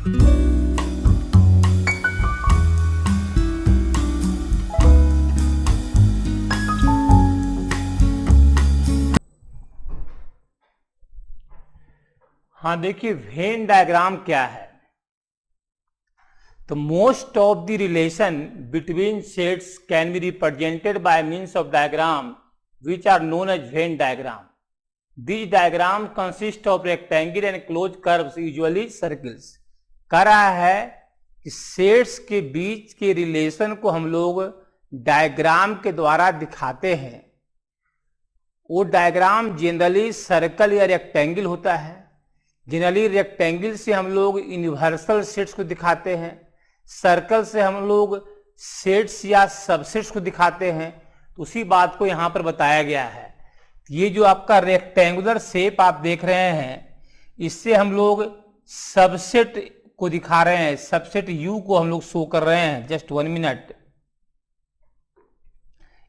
हाँ देखिए, Venn diagram क्या है? तो most of the relation between sets can be represented by means of diagram which are known as Venn diagram. These diagram consist of rectangle and closed curves, usually circles. कह रहा है कि sets के बीच के relation को हम लोग diagram के द्वारा दिखाते हैं। वो डायग्राम जनरली सर्कल या रेक्टेंगल होता है। जनरली रेक्टेंगल से हम लोग यूनिवर्सल सेट्स को दिखाते हैं, सर्कल से हम लोग सेट्स या सबसेट्स को दिखाते हैं। तो उसी बात को यहां पर बताया गया है। ये जो आपका रेक्टेंगुलर शेप आप देख रहे हैं, इससे हम लोग सबसेट को दिखा रहे हैं, सबसेट यू को हम लोग शो कर रहे हैं। Just 1 minute.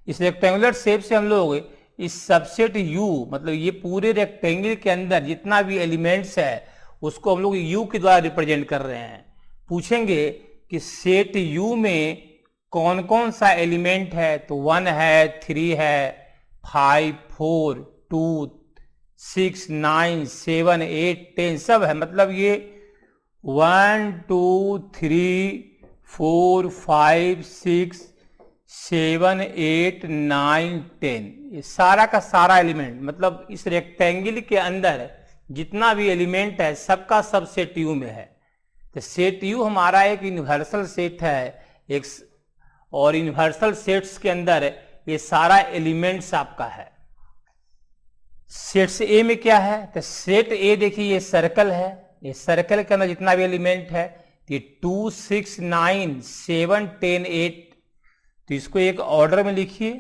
इस रेक्टेंगुलर शेप से हम लोग इस सबसेट यू, मतलब ये पूरे रेक्टेंगल के अंदर जितना भी एलिमेंट्स है उसको हम लोग यू के द्वारा रिप्रेजेंट कर रहे हैं। पूछेंगे कि सेट यू में कौन कौन सा एलिमेंट है, तो 1 है, 3 है, 5, 4, 2, 6, 9, 7, 8, 10 सब है। मतलब ये 1, 2, 3, 4, 5, 6, 7, 8, 9, 10 ये सारा का सारा एलिमेंट, मतलब इस रेक्टेंगल के अंदर जितना भी एलिमेंट है सबका सब सेट यू में है। तो सेट यू हमारा एक यूनिवर्सल सेट है, एक और यूनिवर्सल सेट्स के अंदर ये सारा एलिमेंट्स आपका है। सेट्स ए में क्या है? तो सेट ए देखिए ये सर्कल है, ये सर्कल के अंदर जितना भी एलिमेंट है ये 2, 6, 9, 7, 10, 8। तो इसको एक ऑर्डर में लिखिए,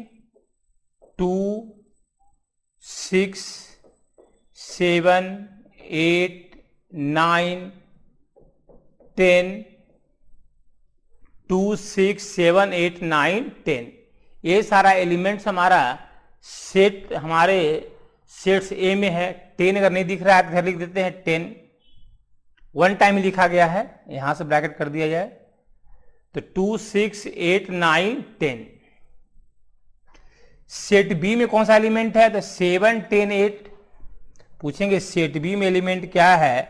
2, 6, 7, 8, 9, 10, 2, 6, 7, 8, 9, 10 ये सारा एलिमेंट्स हमारा सेट, हमारे सेट्स ए में है। 10 अगर नहीं दिख रहा है तो इधर लिख देते हैं 10, 1 टाइम लिखा गया है, यहां से ब्रैकेट कर दिया जाए। तो 2, 6, 8, 9, 10। सेट बी में कौन सा एलिमेंट है? तो 7, 10, 8। पूछेंगे सेट बी में एलिमेंट क्या है?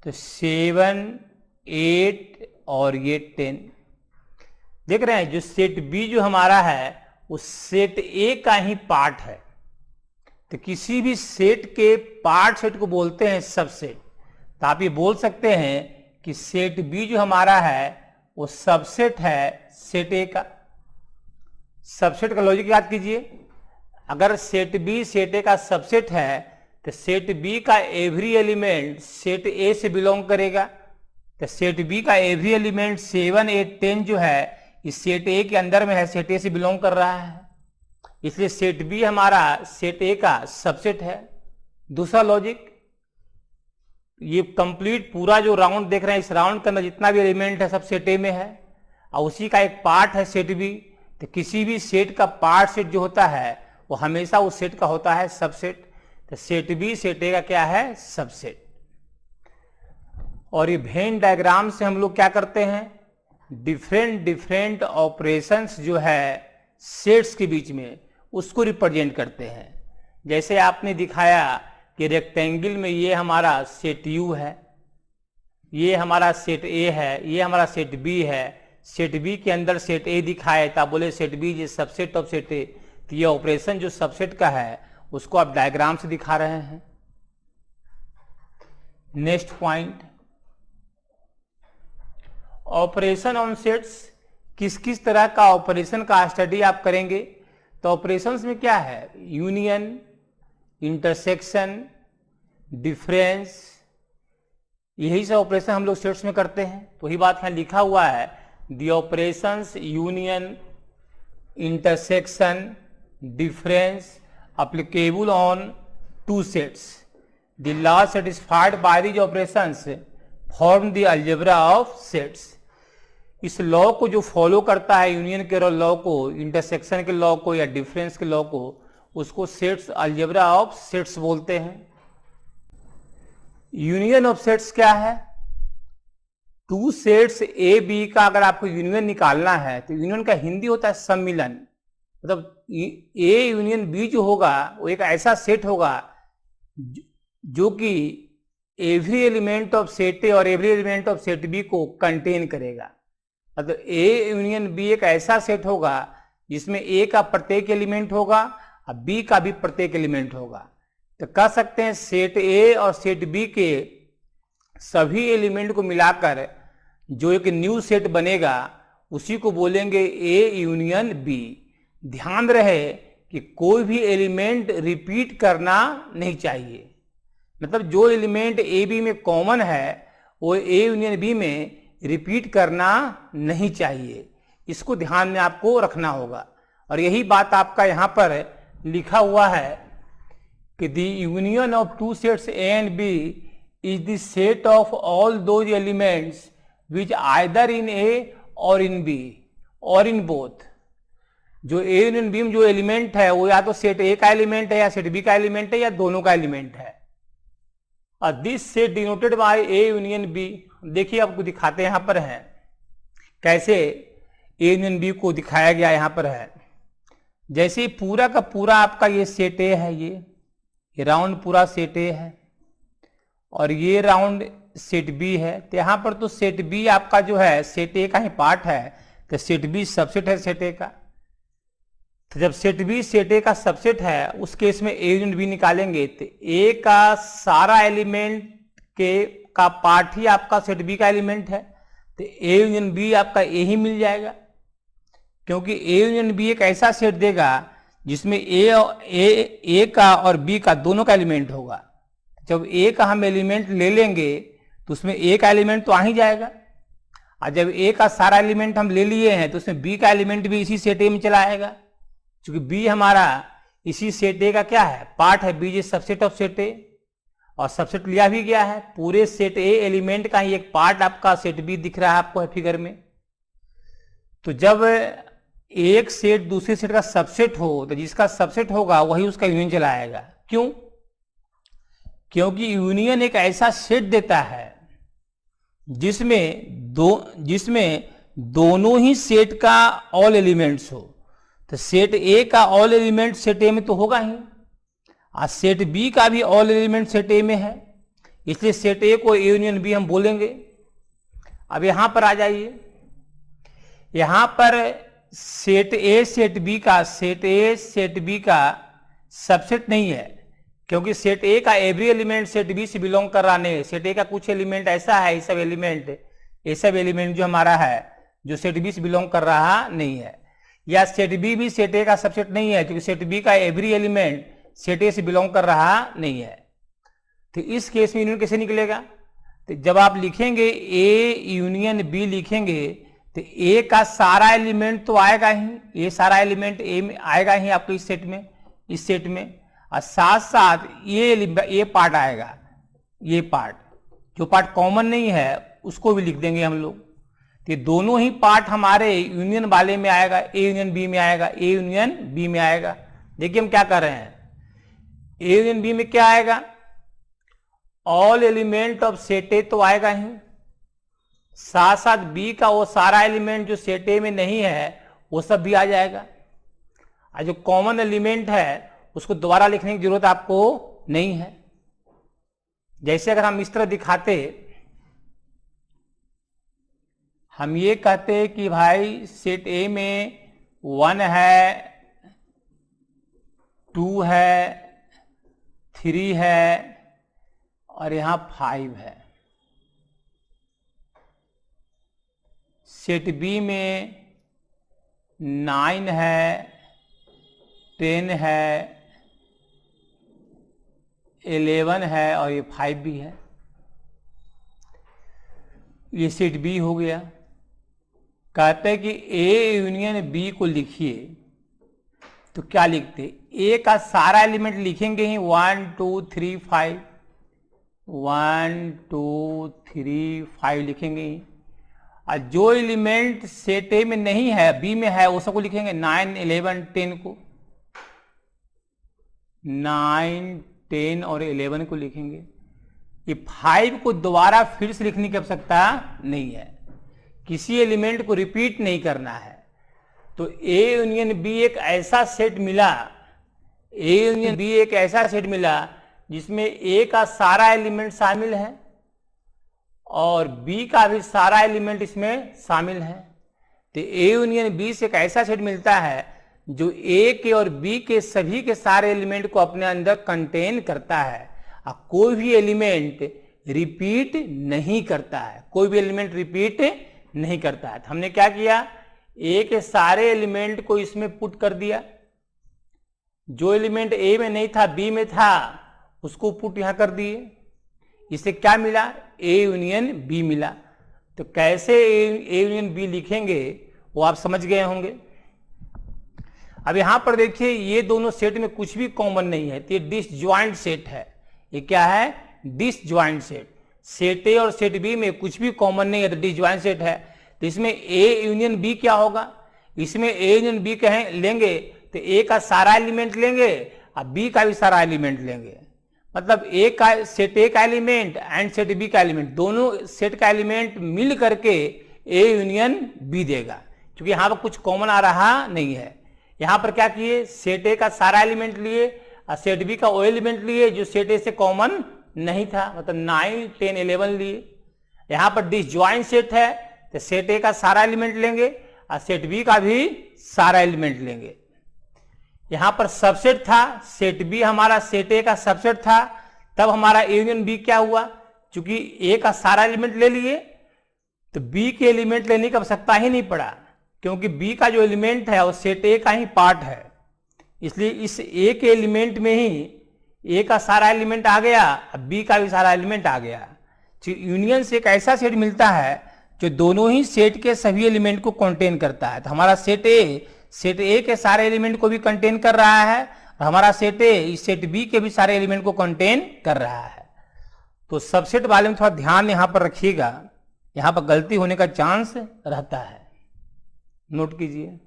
तो 7, 8 और ये 10। देख रहे हैं, जो सेट बी जो हमारा है वो सेट ए का ही पार्ट है। तो किसी भी सेट के पार्ट सेट को बोलते हैं सबसेट। तो आप ये बोल सकते हैं कि सेट बी जो हमारा है वो सबसेट है सेट ए का। सबसेट का लॉजिक याद कीजिए, अगर सेट बी सेट ए का सबसेट है तो सेट बी का एवरी एलिमेंट सेट ए से बिलोंग करेगा। तो सेट बी का एवरी एलिमेंट 7, 8, 10 जो है इस सेट ए के अंदर में है, सेट ए से बिलोंग कर रहा है, इसलिए सेट बी हमारा सेट ए का सबसेट है। दूसरा लॉजिक, ये कंप्लीट पूरा जो राउंड देख रहे हैं, इस राउंड के अंदर जितना भी एलिमेंट है सब सेट ए में है और उसी का एक पार्ट है सेट बी। तो किसी भी सेट का पार्ट सेट जो होता है वो हमेशा उस सेट का होता है सबसेट। तो सेट बी सेट ए का क्या है? सबसेट। और ये वेन डायग्राम से हम लोग क्या करते हैं? डिफरेंट ऑपरेशंस जो है सेट्स के बीच में उसको रिप्रेजेंट करते हैं। जैसे आपने दिखाया कि रेक्टेंगल में ये हमारा सेट यू है, ये हमारा सेट ए है, ये हमारा सेट बी है। सेट बी के अंदर सेट ए दिखाए तो आप बोले सेट बी ये सबसेट ऑफ सेट ए। तो ये ऑपरेशन जो सबसेट का है उसको आप डायग्राम से दिखा रहे हैं। Next point, operation on sets. किस किस तरह का ऑपरेशन का स्टडी आप करेंगे? तो ऑपरेशंस में क्या है? यूनियन, इंटरसेक्शन, डिफरेंस, यही सब ऑपरेशन हम लोग सेट्स में करते हैं। तो वही बात यहाँ लिखा हुआ है, the operations union, intersection, difference applicable on two sets. The law satisfied by these operations form the algebra of sets. इस लॉ को जो फॉलो करता है, यूनियन के लॉ को, इंटरसेक्शन के लॉ को या डिफरेंस के लॉ को, उसको सेट्स, अलजेब्रा ऑफ सेट्स बोलते हैं। यूनियन ऑफ सेट्स क्या है? टू सेट्स ए बी का अगर आपको यूनियन निकालना है तो यूनियन का हिंदी होता है सम्मिलन। मतलब ए यूनियन बी जो होगा वो एक ऐसा सेट होगा जो कि every element of set A और every element of set B को कंटेन करेगा। मतलब ए यूनियन बी एक ऐसा सेट होगा जिसमें ए का प्रत्येक एलिमेंट होगा और बी का भी प्रत्येक एलिमेंट होगा। तो कह सकते हैं सेट ए और सेट बी के सभी एलिमेंट को मिलाकर जो एक न्यू सेट बनेगा उसी को बोलेंगे ए यूनियन बी। ध्यान रहे कि कोई भी एलिमेंट रिपीट करना नहीं चाहिए। मतलब जो एलिमेंट ए बी में कॉमन है वो ए यूनियन बी में रिपीट करना नहीं चाहिए। इसको ध्यान में आपको रखना होगा। और यही बात आपका यहां पर लिखा हुआ है कि the union of two sets A and B is the set of all those elements which either in A or in B और इन बोथ। जो ए यूनियन बी में जो एलिमेंट है वो या तो सेट ए का एलिमेंट है या सेट बी का एलिमेंट है या दोनों का एलिमेंट है। और this set denoted by A union B. देखिए आपको दिखाते यहां पर है कैसे ए यूनियन बी को दिखाया गया यहां पर है। जैसे पूरा का पूरा आपका ये सेट ए है, ये राउंड पूरा सेट ए है और ये राउंड सेट बी है। तो यहां पर तो सेट बी आपका जो है सेट ए का ही पार्ट है, तो सेट बी सबसेट है सेट ए का। तो जब सेट बी सेट ए का सबसेट है उस केस में ए यूनियन बी निकालेंगे तो ए का सारा एलिमेंट का पार्ट ही आपका सेट बी का एलिमेंट है, तो ए यूनियन बी आपका ए ही मिल जाएगा। क्योंकि ए यूनियन बी एक ऐसा सेट देगा जिसमें ए का और बी का दोनों का एलिमेंट होगा। जब ए का हम एलिमेंट ले लेंगे तो उसमें ए का एलिमेंट तो आ ही जाएगा, और जब ए का सारा एलिमेंट हम ले लिए हैं तो उसमें बी का एलिमेंट भी इसी सेट ए में चला आएगा। क्योंकि बी हमारा इसी सेट ए का क्या है, पार्ट है। B is subset of set A, और सबसेट लिया भी गया है। पूरे सेट ए एलिमेंट का ही एक पार्ट आपका सेट बी दिख रहा है आपको फिगर में। तो जब एक सेट दूसरे सेट का सबसेट हो तो जिसका सबसेट होगा वही उसका यूनियन चलाएगा। क्यों? क्योंकि यूनियन एक ऐसा सेट देता है जिसमें दोनों ही सेट का ऑल एलिमेंट्स हो। तो सेट ए का ऑल एलिमेंट सेट ए में तो होगा ही, और सेट बी का भी ऑल एलिमेंट सेट ए में है, इसलिए सेट ए को ए यूनियन बी हम बोलेंगे। अब यहां पर आ जाइए, यहां पर सेट ए सेट बी का सबसेट नहीं है, क्योंकि सेट ए का एवरी एलिमेंट सेट बी से बिलोंग कर रहा नहीं है। सेट ए का कुछ एलिमेंट ऐसा है, ये सब एलिमेंट जो हमारा है जो सेट बी से बिलोंग कर रहा नहीं है। या सेट बी भी सेट ए का सबसेट नहीं है, क्योंकि सेट बी का एवरी एलिमेंट सेट ए से बिलोंग कर रहा नहीं है। तो इस केस में यूनियन कैसे निकलेगा? तो जब आप लिखेंगे ए यूनियन बी लिखेंगे तो ए का सारा एलिमेंट तो आएगा ही, ये सारा एलिमेंट ए में आएगा ही आपको इस सेट में, और साथ साथ ये पार्ट आएगा। ये पार्ट जो पार्ट कॉमन नहीं है उसको भी लिख देंगे हम लोग। तो दोनों ही पार्ट हमारे यूनियन वाले में आएगा, ए यूनियन बी में आएगा, ए यूनियन बी में आएगा। देखिए हम क्या कर रहे हैं, ए यूनियन बी में क्या आएगा, ऑल एलिमेंट ऑफ सेट ए तो आएगा ही, साथ साथ बी का वो सारा एलिमेंट जो सेट ए में नहीं है वो सब भी आ जाएगा। और जो कॉमन एलिमेंट है उसको दोबारा लिखने की जरूरत आपको नहीं है। जैसे अगर हम इस तरह दिखाते, हम ये कहते कि भाई सेट ए में 1 है, 2 है, 3 है और यहां 5 है। सेट बी में 9 है, 10 है, 11 है और ये 5 भी है। ये सेट बी हो गया। कहते हैं कि ए यूनियन बी को लिखिए, तो क्या लिखते, ए का सारा एलिमेंट लिखेंगे ही 1 2 3 5, 1 2 3 5 लिखेंगे ही। और जो एलिमेंट सेट ए में नहीं है बी में है वो सबको लिखेंगे 9 11 10 को, 9 10 और 11 को लिखेंगे। कि 5 को दोबारा फिर से लिखने की आवश्यकता नहीं है, किसी एलिमेंट को रिपीट नहीं करना है। तो ए यूनियन बी एक ऐसा सेट मिला, ए यूनियन बी एक ऐसा सेट मिला जिसमें ए का सारा एलिमेंट शामिल है और बी का भी सारा एलिमेंट इसमें शामिल है। तो ए यूनियन बी से एक ऐसा सेट मिलता है जो ए के और बी के सभी के सारे एलिमेंट को अपने अंदर कंटेन करता है और कोई भी एलिमेंट रिपीट नहीं करता है, कोई भी एलिमेंट रिपीट नहीं करता है। तो हमने क्या किया, ए के सारे एलिमेंट को इसमें पुट कर दिया, जो एलिमेंट ए में नहीं था बी में था उसको पुट यहां कर दिए, इससे क्या मिला, ए यूनियन बी मिला। तो कैसे ए यूनियन बी लिखेंगे वो आप समझ गए होंगे। अब यहां पर देखिए ये दोनों सेट में कुछ भी कॉमन नहीं है, तो ये डिसजॉइंट सेट है। ये क्या है, डिसजॉइंट सेट। सेट ए और सेट बी में कुछ भी कॉमन नहीं है तो डिसजॉइंट सेट है। तो इसमें ए यूनियन बी क्या होगा, इसमें ए यूनियन बी कहें लेंगे तो ए का सारा एलिमेंट लेंगे और बी का भी सारा एलिमेंट लेंगे, मतलब ए का सेट ए का एलिमेंट एंड सेट बी का एलिमेंट, दोनों सेट का एलिमेंट मिल करके ए यूनियन बी देगा, क्योंकि यहां पर कुछ कॉमन आ रहा नहीं है। यहां पर क्या किए, सेट ए का सारा एलिमेंट लिए और सेट बी का वो एलिमेंट लिए जो सेट ए से कॉमन नहीं था, मतलब 9, 10, 11 लिए। यहां पर डिसजॉइंट सेट है तो सेट ए का सारा एलिमेंट लेंगे और सेट बी का भी सारा एलिमेंट लेंगे। यहां पर सबसेट था, सेट बी हमारा सेट ए का सबसेट था, तब हमारा ए यूनियन बी क्या हुआ, क्योंकि ए का सारा एलिमेंट ले लिए तो बी के एलिमेंट लेने की आवश्यकता ही नहीं पड़ा, क्योंकि बी का जो एलिमेंट है वो सेट ए का ही पार्ट है, इसलिए इस ए के एलिमेंट में ही ए का सारा एलिमेंट आ गया, अब बी का भी सारा एलिमेंट आ गया। यूनियन से एक ऐसा सेट मिलता है जो दोनों ही सेट के सभी एलिमेंट को कंटेन करता है। तो हमारा सेट ए के सारे एलिमेंट को भी कंटेन कर रहा है और हमारा सेट ए इस सेट बी के भी सारे एलिमेंट को कंटेन कर रहा है। तो सबसेट वाले में थोड़ा ध्यान यहां पर रखिएगा, यहां पर गलती होने का चांस रहता है, नोट कीजिए।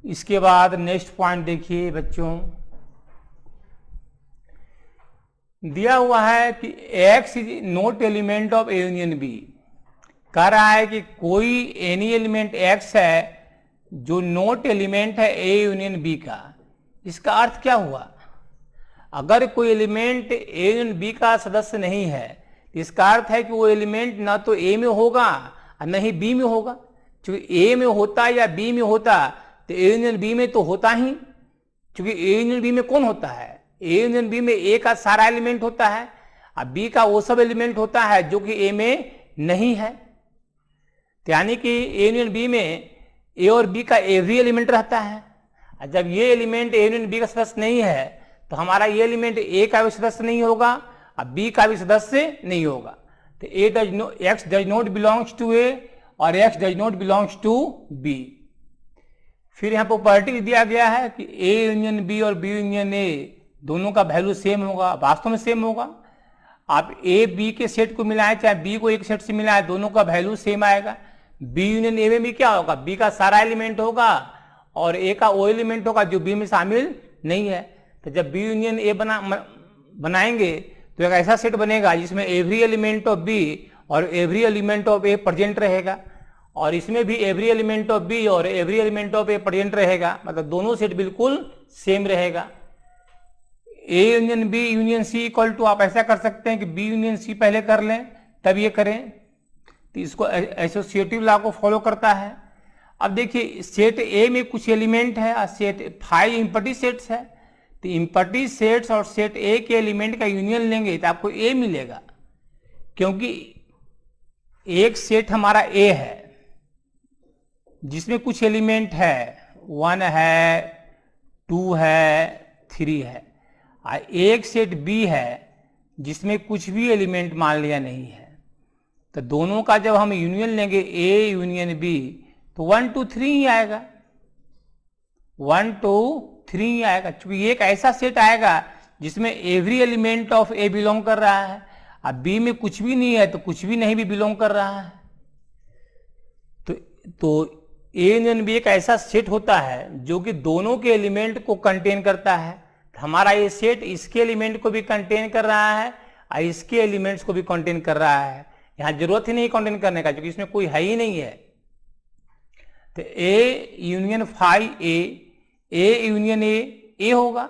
इसके बाद नेक्स्ट पॉइंट देखिए बच्चों, दिया हुआ है कि x is not element of A union B. कह रहा है कि कोई एनी एलिमेंट x है जो नॉट एलिमेंट है ए यूनियन बी का। इसका अर्थ क्या हुआ, अगर कोई एलिमेंट ए यूनियन बी का सदस्य नहीं है तो इसका अर्थ है कि वो एलिमेंट ना तो ए में होगा और न ही बी में होगा, क्योंकि ए में होता या बी में होता तो ए यूनियन बी में तो होता ही, क्योंकि ए यूनियन बी में कौन होता है, ए यूनियन बी में ए का सारा एलिमेंट होता है और बी का वो सब एलिमेंट होता है जो कि ए में नहीं है। यानी कि ए यूनियन बी में ए और बी का एवरी एलिमेंट रहता है, और जब ये एलिमेंट ए यूनियन बी का सदस्य नहीं है तो हमारा ये एलिमेंट ए का भी सदस्य नहीं होगा और बी का भी सदस्य नहीं होगा। तो X does not belongs to A और X does not belongs to B. फिर यहाँ प्रॉपर्टी दिया गया है कि ए यूनियन बी और बी यूनियन ए दोनों का वैल्यू सेम होगा, वास्तव में सेम होगा। आप ए बी के सेट को मिलाएं चाहे बी को एक सेट से मिलाएं, दोनों का वैल्यू सेम आएगा। बी यूनियन ए में भी क्या होगा, बी का सारा एलिमेंट होगा और ए का वो एलिमेंट होगा जो बी में शामिल नहीं है। तो जब बी यूनियन ए बनाएंगे तो एक ऐसा सेट बनेगा जिसमें एवरी एलिमेंट ऑफ बी और every element of A present रहेगा, और इसमें भी एवरी एलिमेंट ऑफ बी और every element of A present रहेगा, मतलब दोनों सेट बिल्कुल सेम रहेगा। A union B union C equal to, आप ऐसा कर सकते हैं कि बी यूनियन सी पहले कर लें तब ये करें, तो इसको एसोसिएटिव लॉ को फॉलो करता है। अब देखिए सेट ए में कुछ एलिमेंट है और सेट 5 इम्पटी सेट्स है, तो इम्पटी सेट्स और सेट ए के एलिमेंट का यूनियन लेंगे तो आपको ए मिलेगा, क्योंकि एक सेट हमारा ए है जिसमें कुछ एलिमेंट है, 1 है, 2 है, 3 है, और एक सेट बी है जिसमें कुछ भी एलिमेंट मान लिया नहीं है। तो दोनों का जब हम यूनियन लेंगे ए यूनियन बी तो 1 2 3 ही आएगा, 1 2 3 ही आएगा, क्योंकि एक ऐसा सेट आएगा जिसमें every element of A belong कर रहा है, अब बी में कुछ भी नहीं है तो कुछ भी नहीं भी बिलोंग कर रहा है। तो ए यूनियन बी एक ऐसा सेट होता है जो कि दोनों के एलिमेंट को कंटेन करता है। हमारा ये सेट इसके एलिमेंट को भी कंटेन कर रहा है और इसके एलिमेंट्स को भी कंटेन कर रहा है। यहां जरूरत ही नहीं कंटेन करने का, क्योंकि इसमें कोई है ही नहीं है। तो A union phi A union A होगा।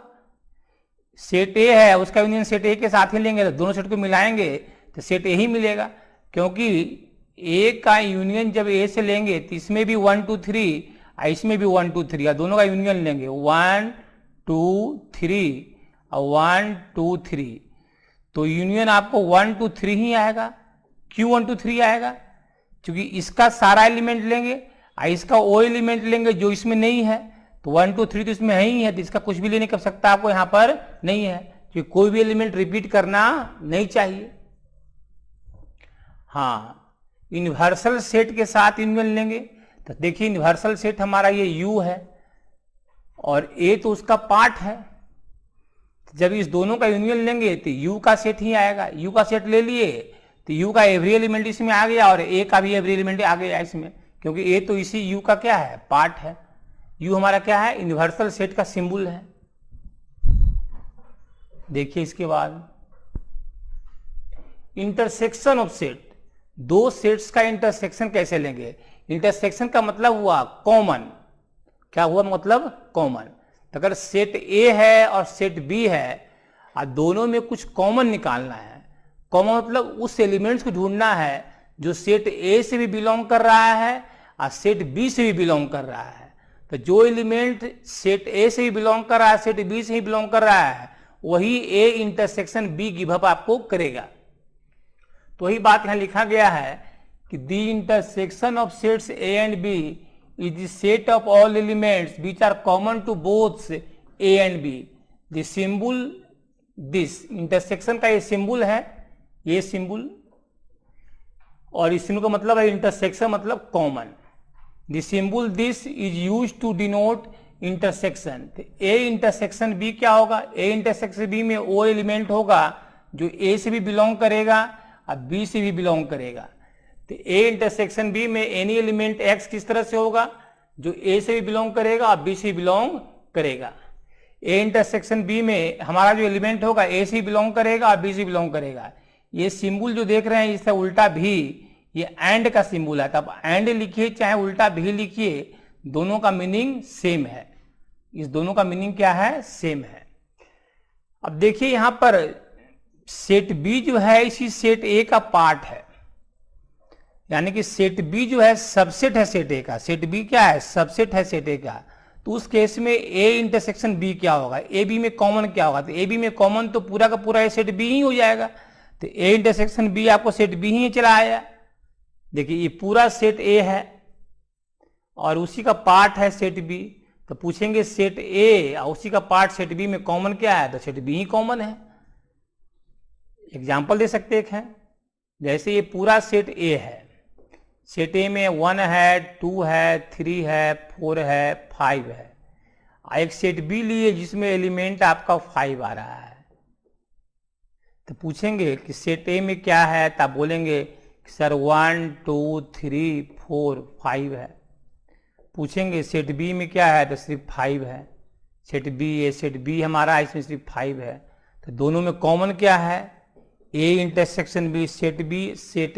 सेट ए है, उसका यूनियन सेट ए के साथ ही लेंगे, तो दोनों सेट को मिलाएंगे तो सेट ए ही मिलेगा, क्योंकि ए का यूनियन जब ए से लेंगे तो इसमें भी 1 2 3 और इसमें भी 1 2 3, दोनों का यूनियन लेंगे 1 2 3 और 1 2 3, तो यूनियन आपको 1 2 3 ही आएगा। क्यों 1 2 3 आएगा? क्योंकि इसका सारा एलिमेंट लेंगे और इसका वो एलिमेंट लेंगे जो इसमें नहीं है, तो 1 2 3 तो इसमें है ही है, तो इसका कुछ भी लेने कर सकता आपको यहाँ पर नहीं है, क्योंकि कोई भी एलिमेंट रिपीट करना नहीं चाहिए। हाँ, यूनिवर्सल सेट के साथ यूनियन लेंगे, तो देखिए यूनिवर्सल सेट हमारा ये U है और A तो उसका पार्ट है। जब इस दोनों का यूनियन लेंगे तो U का सेट ही आएगा। U का सेट ले लिए तो U का एवरी एलिमेंट इसमें आ गया और A का भी एवरी एलिमेंट आ गया इसमें, क्योंकि A तो इसी U का क्या है? पार्ट है। U हमारा क्या है? यूनिवर्सल सेट का सिंबल है। देखिए इसके बाद इंटरसेक्शन ऑफ सेट, दो सेट्स का इंटरसेक्शन कैसे लेंगे? इंटरसेक्शन का मतलब हुआ कॉमन। क्या हुआ मतलब? कॉमन। तो अगर सेट ए है और सेट बी है और दोनों में कुछ कॉमन निकालना है, कॉमन मतलब उस एलिमेंट्स को ढूंढना है जो सेट ए से भी बिलोंग कर रहा है और सेट बी से भी बिलोंग कर रहा है। तो जो एलिमेंट सेट ए से भी बिलोंग कर रहा है, सेट बी से ही बिलोंग कर रहा है, वही A intersection B give up आपको करेगा। तो वही बात यहां लिखा गया है कि the intersection of sets A and B is the set of all elements which are common to both A and B. The symbol this, intersection का ये सिंबल है, ये सिंबल, और इस सिंबल का मतलब है इंटरसेक्शन मतलब common. The symbol this is used to denote intersection. A intersection B क्या होगा? ए इंटरसेक्शन बी में वो एलिमेंट होगा जो ए से भी बिलोंग करेगा और बी से भी बिलोंग करेगा। तो ए इंटरसेक्शन बी में एनी एलिमेंट एक्स किस तरह से होगा? जो ए से भी बिलोंग करेगा और बी से भी बिलोंग करेगा। ए इंटरसेक्शन बी में हमारा जो एलिमेंट होगा ए से बिलोंग करेगा और बी से बिलोंग करेगा। ये सिंबल जो देख रहे हैं इससे उल्टा भी, ये एंड का सिंबल है। तब एंड लिखिए चाहे उल्टा भी लिखिए, दोनों का मीनिंग सेम है। इस दोनों का मीनिंग क्या है? सेम है। अब देखिए यहां पर सेट बी जो है इसी सेट ए का पार्ट है, यानी कि सेट बी जो है सबसेट है सेट ए का। सेट बी क्या है? सबसेट है सेट ए का। तो उस केस में ए इंटरसेक्शन बी क्या होगा? ए बी में कॉमन क्या होगा? तो ए बी में कॉमन तो पूरा का पूरा ए सेट बी ही हो जाएगा। तो ए इंटरसेक्शन बी आपको सेट बी ही चला आया। देखिए ये पूरा सेट ए है और उसी का पार्ट है सेट बी। तो पूछेंगे सेट ए और उसी का पार्ट सेट बी में कॉमन क्या है? तो सेट बी ही कॉमन है। एग्जाम्पल दे सकते हैं, जैसे ये पूरा सेट ए है, सेट ए में 1 है, 2 है, 3 है, 4 है, 5 है। एक सेट बी लिए जिसमें एलिमेंट आपका 5 आ रहा है। तो पूछेंगे कि सेट ए में क्या है? तो आप बोलेंगे सर 1 2 3 4 5 है। पूछेंगे सेट बी में क्या है? तो सिर्फ 5 है। सेट बी हमारा है, इसमें सिर्फ 5 है। तो दोनों में कॉमन क्या है? A intersection B, set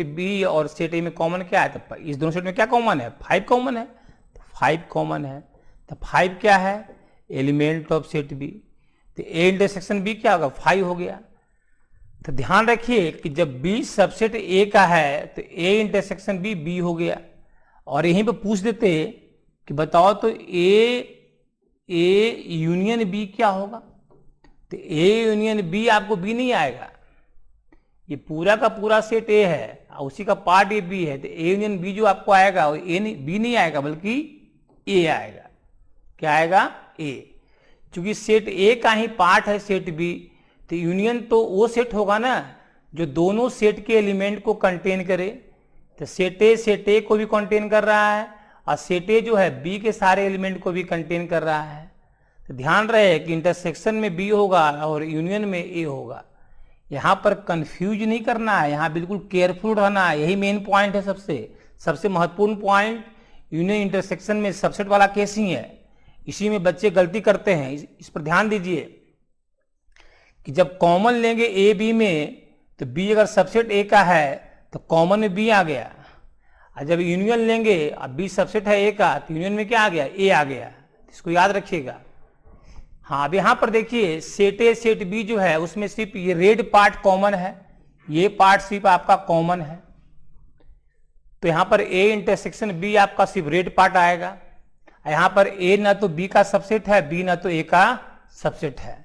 B और सेट ए में कॉमन क्या है? तो इस दोनों सेट में क्या कॉमन है? 5 कॉमन है। तो 5 कॉमन है। तो 5 क्या है? Element of set B. तो ए इंटरसेक्शन बी क्या होगा? 5 हो गया। तो ध्यान रखिए कि जब बी सबसेट ए का है तो ए इंटरसेक्शन बी हो गया। और यहीं पे पूछ देते कि बताओ तो ए यूनियन बी क्या होगा? तो ए यूनियन बी आपको बी नहीं आएगा। ये पूरा का पूरा सेट ए है और उसी का पार्ट ए बी है। तो ए यूनियन बी जो आपको आएगा वो बी नहीं आएगा बल्कि ए आएगा। क्या आएगा? ए। क्योंकि सेट ए का ही पार्ट है सेट बी, तो यूनियन तो वो सेट होगा ना जो दोनों सेट के एलिमेंट को कंटेन करे। तो सेट ए को भी कंटेन कर रहा है और सेट ए जो है बी के सारे एलिमेंट को भी कंटेन कर रहा है। तो ध्यान रहे कि इंटरसेक्शन में बी होगा और यूनियन में ए होगा। यहाँ पर कंफ्यूज नहीं करना है, यहाँ बिल्कुल केयरफुल रहना है। यही मेन पॉइंट है, सबसे महत्वपूर्ण पॉइंट। यूनियन इंटरसेक्शन में सबसेट वाला केस ही है, इसी में बच्चे गलती करते हैं, इस पर ध्यान दीजिए। कि जब कॉमन लेंगे ए बी में तो बी अगर सबसेट ए का है तो कॉमन में बी आ गया, और जब यूनियन लेंगे अब बी सबसेट है ए का तो यूनियन में क्या आ गया, ए आ गया। इसको याद रखिएगा। हाँ, अब यहां पर देखिए सेट ए सेट बी जो है उसमें सिर्फ ये रेड पार्ट कॉमन है, ये पार्ट सिर्फ आपका कॉमन है, तो यहां पर ए इंटरसेक्शन बी आपका सिर्फ रेड पार्ट आएगा। यहां पर ए ना तो बी का सबसेट है, बी ना तो ए का सबसेट है।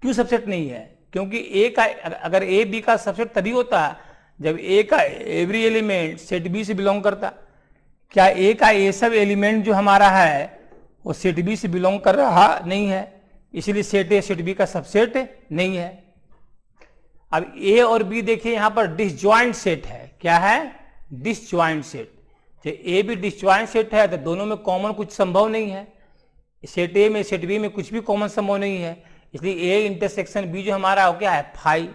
क्यों सबसेट नहीं है? क्योंकि ए का अगर ए बी का सबसेट तभी होता जब ए का एवरी एलिमेंट सेट बी से बिलोंग करता। क्या ए का ये सब एलिमेंट जो हमारा है वो सेट बी से बिलोंग कर रहा नहीं है, इसलिए सेट ए सेट बी का सबसेट नहीं है। अब ए और बी देखिए यहां पर डिसजॉइंट सेट है। क्या है? Disjoint set. जब ए बी डिसजॉइंट सेट है तो दोनों में कॉमन कुछ संभव नहीं है, सेट ए में सेट बी में कुछ भी कॉमन संभव नहीं है, इसलिए ए इंटरसेक्शन बी जो हमारा हो क्या है, फाई।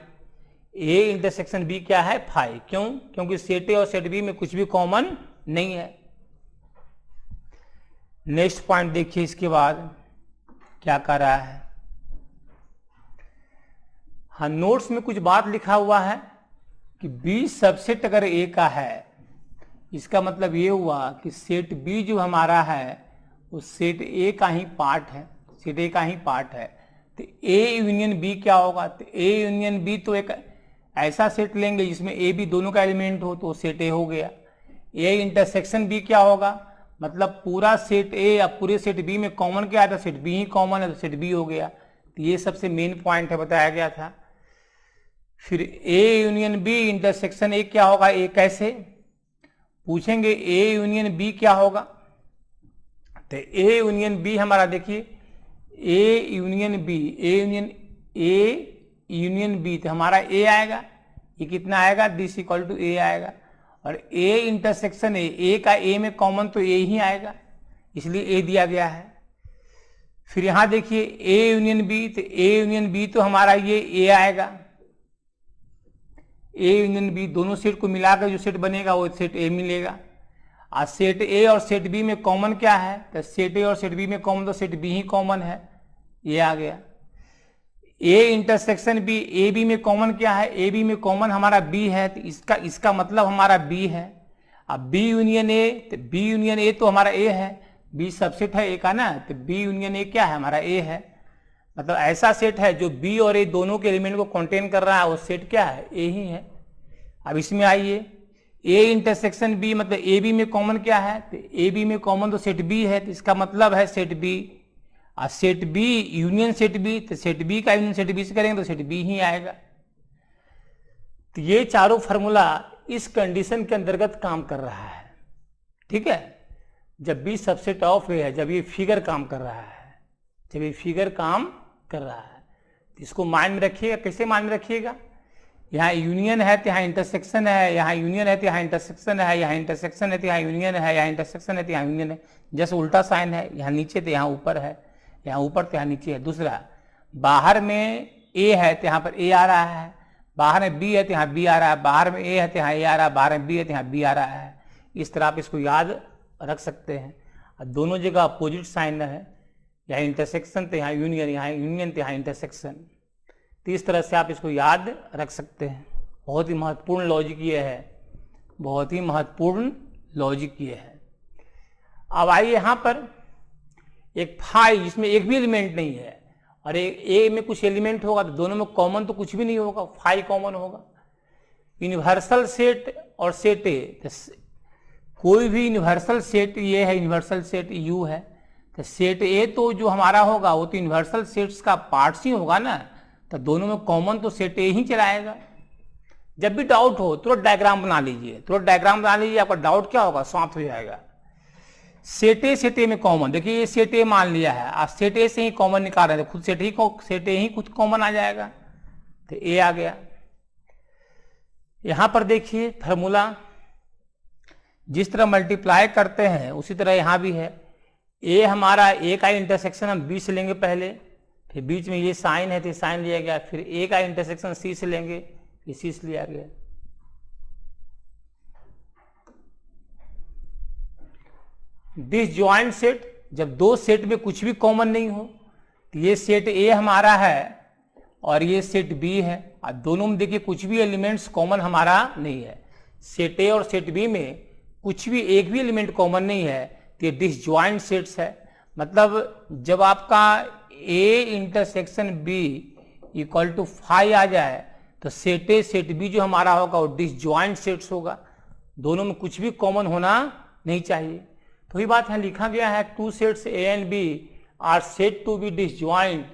ए इंटरसेक्शन बी क्या है, फाई। क्यों? क्योंकि सेट ए और सेट बी में कुछ भी कॉमन नहीं है। नेक्स्ट पॉइंट देखिए, इसके बाद क्या कर रहा है। हाँ, नोट्स में कुछ बात लिखा हुआ है कि बी सबसेट अगर ए का है, इसका मतलब ये हुआ कि सेट बी जो हमारा है वो सेट ए का ही पार्ट है, सेट ए का ही पार्ट है। तो ए यूनियन बी क्या होगा? तो ए यूनियन बी तो एक ऐसा सेट लेंगे जिसमें ए बी दोनों का एलिमेंट हो तो सेट ए हो गया। ए इंटरसेक्शन बी क्या होगा? मतलब पूरा सेट ए या पूरे सेट बी में कॉमन क्या था, सेट बी ही कॉमन है तो सेट बी हो गया। तो ये सबसे मेन पॉइंट है, बताया गया था। फिर A union B intersection A क्या होगा? ए कैसे पूछेंगे, ए यूनियन बी क्या होगा? तो ए यूनियन बी हमारा देखिए, A union B, A union B तो हमारा ए आएगा। ये कितना आएगा? दिस इक्वल टू ए आएगा। और ए इंटरसेक्शन ए का ए में कॉमन तो ए ही आएगा, इसलिए ए दिया गया है। फिर यहां देखिए ए यूनियन बी, तो ए यूनियन बी तो हमारा ये ए आएगा। ए यूनियन बी दोनों सेट को मिलाकर जो सेट बनेगा वो सेट ए मिलेगा। आज सेट ए और सेट बी में कॉमन क्या है? तो सेट ए और सेट बी में कॉमन तो सेट बी ही कॉमन है, ये आ गया। A intersection B, A B में कॉमन क्या है? ए बी में कॉमन हमारा बी है, तो इसका मतलब हमारा बी है। अब बी यूनियन ए, तो बी यूनियन ए तो हमारा ए है, बी सबसेट है ए का ना, तो बी यूनियन ए क्या है? हमारा ए है। मतलब ऐसा सेट है जो बी और ए दोनों के एलिमेंट को कंटेन कर रहा है, वो सेट क्या है? ए ही है। अब इसमें आइए, ए इंटरसेक्शन बी मतलब ए बी में कॉमन क्या है? तो ए बी में कॉमन तो सेट बी है, तो इसका मतलब है सेट बी। और set B union set B, तो सेट बी का यूनियन सेट बी से करेंगे तो सेट बी ही आएगा। तो ये चारों फार्मूला इस कंडीशन के अंतर्गत काम कर रहा है, ठीक है। जब बी सबसेट ऑफ ए है, जब ये फिगर काम कर रहा है, जब ये फिगर काम कर रहा है, तो इसको माइंड में रखिएगा। कैसे माइंड में रखिएगा? यहाँ यूनियन है तो यहाँ इंटरसेक्शन है, यहाँ यूनियन है तो यहाँ इंटरसेक्शन है, यहाँ इंटरसेक्शन है तो यहाँ यूनियन है, यहाँ इंटरसेक्शन है तो यहाँ यूनियन है। जैसे उल्टा साइन है, यहाँ नीचे तो यहाँ ऊपर है, यहाँ ऊपर तो यहाँ नीचे है। दूसरा, बाहर में ए है तो यहाँ पर ए आ रहा है, बाहर में बी है तो यहाँ बी आ रहा है, बाहर में ए है तो यहाँ ए आ रहा है, बाहर में बी है तो यहाँ बी आ रहा है। इस तरह आप इसको याद रख सकते हैं। और दोनों जगह अपोजिट साइन है, यहाँ इंटरसेक्शन तो यहाँ यूनियन, यहाँ यूनियन तो यहाँ इंटरसेक्शन। तो इस तरह से आप इसको याद रख सकते हैं। बहुत ही महत्वपूर्ण लॉजिक ये है, बहुत ही महत्वपूर्ण लॉजिक ये है। अब आइए यहाँ पर एक फाई जिसमें एक भी एलिमेंट नहीं है और ए में कुछ एलिमेंट होगा, तो दोनों में कॉमन तो कुछ भी नहीं होगा, फाई कॉमन होगा। यूनिवर्सल सेट और सेट ए, कोई भी यूनिवर्सल सेट ये है, यूनिवर्सल सेट यू है, तो सेट ए तो जो हमारा होगा वो तो यूनिवर्सल सेट्स का पार्ट्स ही होगा ना, तो दोनों में कॉमन तो सेट ए ही चलाएगा। जब भी डाउट हो तुरंत डायग्राम बना लीजिए, तुरंत डायग्राम बना लीजिए, आपका डाउट क्या होगा सॉल्व हो जाएगा। सेट ए में कॉमन, देखिए ये सेट ए मान लिया है, आप सेट ए से ही कॉमन निकाल रहे हैं, खुद सेट ए ही कुछ कॉमन आ जाएगा, तो ए आ गया। यहां पर देखिए फार्मूला जिस तरह मल्टीप्लाई करते हैं उसी तरह यहां भी है। ए हमारा ए का इंटरसेक्शन हम बी से लेंगे पहले, फिर बीच में ये साइन है तो साइन लिया गया, फिर ए का इंटरसेक्शन सी से लेंगे, ये सी से लिया गया। डिसजॉइंट सेट, जब दो सेट में कुछ भी कॉमन नहीं हो, तो ये सेट ए हमारा है और ये सेट बी है। अब दोनों में देखिए कुछ भी एलिमेंट्स कॉमन हमारा नहीं है। सेट ए और सेट बी में कुछ भी एक भी एलिमेंट कॉमन नहीं है, तो ये डिसजॉइंट सेट्स है। मतलब जब आपका A intersection B equal to 5 आ जाए तो सेट ए सेट बी जो हमारा होगा वो डिसजॉइंट सेट्स होगा। दोनों में कुछ भी कॉमन होना नहीं चाहिए। तो ये बात यहाँ लिखा गया है, two sets A and B are set to be disjoint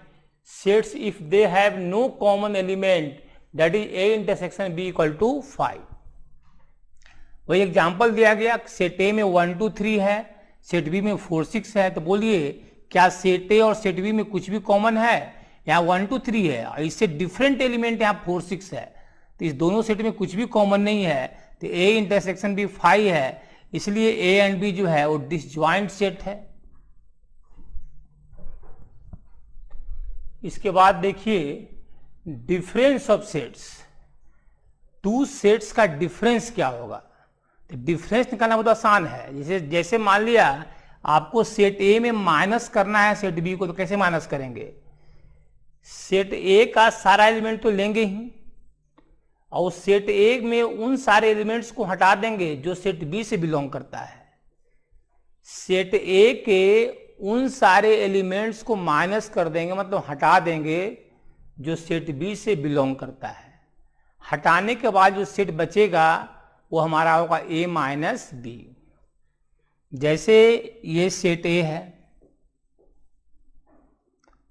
sets if they have no common element that is A intersection B equal to 5। वही एग्जाम्पल दिया गया, सेट ए में 1 2 3 है, सेट बी में 4 6 है। तो बोलिए क्या सेट ए और सेट बी में कुछ भी कॉमन है? यहाँ 1 2 3 है, इससे डिफरेंट एलिमेंट यहाँ 4 6 है, तो इस दोनों सेट में कुछ भी कॉमन नहीं है। तो ए इंटरसेक्शन बी 5 है, इसलिए ए एंड बी जो है वो डिसजॉइंट सेट है। इसके बाद देखिए difference of sets. Two sets का डिफरेंस क्या होगा? तो डिफरेंस निकालना बहुत आसान है। जैसे मान लिया आपको सेट ए में माइनस करना है सेट बी को, तो कैसे माइनस करेंगे? सेट ए का सारा एलिमेंट तो लेंगे ही, और सेट ए में उन सारे एलिमेंट्स को हटा देंगे जो सेट बी से बिलोंग करता है। सेट ए के उन सारे एलिमेंट्स को माइनस कर देंगे, मतलब हटा देंगे, जो सेट बी से बिलोंग करता है। हटाने के बाद जो सेट बचेगा वो हमारा होगा ए माइनस बी। जैसे ये सेट ए है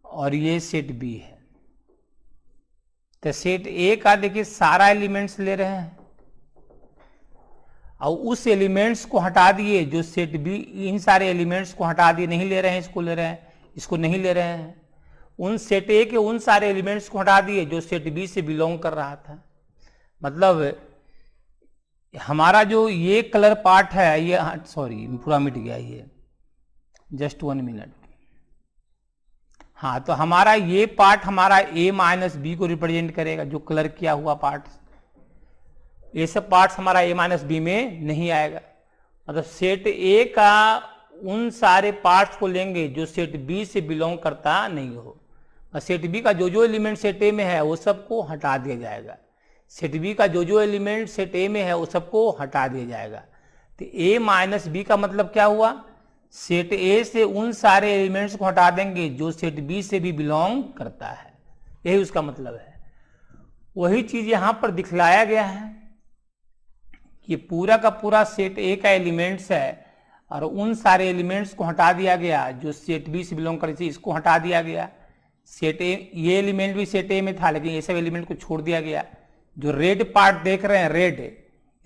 और ये सेट बी है, तो सेट ए का देखिए सारा एलिमेंट्स ले रहे हैं और उस एलिमेंट्स को हटा दिए जो सेट बी, इन सारे एलिमेंट्स को हटा दिए, नहीं ले रहे हैं, इसको ले रहे हैं, इसको नहीं ले रहे हैं। उन सेट ए के उन सारे एलिमेंट्स को हटा दिए जो सेट बी से बिलोंग कर रहा था। मतलब हमारा जो ये कलर पार्ट है, ये सॉरी पूरा मिट गया, ये जस्ट 1 मिनट। हाँ, तो हमारा ये पार्ट हमारा ए माइनस बी को रिप्रेजेंट करेगा, जो कलर किया हुआ पार्ट। ये सब पार्ट्स हमारा ए माइनस बी में नहीं आएगा। मतलब सेट ए का उन सारे पार्ट्स को लेंगे जो सेट बी से बिलोंग करता नहीं हो, और सेट बी का जो जो एलिमेंट सेट ए में है वो सबको हटा दिया जाएगा। सेट बी का जो जो एलिमेंट सेट ए में है वो सबको हटा दिया जाएगा। तो ए माइनस बी का मतलब क्या हुआ? सेट ए से उन सारे एलिमेंट्स को हटा देंगे जो सेट बी से भी बिलोंग करता है, यही उसका मतलब है। वही चीज यहां पर दिखलाया गया है कि पूरा का पूरा सेट ए का एलिमेंट्स है और उन सारे एलिमेंट्स को हटा दिया गया जो सेट बी से बिलोंग करते थे, इसको हटा दिया गया। सेट ए, ये एलिमेंट भी सेट ए में था, लेकिन ये सब एलिमेंट को छोड़ दिया गया। जो रेड पार्ट देख रहे हैं,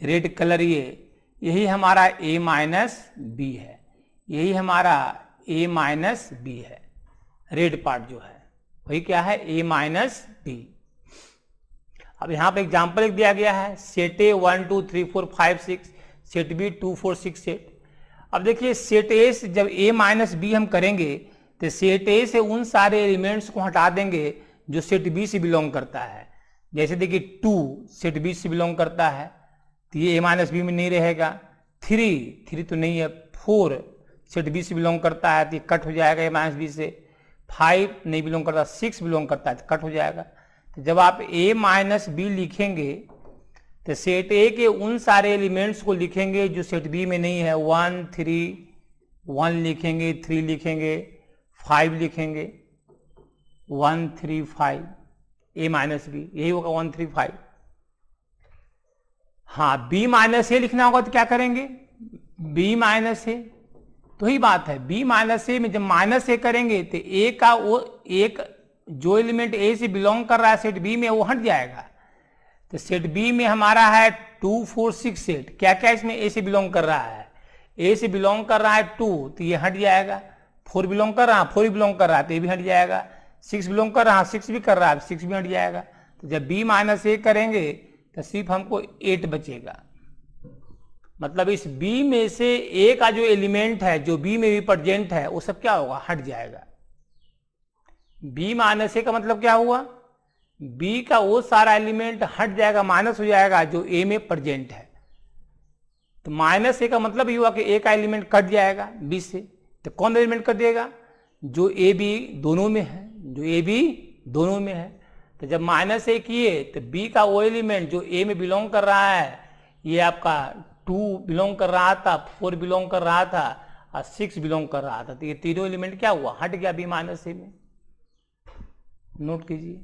रेड कलर, यही हमारा ए माइनस बी है, यही हमारा ए माइनस बी है। रेड पार्ट जो है वही क्या है? ए माइनस बी। अब यहां पे एग्जांपल एक दिया गया है, सेट ए 1 2 3 4 5 6, सेट बी 2 4 6 8। अब देखिए सेट ए से जब ए माइनस बी हम करेंगे तो सेट ए से उन सारे एलिमेंट्स को हटा देंगे जो सेट बी से बिलोंग करता है। जैसे देखिए 2 सेट बी से बिलोंग करता है, तो ये ए माइनस बी में नहीं रहेगा। 3 तो नहीं है। 4 सेट बी से बिलोंग करता है, तो ये कट हो जाएगा ए माइनस बी से। 5 नहीं बिलोंग करता, 6 बिलोंग करता है, तो कट हो जाएगा। तो जब आप ए माइनस बी लिखेंगे तो सेट ए के उन सारे एलिमेंट्स को लिखेंगे जो सेट बी में नहीं है। 1 3 1 लिखेंगे, 3 लिखेंगे, 5 लिखेंगे, 1 3 5, ए माइनस बी, यही होगा 1 3 5। हाँ, बी माइनस ए लिखना होगा तो क्या करेंगे? बी माइनस ए, तो ही बात है। बी माइनस ए में जब माइनस ए करेंगे तो ए का वो एक जो एलिमेंट ए से बिलोंग कर रहा है सेट बी में वो हट जाएगा। तो सेट बी में हमारा है 2 4 6 8, क्या क्या इसमें ए से बिलोंग कर रहा है? ए से बिलोंग कर रहा है 2, तो ये हट जाएगा। 4 बिलोंग कर रहा है, 4 बिलोंग कर रहा है, तो ये भी हट जाएगा। 6 बिलोंग कर रहा है, 6 भी कर रहा है, 6 भी हट जाएगा। तो जब बी माइनस ए करेंगे तो सिर्फ हमको 8 बचेगा। मतलब इस बी में से ए का जो एलिमेंट है जो बी में रिप्रेजेंट है वो सब क्या होगा? हट जाएगा। बी माइनस ए का मतलब क्या हुआ? बी का वो सारा एलिमेंट हट जाएगा, माइनस हो जाएगा जो ए में प्रेजेंट है। तो माइनस ए का मतलब ये हुआ कि ए का एलिमेंट कट जाएगा बी से। तो कौन एलिमेंट कट देगा? जो ए बी दोनों में है, जो ए बी दोनों में है। तो जब -a किए तो b का वो एलिमेंट जो a में बिलोंग कर रहा है, ये आपका 2 बिलोंग कर रहा था, 4 बिलोंग कर रहा था और 6 बिलोंग कर रहा था, तो ये तीनों एलिमेंट क्या हुआ, हट गया b -a में। नोट कीजिए।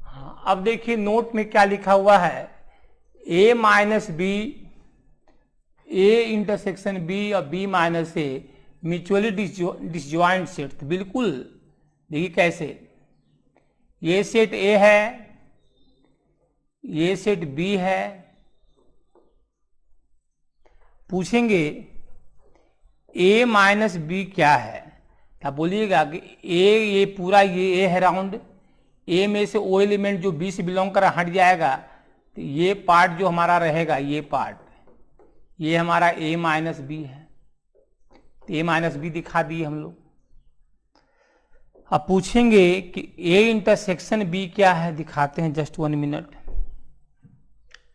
हाँ, अब देखिए नोट में क्या लिखा हुआ है, a minus B, a intersection b और b minus a mutually disjoint set. तो बिल्कुल देखिए कैसे, ये सेट a है, ये सेट b है। पूछेंगे a माइनस बी क्या है, आप बोलिएगा कि a, ये पूरा ये a है राउंड, a में से ओ एलिमेंट जो b से बिलोंग कर हट जाएगा, तो ये पार्ट जो हमारा रहेगा, ये पार्ट, ये हमारा a माइनस बी है। तो a माइनस बी दिखा दिए हम लोग। अब पूछेंगे कि a इंटरसेक्शन b क्या है, दिखाते हैं, जस्ट 1 मिनट।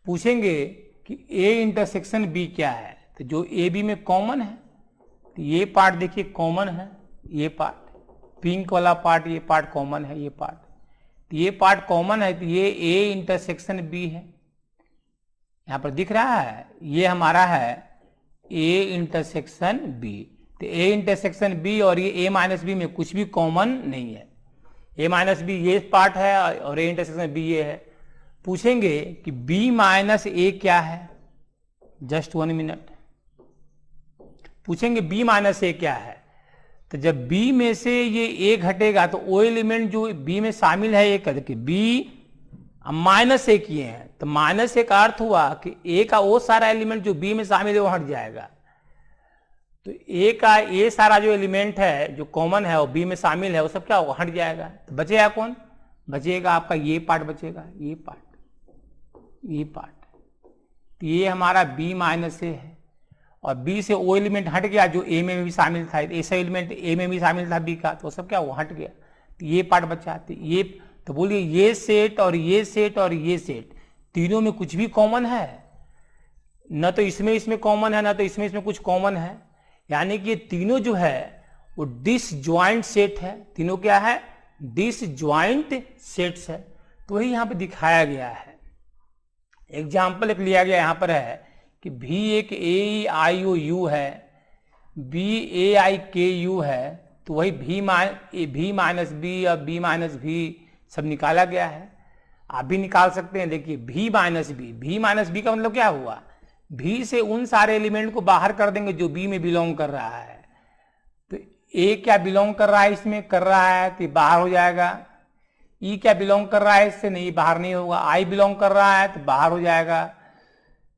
पूछेंगे कि a इंटरसेक्शन b क्या है, तो जो ए बी में कॉमन है, तो ये पार्ट देखिए कॉमन है, ये पार्ट पिंक वाला पार्ट, ये पार्ट कॉमन है, ये पार्ट, तो ये पार्ट कॉमन है, तो ये ए इंटरसेक्शन बी है। यहां पर दिख रहा है, ये हमारा है ए इंटरसेक्शन बी। तो ए इंटरसेक्शन बी और ये ए माइनस बी में कुछ भी कॉमन नहीं है। ए माइनस बी ये पार्ट है और ए इंटरसेक्शन बी ये है। पूछेंगे कि बी माइनस ए क्या है, जस्ट 1 मिनट। पूछेंगे बी माइनस ए क्या है, तो जब b में से ये a घटेगा तो ओ एलिमेंट जो b में शामिल है, ये करके b माइनस ए किए हैं, तो माइनस ए का अर्थ हुआ कि a का वो सारा एलिमेंट जो b में शामिल है वो हट जाएगा। तो a का ये सारा जो एलिमेंट है जो कॉमन है वो b में शामिल है, वो सब क्या होगा, हट जाएगा। तो बचेगा कौन, बचेगा आपका ये पार्ट बचेगा, ये पार्ट, ये पार्ट। तो ये हमारा b माइनस ए है और b से ओ एलिमेंट हट गया जो a में भी शामिल था, ऐसा एलिमेंट a में भी शामिल था b का, तो सब क्या हुआ, हट गया। तो ये पार्ट बचा। तो ये, तो बोलिए ये सेट और ये सेट और ये सेट तीनों में कुछ भी कॉमन है, न तो इसमें कॉमन है, न तो इसमें कुछ कॉमन है, यानी कि ये तीनों जो है वो डिसजॉइंट सेट है। तीनों क्या है, डिसजॉइंट सेट्स है। तो वही यहां पे दिखाया गया है। एग्जाम्पल एक लिया गया यहां पर है कि भी एक ए आई ओ यू है, बी ए आई के यू है, तो वही भी माइनस बी और बी माइनस भी सब निकाला गया है। आप भी निकाल सकते हैं। देखिए भी माइनस बी का मतलब क्या हुआ, भी से उन सारे एलिमेंट को बाहर कर देंगे जो बी में बिलोंग कर रहा है। तो ए क्या बिलोंग कर रहा है, इसमें कर रहा है, तो बाहर हो जाएगा। ई क्या बिलोंग कर रहा है, इससे नहीं, बाहर नहीं होगा। आई बिलोंग कर रहा है तो बाहर हो जाएगा।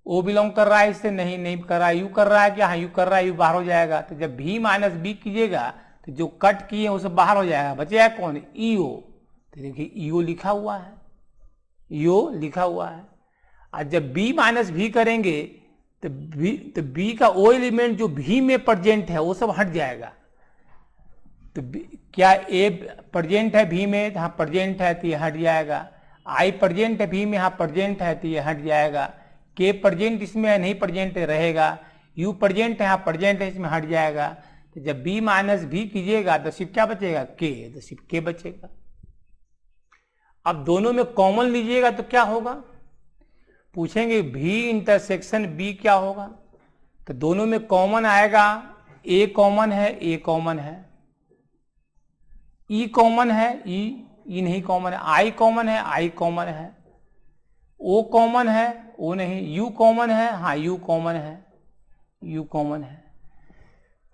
ओ बिलोंग कर रहा है, इससे नहीं कर रहा है। यू कर रहा है क्या, हाँ यू कर रहा है, यू बाहर हो जाएगा। तो जब भी माइनस बी कीजिएगा तो जो कट किए वो सब बाहर हो जाएगा, बचेगा कौन, ईओ। तो देखिए ईओ लिखा हुआ है, ईओ लिखा हुआ है। और जब बी माइनस भी करेंगे तो बी का ओ एलिमेंट जो भी में प्रेजेंट है वो सब हट जाएगा। तो क्या ए प्रेजेंट है भी में, हाँ प्रेजेंट है तो ये हट जाएगा। आई प्रेजेंट है भी में, हाँ प्रेजेंट है तो ये हट जाएगा। के प्रेजेंट इसमें है, नहीं प्रेजेंट रहेगा। यू प्रेजेंट है, हाँ प्रेजेंट है, इसमें हट जाएगा। तो जब बी माइनस भी कीजिएगा तो सिर्फ क्या बचेगा, के, तो सिर्फ के बचेगा। अब दोनों में कॉमन लीजिएगा तो क्या होगा, पूछेंगे भी इंटरसेक्शन बी क्या होगा, तो दोनों में कॉमन आएगा, ए कॉमन है, ए कॉमन है, ई कॉमन है, ई नहीं कॉमन है, आई कॉमन है, आई कॉमन है, ओ कॉमन है, ओ नहीं, यू कॉमन है, हाँ यू कॉमन है, यू कॉमन है।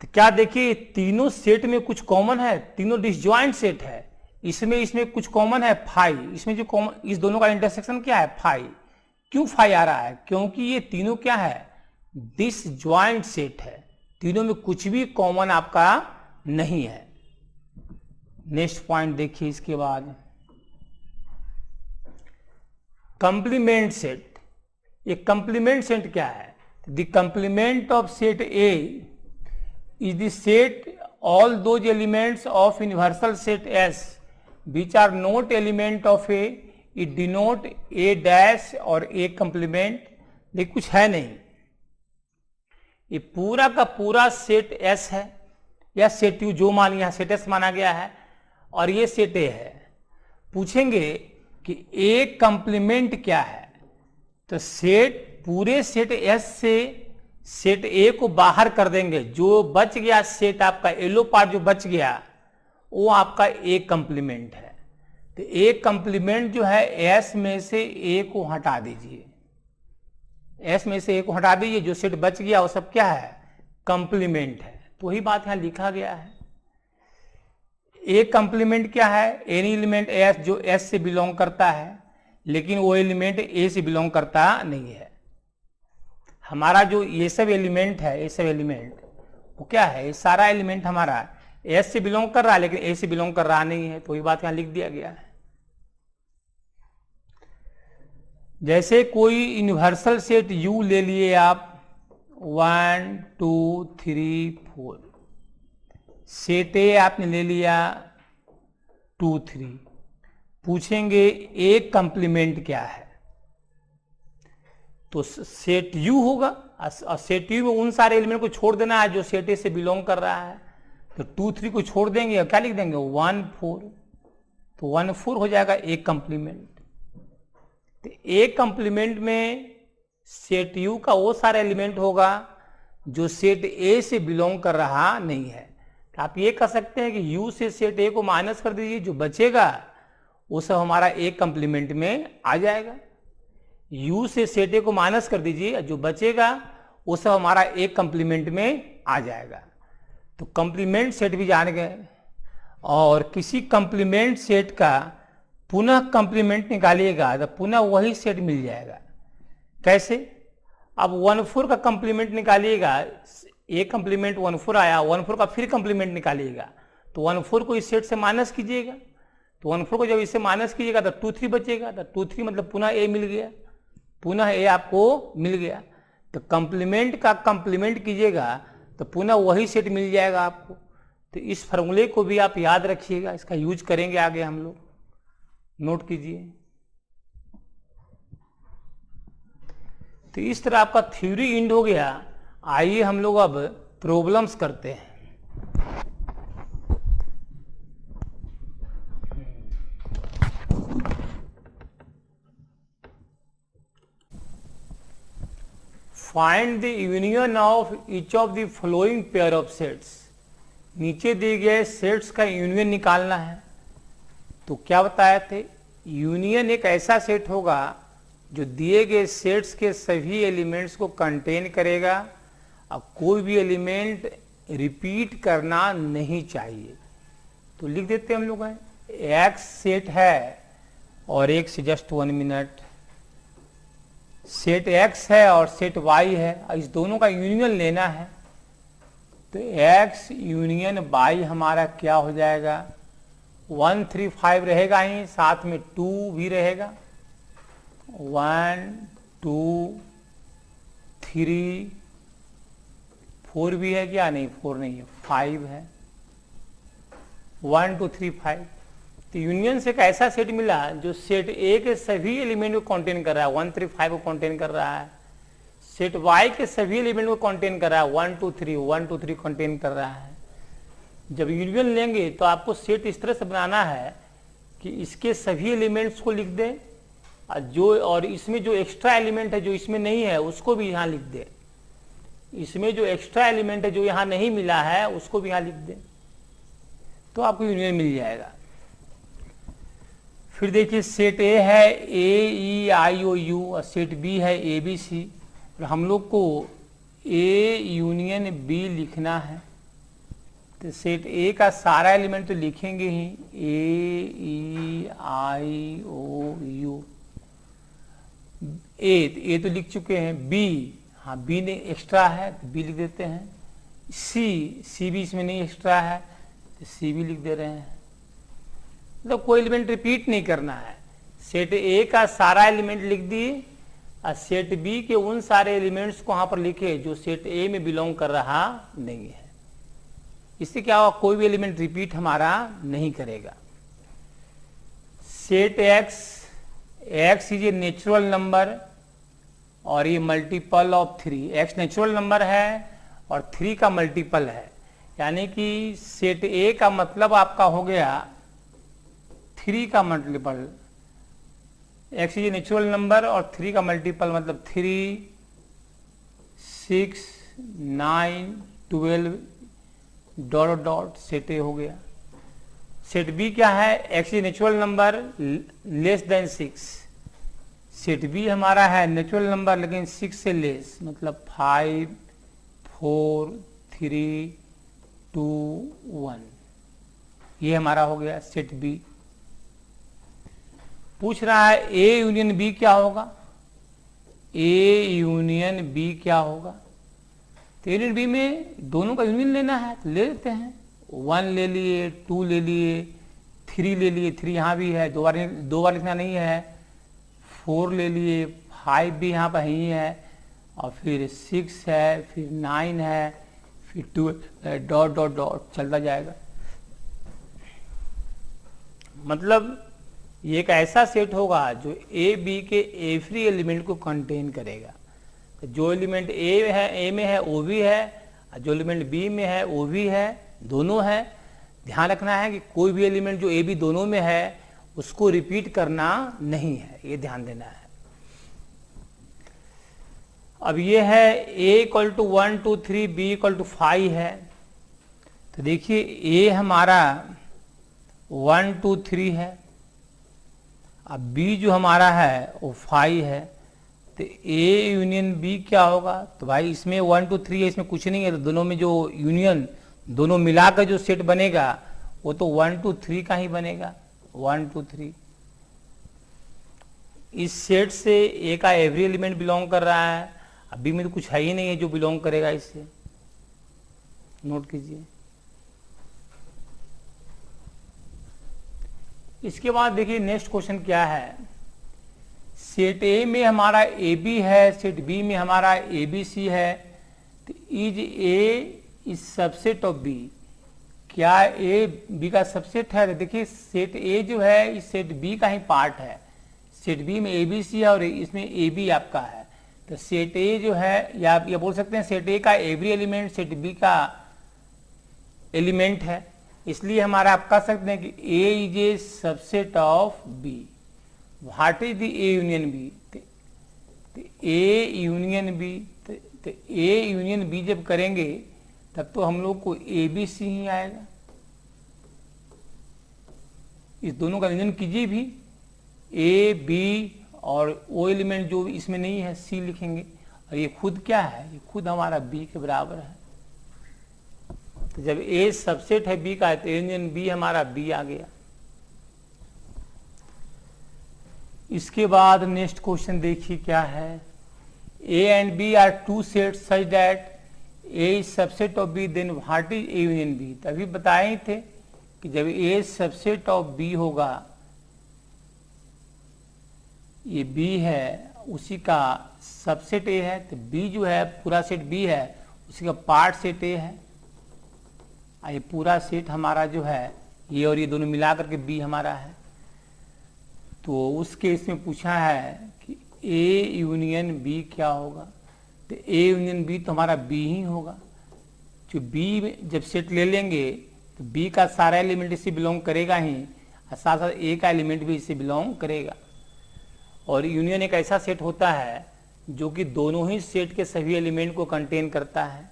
तो क्या देखिए तीनों सेट में कुछ कॉमन है, तीनों डिसजॉइंट सेट है। इसमें कुछ कॉमन है, फाई, इसमें जो कॉमन, इस दोनों का इंटरसेक्शन क्या है, फाई। क्यों फाई आ रहा है, क्योंकि ये तीनों क्या है, डिसजॉइंट सेट है। तीनों में कुछ भी कॉमन आपका नहीं है। नेक्स्ट पॉइंट देखिए इसके बाद, कंप्लीमेंट सेट। ये कंप्लीमेंट सेट क्या है, the complement of set A is the set all those elements of universal set S which are not element of A, it denote A dash और A complement। देखिए कुछ है नहीं, ये पूरा का पूरा सेट S है, या सेट यू, जो मान यहाँ सेट एस माना गया है और ये सेट ए है। पूछेंगे कि ए कंप्लीमेंट क्या है, तो सेट पूरे सेट एस से सेट ए को बाहर कर देंगे, जो बच गया सेट आपका येलो पार्ट जो बच गया वो आपका ए कंप्लीमेंट है। तो ए कंप्लीमेंट जो है एस में से ए को हटा दीजिए, एस में से ए को हटा दीजिए, जो सेट बच गया वो सब क्या है, कंप्लीमेंट है। तो वही बात यहां लिखा गया है। ए कंप्लीमेंट क्या है, एनी एलिमेंट एस जो एस से बिलोंग करता है लेकिन वो एलिमेंट ए से बिलोंग करता नहीं है। हमारा जो ये सब एलिमेंट है, ये सब एलिमेंट वो क्या है, ये सारा एलिमेंट हमारा एस से बिलोंग कर रहा है लेकिन ए से बिलोंग कर रहा नहीं है। तो वही बात यहां लिख दिया गया है। जैसे कोई यूनिवर्सल सेट यू ले लिए आप, 1 2 3 4, सेट ए आपने ले लिया 2 3। पूछेंगे ए कंप्लीमेंट क्या है, तो सेट यू होगा और सेट यू में उन सारे एलिमेंट को छोड़ देना है जो सेट ए से बिलोंग कर रहा है। तो 2 3 को छोड़ देंगे और क्या लिख देंगे 1 4, तो 1 4 हो जाएगा ए कंप्लीमेंट। तो ए कंप्लीमेंट में सेट यू का वो सारा एलिमेंट होगा जो सेट ए से बिलोंग कर रहा नहीं है। तो आप ये कह सकते हैं कि यू से सेट ए को माइनस कर दीजिए, जो बचेगा वो सब हमारा ए कंप्लीमेंट में आ जाएगा। यू से सेट ए को माइनस कर दीजिए, जो बचेगा वो सब हमारा ए कंप्लीमेंट में आ जाएगा। तो कंप्लीमेंट सेट भी जान गए। और किसी कंप्लीमेंट सेट का पुनः कंप्लीमेंट निकालिएगा तो पुनः वही सेट मिल जाएगा। कैसे, अब 1 4 का कंप्लीमेंट निकालिएगा, ए कंप्लीमेंट 1 4 आया, 1 4 का फिर कंप्लीमेंट निकालिएगा तो 1 4 को इस सेट से माइनस कीजिएगा, तो 1 4 को जब इससे माइनस कीजिएगा तो 2 3 बचेगा। तो 2 3 मतलब पुनः ए मिल गया, पुनः ए आपको मिल गया। तो कंप्लीमेंट का कंप्लीमेंट कीजिएगा तो पुनः वही सेट मिल जाएगा आपको। तो इस फॉर्मूले को भी आप याद रखिएगा, इसका यूज करेंगे आगे हम लोग, नोट कीजिए। तो इस तरह आपका थ्योरी इंड हो गया। आइए हम लोग अब प्रॉब्लम्स करते हैं। Find the union of each of the following pair of sets. नीचे दिए गए सेट्स का यूनियन निकालना है। तो क्या बताए थे, यूनियन एक ऐसा सेट होगा जो दिए गए सेट्स के सभी एलिमेंट्स को कंटेन करेगा और कोई भी एलिमेंट रिपीट करना नहीं चाहिए। तो लिख देते हैं हम लोग, एक्स सेट है और एक से जस्ट 1 मिनट, सेट एक्स है और सेट वाई है, इस दोनों का यूनियन लेना है। तो एक्स यूनियन वाई हमारा क्या हो जाएगा, 1 3 5 रहेगा ही, साथ में 2 भी रहेगा, 1 2 3 4 भी है क्या, नहीं 4 नहीं है, 5 है, 1 2 3 5। तो यूनियन से एक ऐसा सेट मिला जो सेट ए के सभी एलिमेंट को कंटेन कर रहा है, 1 3 5 को कंटेन कर रहा है, सेट वाई के सभी एलिमेंट को कंटेन कर रहा है, 1 2 3 कंटेन कर रहा है। जब यूनियन लेंगे तो आपको सेट इस तरह से बनाना है कि इसके सभी एलिमेंट्स को लिख दें और इसमें जो एक्स्ट्रा एलिमेंट है जो इसमें नहीं है उसको भी यहाँ लिख दें, इसमें जो एक्स्ट्रा एलिमेंट है जो यहाँ नहीं मिला है उसको भी यहाँ लिख दें, तो आपको यूनियन मिल जाएगा। फिर देखिए सेट ए है ए ई आई ओ यू और सेट बी है ए बी सी, और हम लोग को ए यूनियन बी लिखना है। तो सेट ए का सारा एलिमेंट तो लिखेंगे ही, ए ई आई ओ यू, ए तो लिख चुके हैं, बी हाँ बी ने एक्स्ट्रा है तो बी लिख देते हैं, सी भी इसमें नहीं एक्स्ट्रा है तो सी भी लिख दे रहे हैं। मतलब कोई एलिमेंट रिपीट नहीं करना है। सेट ए का सारा एलिमेंट लिख दिए और सेट बी के उन सारे एलिमेंट्स को वहां पर लिखे जो सेट ए में बिलोंग कर रहा नहीं है। इससे क्या होगा, कोई भी एलिमेंट रिपीट हमारा नहीं करेगा। Set X is a natural number और ये multiple of 3, x natural number है और 3 का मल्टीपल है। यानी कि सेट ए का मतलब आपका हो गया 3 का multiple, x is natural number और 3 का मल्टीपल मतलब 3, 6, 9, 12 डॉट डॉट सेट ए हो गया। सेट बी क्या है, x is natural number less than 6, set B हमारा है नेचुरल नंबर लेकिन 6 से लेस, मतलब 5, 4, 3, 2, 1, ये हमारा हो गया सेट बी। पूछ रहा है ए यूनियन बी क्या होगा, ए यूनियन बी क्या होगा। तो यूनियन बी में दोनों का यूनियन लेना है तो ले लेते हैं, 1 ले लिए, 2 ले लिए, 3 ले लिए, 3 यहाँ भी है, दो बार लिखना नहीं है, 4 ले लिए, 5 भी यहाँ पर ही है, और फिर 6 है, फिर 9 है, फिर 2 डॉट डॉट डॉट चलता जाएगा। मतलब ये एक ऐसा सेट होगा जो ए बी के एवरी एलिमेंट को कंटेन करेगा। तो जो एलिमेंट ए में है वो भी है, और जो एलिमेंट बी में है वो भी है, दोनों है। ध्यान रखना है कि कोई भी एलिमेंट जो ए बी दोनों में है उसको रिपीट करना नहीं है, ये ध्यान देना है। अब ये है a equal to 1, 2, 3, b equal to 5 है। तो देखिए a हमारा 1, 2, 3 है, अब b जो हमारा है वो 5 है। तो a यूनियन b क्या होगा, तो भाई इसमें 1, 2, 3 है, इसमें कुछ नहीं है, तो दोनों में जो यूनियन दोनों मिलाकर जो सेट बनेगा वो तो 1, 2, 3 का ही बनेगा, 1, 2, 3। इस सेट से ए का एवरी एलिमेंट बिलोंग कर रहा है, अब बी में तो कुछ है ही नहीं है जो बिलोंग करेगा इससे, नोट कीजिए। इसके बाद देखिए नेक्स्ट क्वेश्चन क्या है, सेट ए में हमारा ए बी है, सेट बी में हमारा ए बी सी है। तो is A is subset of B, क्या ए बी का सबसेट है। तो देखिए सेट ए जो है इस सेट बी का ही पार्ट है, सेट बी में ए बी सी है और इसमें ए बी आपका है। तो सेट ए जो है, या आप ये बोल सकते हैं सेट ए का एवरी एलिमेंट सेट बी का एलिमेंट है, इसलिए हमारा आप कह सकते हैं कि A is a subset of B. What is the A union B, A union B, तो ए यूनियन बी जब करेंगे तब तो हम लोग को ए बी सी ही आएगा। इस दोनों का यूनियन कीजिए भी, ए बी और ओ एलिमेंट जो इसमें नहीं है सी लिखेंगे, और ये खुद क्या है, ये खुद हमारा बी के बराबर है। तो जब ए सबसेट है बी का तो यूनियन बी हमारा बी आ गया। इसके बाद नेक्स्ट क्वेश्चन देखिए क्या है, A and B are two sets such that A is subset of B, then what is A union B. तभी बताए थे कि जब ए सबसेट ऑफ बी होगा, ये बी है उसी का सबसेट ए है, तो बी जो है पूरा सेट बी है उसी का पार्ट सेट ए है, ये पूरा सेट हमारा जो है ये और ये दोनों मिला करके बी हमारा है। तो उस केस में पूछा है कि ए यूनियन बी क्या होगा। तो ए यूनियन बी तो हमारा बी ही होगा, जो बी में जब सेट ले लेंगे तो बी का सारा एलिमेंट इससे बिलोंग करेगा ही, और साथ साथ ए का एलिमेंट भी इससे बिलोंग करेगा। और यूनियन एक ऐसा सेट होता है जो कि दोनों ही सेट के सभी एलिमेंट को कंटेन करता है।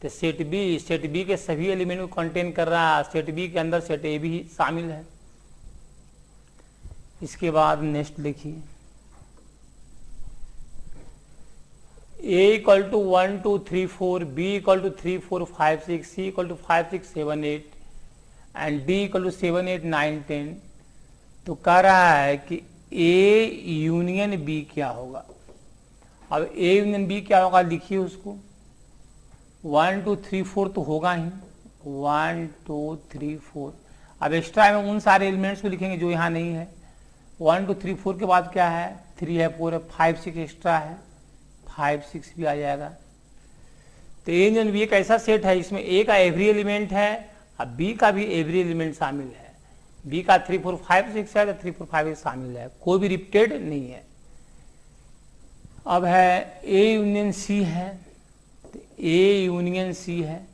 तो सेट बी के सभी एलिमेंट को कंटेन कर रहा है, सेट बी के अंदर सेट ए भी शामिल है। इसके बाद नेक्स्ट लिखिए, A equal to 1, 2, 3, 4, B equal to 3, 4, 5, 6, C equal to 5, 6, 7, 8 and D equal to 7, 8, 9, 10। तो कह रहा है कि ए यूनियन बी क्या होगा। अब ए यूनियन बी क्या होगा लिखिए उसको, 1, 2, 3, 4 तो होगा ही, 1, 2, 3, 4। अब एक्स्ट्रा में उन सारे एलिमेंट्स को लिखेंगे जो यहाँ नहीं है। 1, 2, 3, 4 के बाद क्या है, 3 है, 4 है, 5, 6 एक्स्ट्रा है, 5, 6 भी आ जाएगा। तो ए यूनियन बी एक ऐसा सेट है इसमें ए का एवरी एलिमेंट है, अब बी का भी एवरी एलिमेंट शामिल है। बी का 3, 4, 5, 6 है तो 3, 4, 5 शामिल है, कोई भी रिपीटेड नहीं है। अब है ए यूनियन सी है, तो ए यूनियन सी है,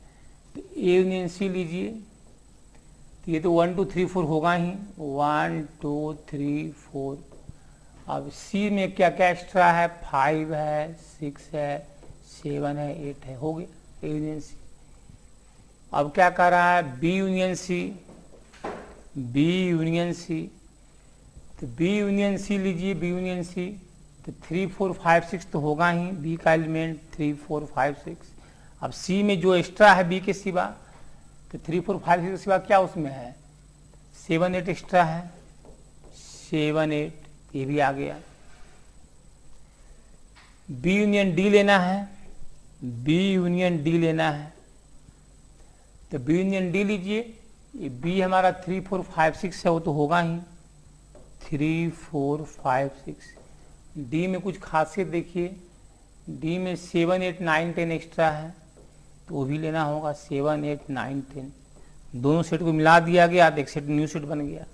तो ए यूनियन सी लीजिए, तो ये तो 1 2 3 4 होगा ही, 1 2 3 4। अब सी में क्या क्या एक्स्ट्रा है, 5 है, 6 है, 7 है, 8 है, हो गया ए यूनियन सी। अब क्या कर रहा है, B union C, B union C, तो बी यूनियन सी लीजिए, बी यूनियन सी, तो 3 4 5 6 तो होगा ही, बी का एलिमेंट 3 4 5 6। अब सी में जो एक्स्ट्रा है बी के सिवा, तो 3 4 5 6 के सिवा क्या उसमें है, 7 8 एक्स्ट्रा है, 7 8, ये भी आ गया। बी यूनियन डी लेना है, बी यूनियन डी लेना है, तो बी यूनियन डी लीजिए, ये बी हमारा 3 4 5 6 है, वो तो होगा ही, 3 4 5 6। डी में कुछ खासियत देखिए, डी में 7 8 9 10 एक्स्ट्रा है, तो वो भी लेना होगा, 7 8 9 10। दोनों सेट को मिला दिया गया, तो एक सेट न्यू सेट बन गया।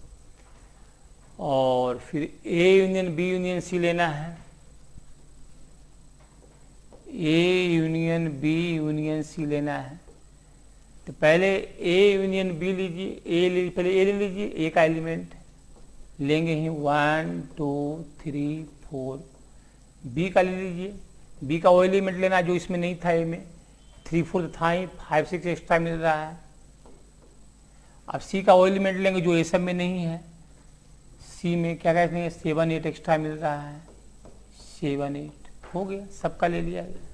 और फिर A union B union C लेना है, A union B union C लेना है, तो पहले ए यूनियन बी लीजिए, पहले ए ले लीजिए, ए का एलिमेंट लेंगे ही, 1 2 3 4। बी का ले लीजिए, बी का वो एलिमेंट लेना जो इसमें नहीं था, ए में 3 4 तो था ही, 5 6 एक्स्ट्रा मिल रहा है। अब सी का वो एलिमेंट लेंगे जो ए सब में नहीं है, सी में क्या कहते हैं, 7 8 एक्स्ट्रा मिल रहा है, 7 8 हो गया, सबका ले लिया गया।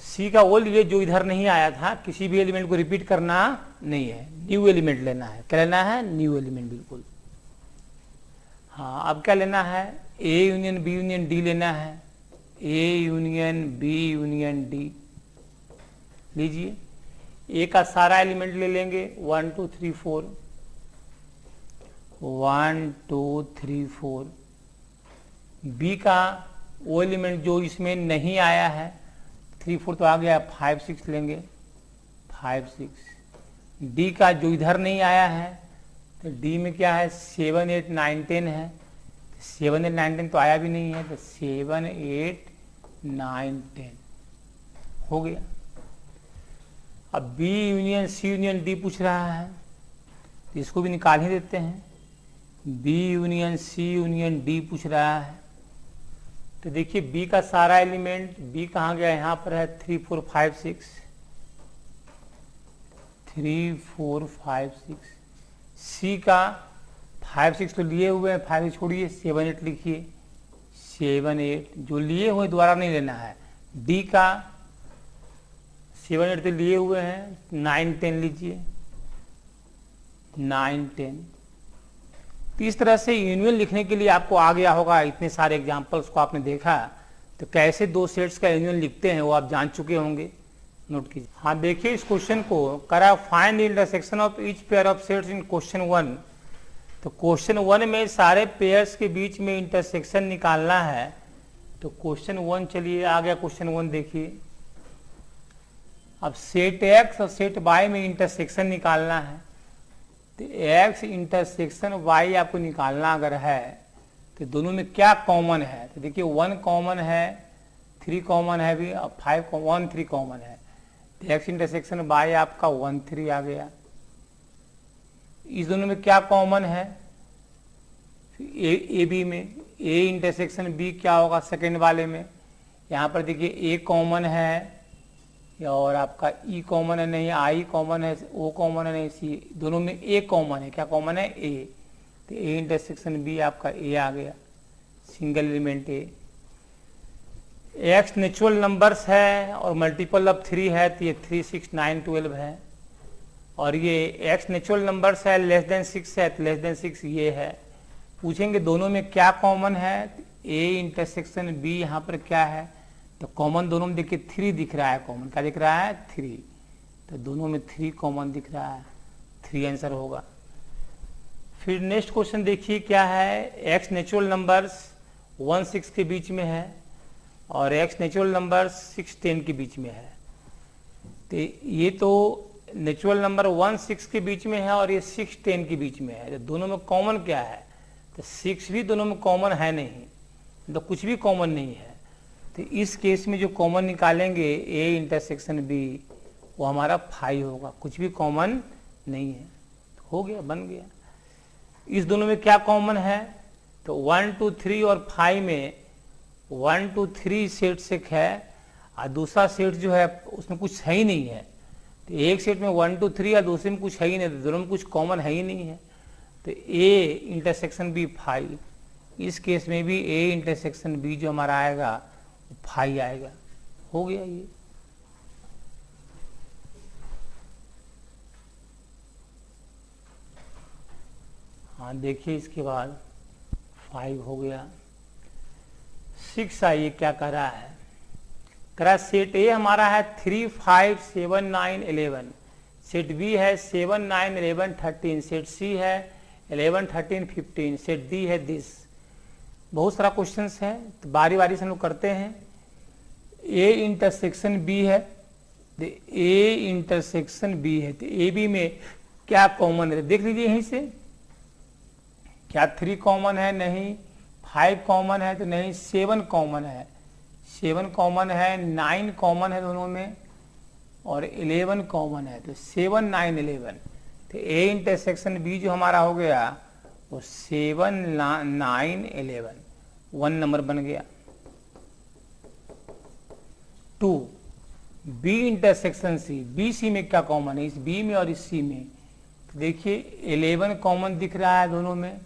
सी का वो लिए जो इधर नहीं आया था, किसी भी एलिमेंट को रिपीट करना नहीं है, न्यू एलिमेंट लेना है। क्या लेना है, न्यू एलिमेंट, बिल्कुल। हाँ, अब क्या लेना है, A union B union D लेना है, A union B union D लीजिए। ए का सारा एलिमेंट ले लेंगे, 1 2 3 4, 1 2 3 4। बी का वो एलिमेंट जो इसमें नहीं आया है, 3 4 तो आ गया, 5 6 लेंगे, 5 6। डी का जो इधर नहीं आया है, तो डी में क्या है, 7 8 9 10 है, 7 8 9 10 तो आया भी नहीं है, तो 7 8 9 10 हो गया। अब B union C union D पूछ रहा है, तो इसको भी निकाल ही देते हैं। B union C union D पूछ रहा है, तो देखिए बी का सारा एलिमेंट, बी कहाँ गया, यहाँ पर है 3 4 5 6, 3 4 5 6। सी का 5 6 तो लिए हुए हैं, 5 छोड़िए, 7 8 लिखिए, 7 8 जो लिए हुए दोबारा नहीं लेना है। डी का 7 8 तो लिए हुए हैं, 9 10 लीजिए, 9 10। तो इस तरह से यूनियन लिखने के लिए आपको आ गया होगा, इतने सारे एग्जाम्पल्स को आपने देखा, तो कैसे दो सेट्स का यूनियन लिखते हैं वो आप जान चुके होंगे, नोट कीजिए। हाँ, देखिए इस क्वेश्चन को करा, find the intersection of each pair of sets in question 1। तो क्वेश्चन 1 में सारे पेयर्स के बीच में इंटरसेक्शन निकालना है। तो क्वेश्चन 1 चलिए आ गया, क्वेश्चन 1 देखिए। अब सेट एक्स और सेट वाई में इंटरसेक्शन निकालना है, तो एक्स इंटरसेक्शन वाई आपको निकालना अगर है, तो दोनों में क्या कॉमन है, तो देखिए 1 कॉमन है, 3 कॉमन है भी, 5 1 3 कॉमन है, तो एक्स इंटरसेक्शन वाई आपका 1 3 आ गया। इस दोनों में क्या कॉमन है, ए बी में, ए इंटरसेक्शन बी क्या होगा सेकेंड वाले में, यहाँ पर देखिए ए कॉमन है और आपका ई कॉमन है नहीं, आई कॉमन है, ओ कॉमन है नहीं, सी, दोनों में ए कॉमन है। क्या कॉमन है, ए, तो ए इंटरसेक्शन बी आपका ए आ गया, सिंगल एलिमेंट ए। एक्स नेचुरल नंबर्स है और मल्टीपल ऑफ 3 है, तो ये 3 6 9 12 है। और ये एक्स नेचुरल नंबर्स है, लेस देन 6 है, तो लेस देन 6 ये है। पूछेंगे दोनों में क्या कॉमन है, ए इंटरसेक्शन बी यहाँ पर क्या है, तो कॉमन दोनों में देखिए 3 दिख रहा है, कॉमन क्या दिख रहा है, 3, तो दोनों में 3 कॉमन दिख रहा है, 3 आंसर होगा। फिर नेक्स्ट क्वेश्चन देखिए क्या है, एक्स नेचुरल नंबर्स 1 6 के बीच में है और एक्स नेचुरल नंबर्स 6 10 के बीच में है। तो ये तो नेचुरल नंबर 1 6 के बीच में है और ये 6 10 के बीच में है, तो दोनों में कॉमन क्या है, तो 6 भी दोनों में कॉमन है नहीं, तो कुछ भी कॉमन नहीं है। तो इस केस में जो कॉमन निकालेंगे ए इंटरसेक्शन बी, वो हमारा 5 होगा, कुछ भी कॉमन नहीं है। तो हो गया, बन गया। इस दोनों में क्या कॉमन है? तो 1 2 3 और 5 में 1 2 3 सेट से है और दूसरा सेट जो है उसमें कुछ है ही नहीं है। तो एक सेट में 1 2 3 और दूसरे में कुछ है ही नहीं, तो दोनों में कुछ कॉमन है ही नहीं है। तो ए इंटरसेक्शन बी 5, इस केस में भी ए इंटरसेक्शन बी जो हमारा आएगा वो 5 आएगा। हो गया ये। हाँ देखिए, इसके बाद 5 हो गया। 6 आइए क्या कह रहा है? कह रहा है सेट ए हमारा है 3 5 7 9 11, सेट बी है 7 9 11 13, सेट सी है 11 13 15, सेट डी है दिस। बहुत सारा क्वेश्चंस है, तो बारी बारी से हम लोग करते हैं। ए इंटरसेक्शन बी है, तो ए इंटरसेक्शन बी है, तो ए बी में क्या कॉमन है? देख लीजिए यहीं से, क्या 3 कॉमन है? नहीं। 5 कॉमन है? तो नहीं। 7 कॉमन है? 7 कॉमन है। 9 कॉमन है दोनों में, और 11 कॉमन है। तो 7 9 11, तो ए इंटरसेक्शन बी जो हमारा हो गया वो 7 9 11, 1 नंबर बन गया। 2 B intersection C, B C में क्या कॉमन है? इस बी में और इस सी में, तो देखिए 11 कॉमन दिख रहा है दोनों में,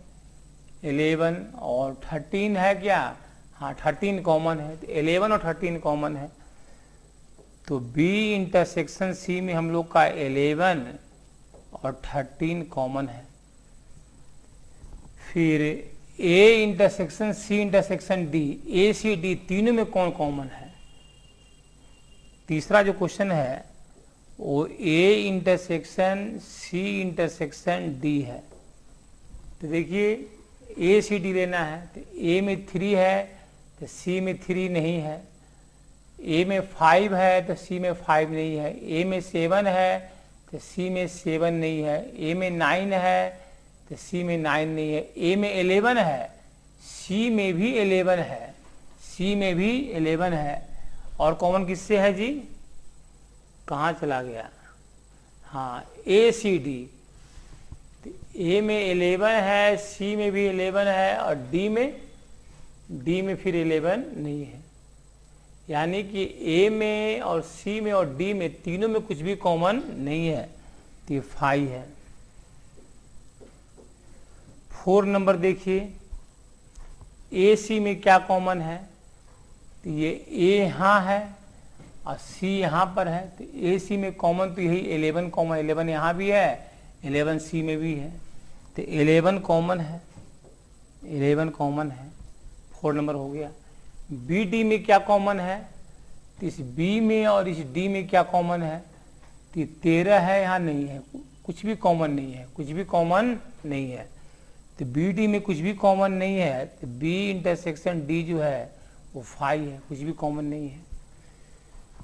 11 और 13 है क्या? हाँ 13 कॉमन है, तो 11 और 13 कॉमन है। तो बी इंटरसेक्शन सी में हम लोग का 11 और 13 कॉमन है। फिर A intersection C intersection D, A C D तीनों में कौन कॉमन है? तीसरा जो क्वेश्चन है वो A intersection C intersection D है। तो देखिए ए सी डी लेना है, तो ए में 3 है तो सी में 3 नहीं है, ए में 5 है तो सी में 5 नहीं है, ए में 7 है तो सी में 7 नहीं है, ए में 9 है तो सी में 9 नहीं है, ए में 11 है, सी में भी 11 है, सी में भी 11 है। और कॉमन किससे है जी? कहाँ चला गया? हाँ ए सी डी, ए में 11 है, सी में भी 11 है, और डी में फिर 11 नहीं है। यानी कि ए में और सी में और डी में तीनों में कुछ भी कॉमन नहीं है, तो ये 5 है। 4 नंबर देखिए, ए सी में क्या कॉमन है? तो ये ए यहाँ है और सी यहाँ पर है, तो ए सी में कॉमन तो यही 11 कॉमन, 11 यहाँ भी है, 11 सी में भी है, तो 11 कॉमन है, 11 कॉमन है। 4 नंबर हो गया। बी डी में क्या कॉमन है? तो इस बी में और इस डी में क्या कॉमन है? तो 13 है, यहाँ नहीं है, कुछ भी कॉमन नहीं है, कुछ भी कॉमन नहीं है। तो बी डी में कुछ भी कॉमन नहीं है, तो बी इंटरसेक्शन डी जो है वो 5 है, कुछ भी कॉमन नहीं है।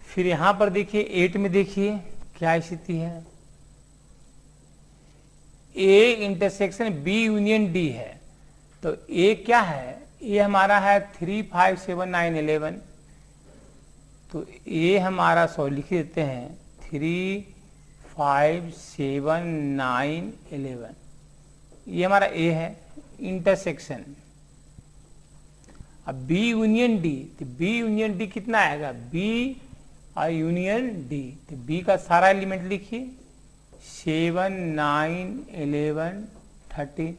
फिर यहाँ पर देखिए 8 में देखिए क्या स्थिति है? A intersection B union D है, तो ए क्या है? ए हमारा है 3 5 7 9 11, तो ए हमारा लिख देते हैं 3 5 7 9 11, ये हमारा ए है इंटरसेक्शन। अब बी यूनियन डी, तो बी यूनियन डी कितना आएगा? बी और यूनियन डी, तो बी का सारा एलिमेंट लिखिए 7 9 11 13,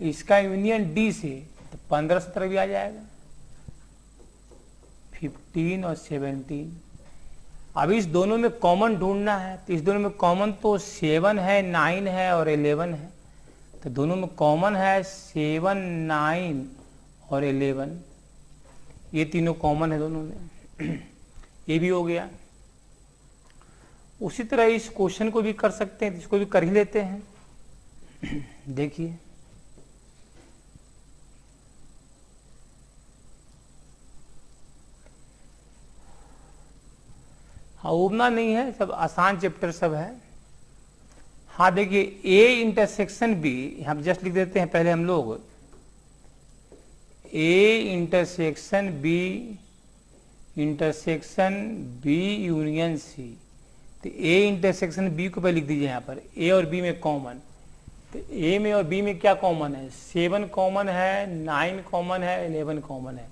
इसका यूनियन डी से तो 15 17 भी आ जाएगा, 15 और 17। अब इस दोनों में कॉमन ढूंढना है, तो इस दोनों में कॉमन तो 7 है, 9 है और 11 है, तो दोनों में कॉमन है 7 9 और 11, ये तीनों कॉमन है दोनों में। ये भी हो गया। उसी तरह इस क्वेश्चन को भी कर सकते हैं, इसको भी कर ही लेते हैं। देखिए हाँ, उबना नहीं है, सब आसान चैप्टर सब है। हाँ देखिए ए इंटरसेक्शन बी, हम जस्ट लिख देते हैं पहले हम लोग, A intersection B intersection B union C, तो ए इंटरसेक्शन बी को पहले लिख दीजिए यहाँ पर, ए और बी में कॉमन, तो ए में और बी में क्या कॉमन है, 7 कॉमन है, 9 कॉमन है, 11 कॉमन है,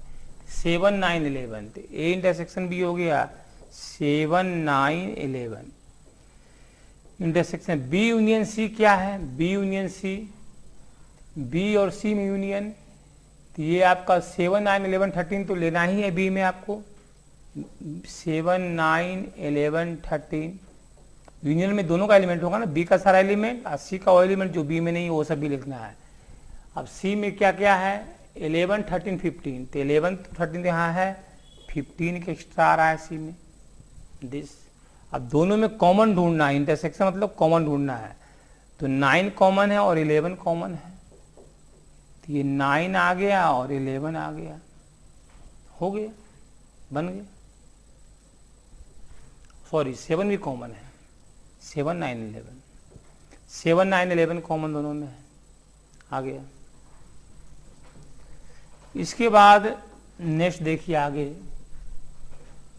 7 9 11, तो ए इंटरसेक्शन बी हो गया 7 9 11। इंटरसेक्शन बी यूनियन सी क्या है, बी यूनियन सी, बी और सी में यूनियन, तो ये आपका 7 9 11 13 तो लेना ही है बी में आपको, 7 9 11 13, यूनियन में दोनों का एलिमेंट होगा ना, बी का सारा एलिमेंट और सी का वो एलिमेंट जो बी में नहीं वो सब भी लिखना है। अब सी में क्या क्या है, 11 13 15, तो 11 13 यहाँ है, 15 का एक्स्ट्रा आ रहा है सी में दिस। अब दोनों में कॉमन ढूंढना है, इंटरसेक्शन मतलब कॉमन ढूंढना है, तो 9 कॉमन है और 11 कॉमन है, तो ये 9 आ गया और 11 आ गया, हो गया, बन गया। सॉरी 7 भी कॉमन है, 7 9 11, 7 9 11 कॉमन दोनों में है, आ गया। इसके बाद नेक्स्ट देखिए आगे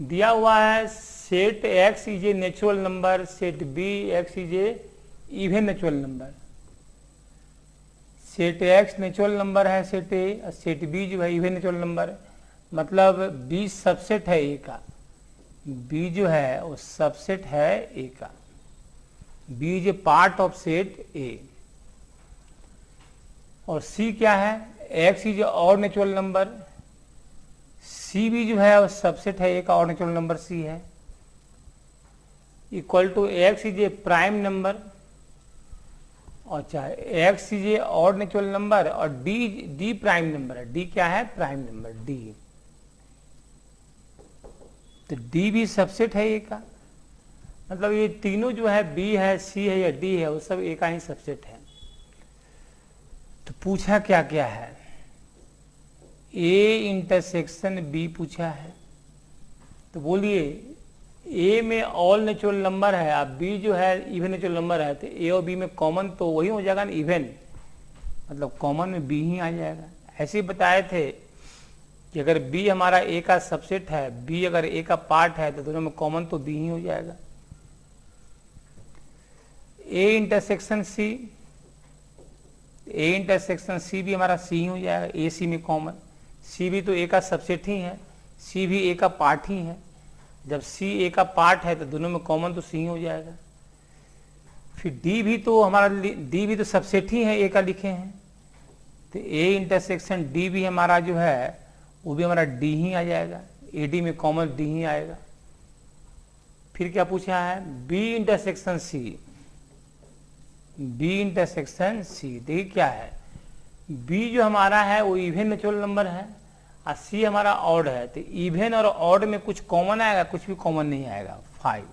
दिया हुआ है, set X is a natural number, set B X is a even natural number. Set X natural number है सेट ए, और सेट बी जो है इवन नेचुरल नंबर, मतलब बी सबसेट है ए का, बी जो है वो सबसेट है ए का, B is a part of set A. और सी क्या है, x is a odd natural number, C भी जो है वो सबसेट है ए का, ऑड नेचुरल नंबर सी है, equal to X is a prime number, और चाहे X is a odd natural number, और डी प्राइम नंबर है, डी क्या है, प्राइम नंबर डी, तो डी भी सबसेट है ए का, मतलब ये तीनों जो है बी है सी है या डी है वो सब ए का ही सबसेट है। तो पूछा क्या क्या है, ए इंटरसेक्शन बी पूछा है, तो बोलिए ए में ऑल नेचुरल नंबर है, अब बी जो है इवन नेचुरल नंबर है, तो ए और बी में कॉमन तो वही हो जाएगा ना इवन, मतलब कॉमन में बी ही आ जाएगा। ऐसे ही बताए थे कि अगर बी हमारा ए का सबसेट है, बी अगर ए का पार्ट है, तो दोनों में कॉमन तो बी ही हो जाएगा। ए इंटरसेक्शन सी, ए इंटरसेक्शन सी भी हमारा सी ही हो जाएगा, ए सी में कॉमन, सी भी तो ए का सबसेट ही है, सी भी ए का पार्ट ही है, जब सी ए का पार्ट है तो दोनों में कॉमन तो सी ही हो जाएगा। फिर डी भी तो हमारा, डी भी तो सबसेट ही है ए का लिखे हैं, तो ए इंटरसेक्शन डी भी हमारा जो है वो भी हमारा डी ही आ जाएगा, ए डी में कॉमन डी ही आएगा। फिर क्या पूछा है, B intersection C, B intersection C, देखिए क्या है, बी जो हमारा है वो इवन नेचुरल नंबर है और सी हमारा ऑड है, तो इवन और ऑड में कुछ कॉमन आएगा, कुछ भी कॉमन नहीं आएगा, 5।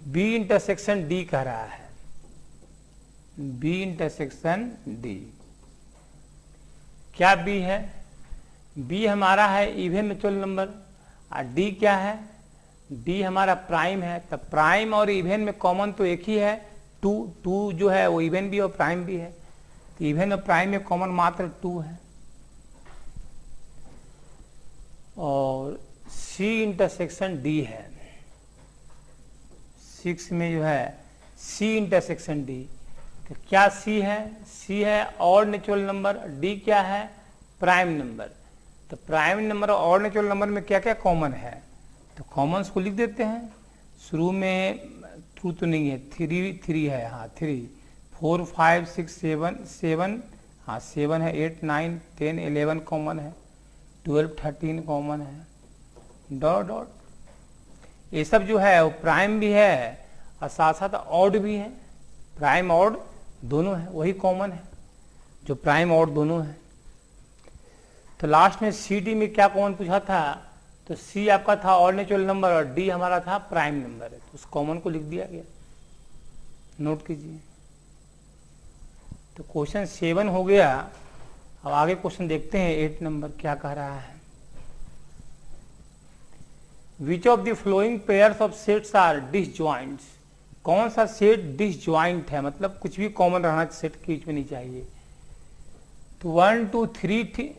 बी इंटरसेक्शन डी कह रहा है, बी इंटरसेक्शन डी, क्या बी है, बी हमारा है इवन नेचुरल नंबर, और डी क्या है, डी हमारा प्राइम है, तो प्राइम और इवन में कॉमन तो एक ही है, 2 जो है वो इवन भी और प्राइम भी है, तो इवन और प्राइम में कॉमन मात्र 2 है। और सी इंटरसेक्शन डी है, 6 में जो है सी इंटरसेक्शन डी, तो क्या सी है, सी है ऑड नेचुरल नंबर, डी क्या है, प्राइम नंबर, तो प्राइम नंबर और ऑड नेचुरल नंबर में क्या क्या कॉमन है, तो कॉमन्स को लिख देते हैं। शुरू में थ्रू तो नहीं है, 3 है, हाँ 3, 4 5 6 7, हाँ 7 है, 8 9 10 11 कॉमन है, 12 13 कॉमन है, डॉट डॉट, ये सब जो है वो प्राइम भी है और साथ साथ ऑड भी है, प्राइम ऑड दोनों है, वही कॉमन है जो प्राइम ऑड दोनों है। तो लास्ट में सी डी में क्या कॉमन पूछा था, तो सी आपका था ऑड नेचुरल नंबर और डी हमारा था प्राइम नंबर है, तो उस कॉमन को लिख दिया गया, नोट कीजिए। तो क्वेश्चन 7 हो गया। अब आगे क्वेश्चन देखते हैं 8 नंबर क्या कह रहा है। Which of the following pairs of sets are disjoints, कौन सा सेट डिसजॉइंट है, मतलब कुछ भी कॉमन रहना सेट के बीच में नहीं चाहिए। तो 1 2 3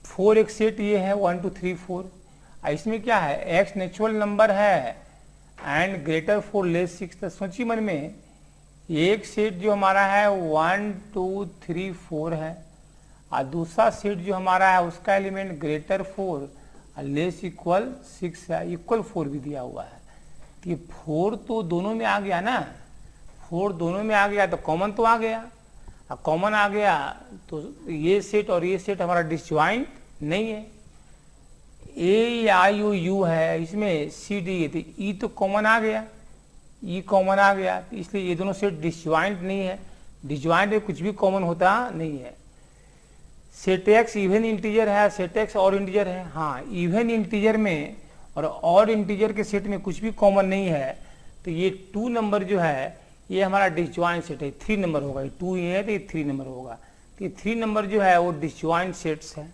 4 एक सेट ये है 1 2 3 4। इसमें क्या है, x नेचुरल नंबर है एंड ग्रेटर 4 लेस 6। तो सोचिए मन में, एक सेट जो हमारा है 1 2 3 4 है और दूसरा सेट जो हमारा है उसका एलिमेंट ग्रेटर 4 और लेस इक्वल 6 है, इक्वल 4 भी दिया हुआ है। तो ये 4 तो दोनों में आ गया ना, 4 दोनों में आ गया तो कॉमन तो आ गया, और कॉमन आ गया तो ये सेट और ये सेट हमारा डिसजॉइंट नहीं है। ए आई ओ यू है, इसमें सी डी है, तो ई तो कॉमन आ गया, ई कॉमन आ गया, तो इसलिए ये दोनों सेट डिसजॉइंट नहीं है। डिसजॉइंट में कुछ भी कॉमन होता नहीं है। सेट एक्स इवन इंटीजर है, सेट एक्स और इंटीजर है। हाँ, इवन इंटीजर में और ऑड इंटीजर के सेट में कुछ भी कॉमन नहीं है, तो ये 2 नंबर जो है ये हमारा डिसजॉइंट सेट है, 3 नंबर होगा। 2 ये है तो ये 3 नंबर होगा। तो ये 3 नंबर जो है वो डिसजॉइंट सेट्स है,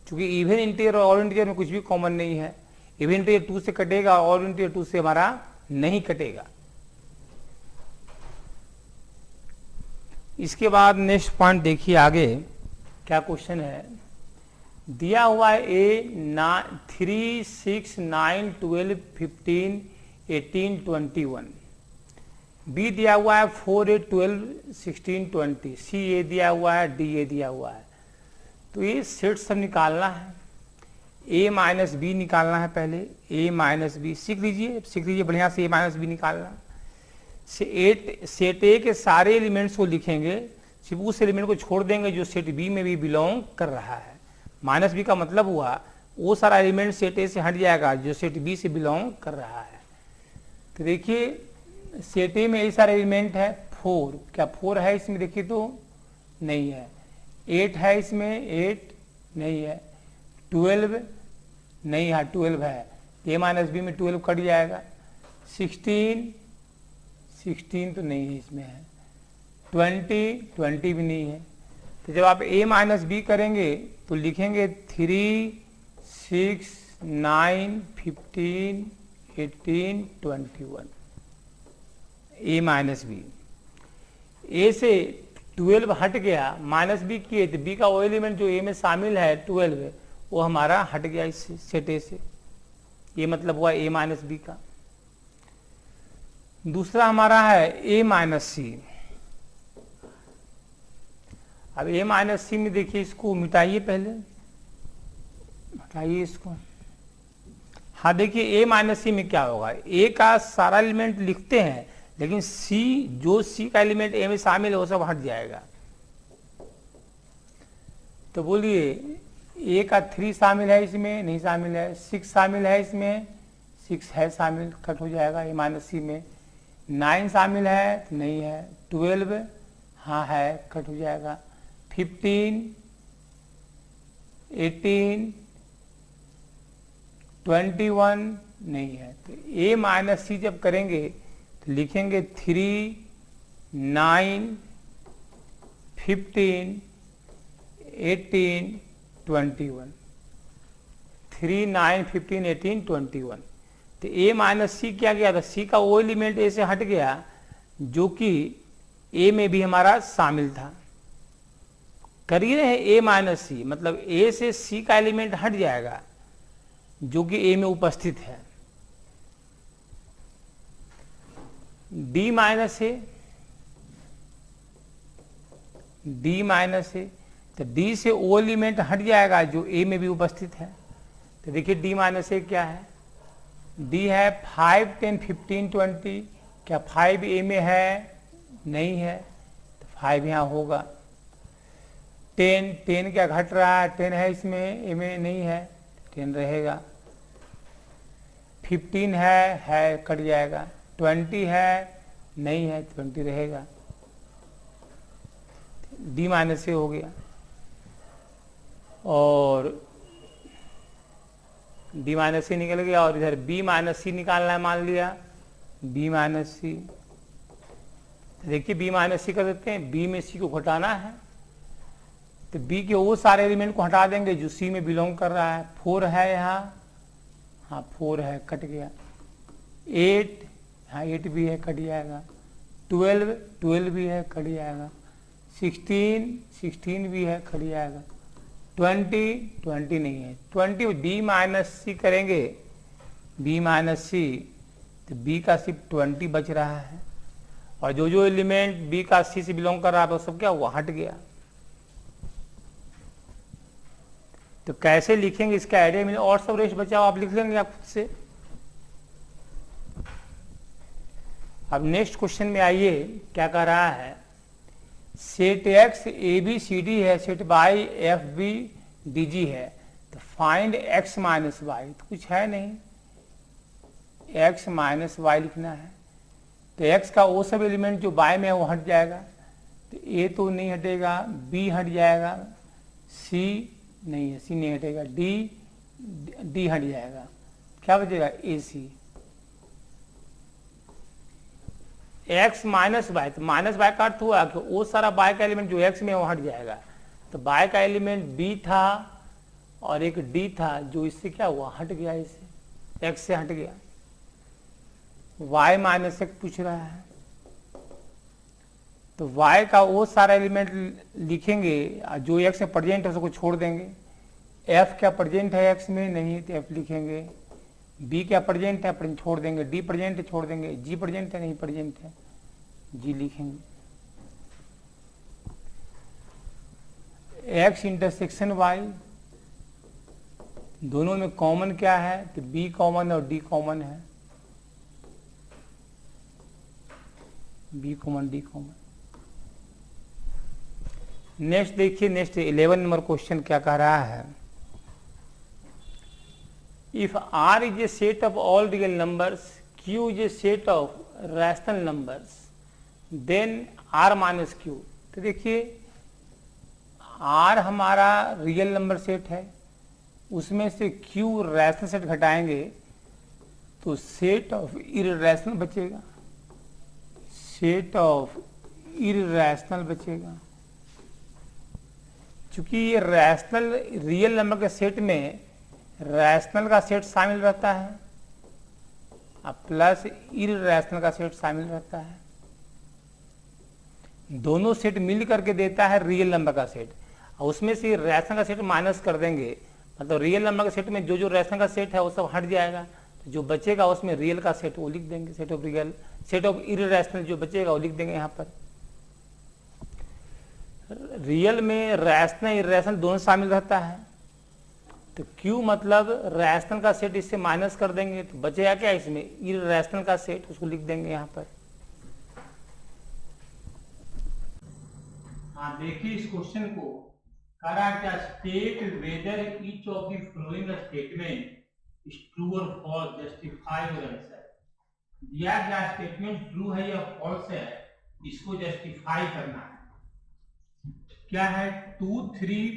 क्योंकि इवन इंटीजर और ऑड इंटीजर में कुछ भी कॉमन नहीं है। इवन इंटीजर 2 से कटेगा, ऑड इंटीजर 2 से हमारा नहीं कटेगा। इसके बाद नेक्स्ट पॉइंट देखिए आगे क्या क्वेश्चन है। दिया हुआ है ए 3 6 9 12 15 18 21, बी दिया हुआ है 4 8 12 16 20, सी ए दिया हुआ है, डी ए दिया हुआ है। तो ये सेट सब निकालना है। ए माइनस बी निकालना है पहले, ए माइनस बी सीख लीजिए बढ़िया से, ए माइनस बी निकालना। सेट ए के सारे एलिमेंट्स को लिखेंगे, सिर्फ उस एलिमेंट को छोड़ देंगे जो सेट बी में भी बिलोंग कर रहा है। माइनस बी का मतलब हुआ वो सारा एलिमेंट सेट ए से हट जाएगा जो सेट बी से बिलोंग कर रहा है। तो देखिए सेट ए में ये सारे एलिमेंट है 4, क्या 4 है इसमें, देखिए तो नहीं है। 8 है इसमें, 8 नहीं है। 12 नहीं है, 12 है, ए माइनस बी में 12 कट जाएगा। 16 तो नहीं है इसमें है। 20 भी नहीं है। तो जब आप a माइनस बी करेंगे तो लिखेंगे 3 6 9 15 18 21, a माइनस बी। a से 12 हट गया, माइनस बी किए तो b का वो एलिमेंट जो a में शामिल है 12 वो हमारा हट गया इस सेट a से। ये मतलब हुआ a माइनस बी का। दूसरा हमारा है a माइनस सी। अब a माइनस सी में देखिए, इसको मिटाइए, पहले हटाइए इसको। हाँ देखिए a माइनस सी में क्या होगा, a का सारा एलिमेंट लिखते हैं लेकिन c जो c का एलिमेंट a में शामिल है वो सब हट जाएगा। तो बोलिए a का 3 शामिल है इसमें, नहीं शामिल है। 6 शामिल है इसमें, 6 है शामिल, कट हो जाएगा a माइनस सी में। 9 शामिल है, नहीं है। 12 हाँ है, कट हो जाएगा। 15 18 21 नहीं है। तो a माइनस सी जब करेंगे तो लिखेंगे 3 9 15 18 21, 3 9 15 18 21। तो a माइनस सी क्या गया था, c का वो एलिमेंट a से हट गया जो कि a में भी हमारा शामिल था। कर ही रहे a माइनस सी, मतलब a से c का एलिमेंट हट जाएगा जो कि a में उपस्थित है। d माइनस ए, d माइनस ए, तो d से वो एलिमेंट हट जाएगा जो a में भी उपस्थित है। तो देखिए d माइनस ए क्या है, d है 5 10 15 20, क्या 5 a में है, नहीं है, तो 5 यहाँ होगा। 10 क्या घट रहा है, 10 है इसमें, a में नहीं है, 10 रहेगा। 15 है कट जाएगा। 20 है, नहीं है, 20 रहेगा। d माइनस ए हो गया। और d माइनस सी निकल गया, और इधर b माइनस सी निकालना है, मान लिया b माइनस सी। देखिए b माइनस सी कर देते हैं, b में c को घटाना है तो b के वो सारे एलिमेंट को हटा देंगे जो c में बिलोंग कर रहा है। 4 है यहाँ, हाँ 4 है, कट गया। 8 हाँ 8 भी है, कट जाएगा। 12 भी है, कट जाएगा। 16 भी है, कट जाएगा। 20 नहीं है, 20 बी माइनस सी करेंगे, बी माइनस सी, तो बी का सिर्फ 20 बच रहा है, और जो जो एलिमेंट बी का सी से बिलोंग कर रहा है वो सब क्या हुआ, हट गया। तो कैसे लिखेंगे इसका आइडिया मिले, और सब रेस्ट बचाओ आप लिख लेंगे आप खुद से। अब नेक्स्ट क्वेश्चन में आइए, क्या कह रहा है, set X A B C D है, set Y F B D G है, तो फाइंड एक्स माइनस वाई, तो कुछ है नहीं, एक्स माइनस वाई लिखना है। तो एक्स का वो सब एलिमेंट जो बाय में है वो हट जाएगा, तो ए तो नहीं हटेगा, बी हट जाएगा, सी नहीं है, सी नहीं हटेगा, डी हट जाएगा, क्या बचेगा, ए सी। एक्स माइनस वाई, तो माइनस वाई का अर्थ हुआ कि वो सारा बाय का एलिमेंट जो एक्स में है वो हट जाएगा, तो बाय का एलिमेंट बी था और एक डी था, जो इससे क्या हुआ, हट गया, इससे एक्स से हट गया। y माइनस एक्स पूछ रहा है, तो y का वो सारा एलिमेंट लिखेंगे जो x में प्रेजेंट है उसको छोड़ देंगे। f क्या प्रेजेंट है x में, नहीं, तो f लिखेंगे। b क्या प्रेजेंट है, छोड़ देंगे, d प्रेजेंट है, छोड़ देंगे, g प्रेजेंट है, नहीं प्रेजेंट है, g लिखेंगे। x इंटरसेक्शन y, दोनों में कॉमन क्या है, तो b कॉमन और d कॉमन है, B common D common. Next देखिए, नेक्स्ट 11 नंबर क्वेश्चन क्या कह रहा है, if R is a set of all real numbers, Q is a set of rational numbers, then R minus Q. तो देखिए are हमारा real number set है, उसमें से क्यू रैशनल सेट घटाएंगे तो सेट ऑफ इररैशनल बचेगा, सेट ऑफ इररैशनल बचेगा। चूंकि ये रैशनल रियल नंबर के सेट में रैशनल का सेट शामिल रहता है और प्लस इररैशनल का सेट शामिल रहता है, दोनों सेट मिल करके देता है रियल नंबर का सेट, और उसमें से रैशनल का सेट माइनस कर देंगे, मतलब रियल नंबर के सेट में जो जो रैशनल का सेट है वो सब हट जाएगा, तो जो बचेगा उसमें रियल का सेट वो लिख देंगे, set of real, set of irrational जो बचेगा वो लिख देंगे। यहाँ पर रियल में रैशनल इररैशनल दोनों शामिल रहता है, तो Q मतलब रैशनल का सेट इससे माइनस कर देंगे तो बचेगा क्या, इसमें इररैशनल का सेट, उसको लिख देंगे यहाँ पर। हाँ देखिए इस क्वेश्चन को, कह रहा है क्या, state whether each of the following statement is true और फॉल्स, जस्टिफाई योर आंसर। दिया गया स्टेटमेंट ट्रू है या फॉल्स है, इसको जस्टिफाई करना है। क्या है, 2 3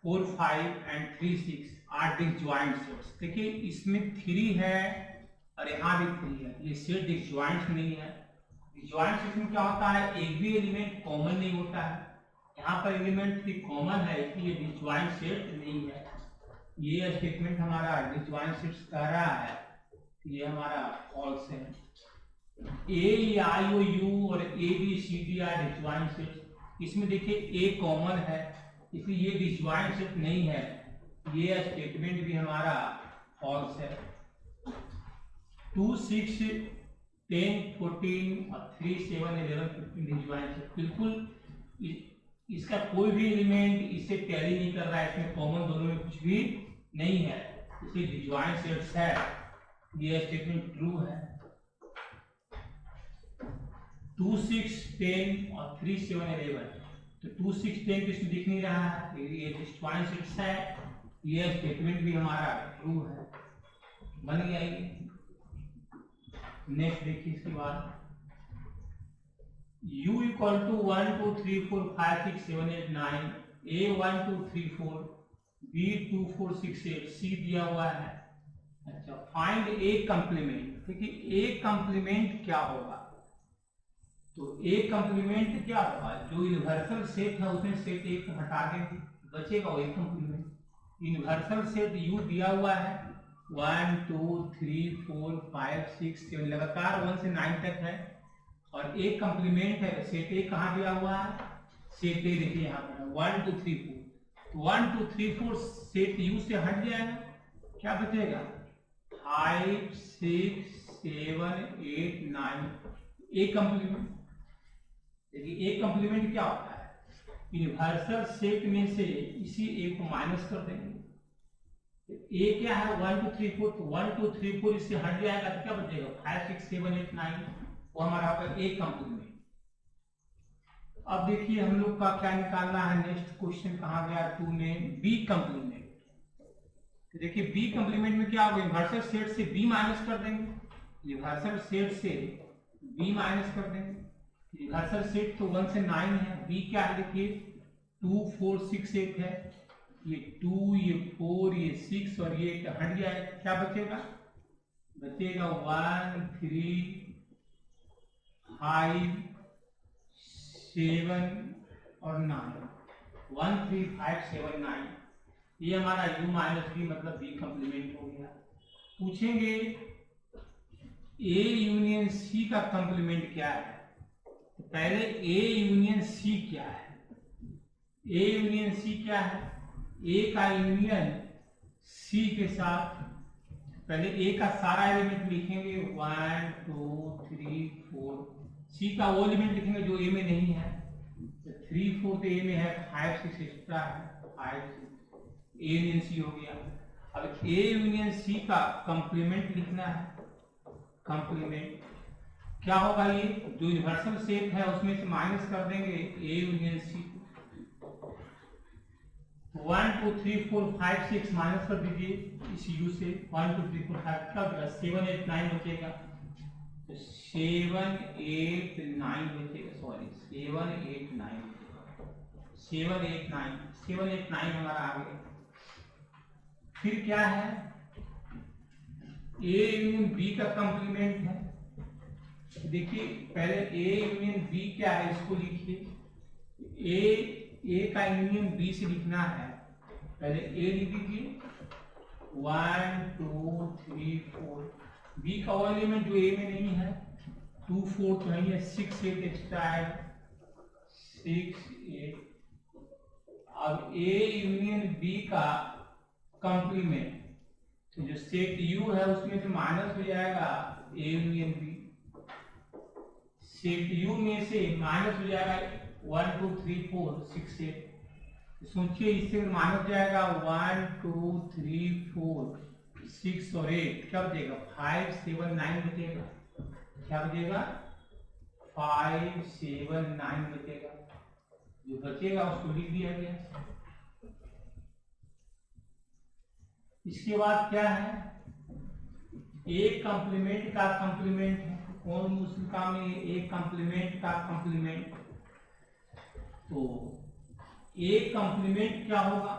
4 5 एंड 3 6 आर डिसजॉइंट सेट्स। देखिए इसमें 3 है और यहाँ भी 3 है, ये सेट डिसजॉइंट नहीं है। डिसजॉइंट सेट में क्या होता है, एक भी एलिमेंट कॉमन नहीं होता है, यहाँ पर एलिमेंट 3 कॉमन है, इसलिए डिसजॉइंट सेट नहीं है। ये स्टेटमेंट हमारा डिसजॉइंट सेट्स कह रहा है, ये हमारा फॉल्स है। ए आई ओ यू और A B C D are disjoint sets, इसमें देखिए ए कॉमन है, इसलिए ये डिसजॉइंट सेट नहीं है, ये स्टेटमेंट भी हमारा फॉल्स है। 2 6 10 14 और 3 7 11 15 डिसजॉइंट सेट, बिल्कुल इसका कोई भी एलिमेंट इससे टैली नहीं कर रहा है, इसमें कॉमन दोनों में कुछ भी नहीं है, इसलिए डिसजॉइंट सेट्स है, ये स्टेटमेंट ट्रू है। 2 6 10 और 3 7 11, तो 2 6 10 किसमें दिख नहीं रहा है, ये डिसजॉइंट सेट्स है, ये स्टेटमेंट भी हमारा ट्रू है, बन गया ये। नेक्स्ट देखिए इसके बाद, u equal to 1 2 3 4 5 6 7 8 9, a 1 2 3 4, b 2 4 6 8, c दिया हुआ है। अच्छा, फाइंड ए कंप्लीमेंट। देखिए ए कंप्लीमेंट क्या होगा, तो ए कंप्लीमेंट क्या होगा, जो यूनिवर्सल सेट है उसमें सेट एक को हटा देंगे, बचेगा वो एक कंप्लीमेंट। यूनिवर्सल सेट यू दिया हुआ है 1 2 3 4 5 6 7, लगातार 1 से 9 तक है, और एक कंप्लीमेंट है, सेट ए कहाँ दिया हुआ है, सेट ए देखिए यहाँ पर 1 2 3 4, 1 2 3 4 सेट यू से हट जाएगा, क्या बचेगा 5 6 7 8 9, ए कंप्लीमेंट। देखिए ए कंप्लीमेंट क्या होता है, यूनिवर्सल सेट में से इसी ए को माइनस कर देंगे। ए क्या है 1 2 3 4, तो 1 2 3 4 इससे हट जाएगा तो क्या बचेगा 5 6 7 8 9, वो हमारा आपका ए कंप्लीमेंट। अब देखिए हम लोग का क्या निकालना है, नेक्स्ट क्वेश्चन कहाँ गया 2 में, बी कंप्लीमेंट। तो देखिए बी कंप्लीमेंट में क्या होगा, यूनिवर्सल सेट से बी माइनस कर देंगे, यूनिवर्सल सेट से बी माइनस कर देंगे। यूनिवर्सल सेट तो 1 से 9 है, बी क्या है देखिए 2 4 6 8 है, ये 2 ये 4 ये 6 और ये 8 हट जाएगा, क्या बचेगा 1 3 5 7 और 9, 1 3 5 7 9, ये हमारा u माइनस बी मतलब बी कंप्लीमेंट हो गया। पूछेंगे ए यूनियन सी का कंप्लीमेंट क्या है, तो पहले ए यूनियन सी क्या है, ए यूनियन सी क्या है, ए का यूनियन सी के साथ, पहले ए का सारा एलिमेंट लिखेंगे 1 2 3 4, सी का वो एलिमेंट लिखेंगे जो ए में नहीं है, तो 3 4 तो ए में है, 5 6 एक्स्ट्रा है, 5 6 ए यूनियन सी हो गया। अब ए यूनियन सी का कंप्लीमेंट लिखना है, कंप्लीमेंट क्या होगा, ये जो यूनिवर्सल सेट है उसमें से माइनस कर देंगे ए यूनियन सी, 1 2 3 4 5 6 माइनस कर दीजिए इस u से, 1 2 3 4 5 क्या बचेगा 7 8 9 बचेगा, तो 7 8 9 बचेगा, सॉरी 7 8 9 7 8 9 7 8 9 हमारा आ गया। फिर क्या है, ए यूनियन बी का कंप्लीमेंट है, देखिए पहले ए यूनियन बी क्या है इसको लिखिए, ए का यूनियन बी से लिखना है, पहले ए लिख दीजिए 1 2 3 4, बी का वो एलिमेंट जो ए में नहीं है 2 4 तो नहीं है, 6 8 एक्स्ट्रा है 6 8। अब ए यूनियन बी का कंप्लीमेंट, तो जो सेट यू है उसमें से माइनस हो जाएगा A union B, set U में से माइनस हो जाएगा 1 2 3 4 6 8, सोचिए इससे माइनस जाएगा 1 2 3 4 6 और 8, क्या बचेगा 5 7 9 बचेगा, क्या बचेगा 5 7 9 बचेगा, जो बचेगा उसको लिख दिया गया। इसके बाद क्या है, ए कंप्लीमेंट का कंप्लीमेंट है, कौन मुस्लिम काम में ए कंप्लीमेंट का कंप्लीमेंट, तो ए कंप्लीमेंट क्या होगा,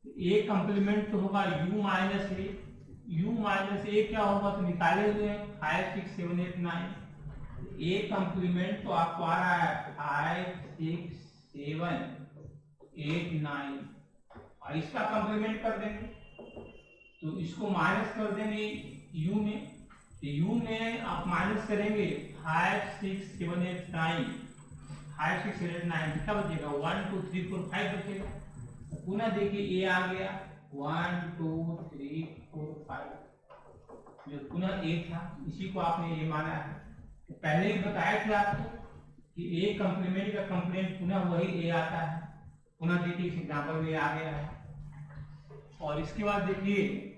ए कंप्लीमेंट तो होगा u माइनस ए, u माइनस ए क्या होगा तो निकाले हुए हैं 5 6 7 8 9, ए कंप्लीमेंट तो आपको आ रहा है 5 6 7 8 9, और इसका कंप्लीमेंट कर देंगे तो इसको माइनस कर देंगे u में, u में आप माइनस करेंगे 5 6 7 8 9, 5 6 7 8 9 क्या बचेगा 1 2 3 4 5 बचेगा, पुनः देखिए ए आ गया 1 2 3 4 5, जो पुनः ए था इसी को आपने ये माना है, तो पहले ही बताया थे आपको कि ए कंप्लीमेंट का कंप्लीमेंट पुनः वही ए आता है, पुनः देखिए इस एग्जाम्पल में आ गया है। और इसके बाद देखिए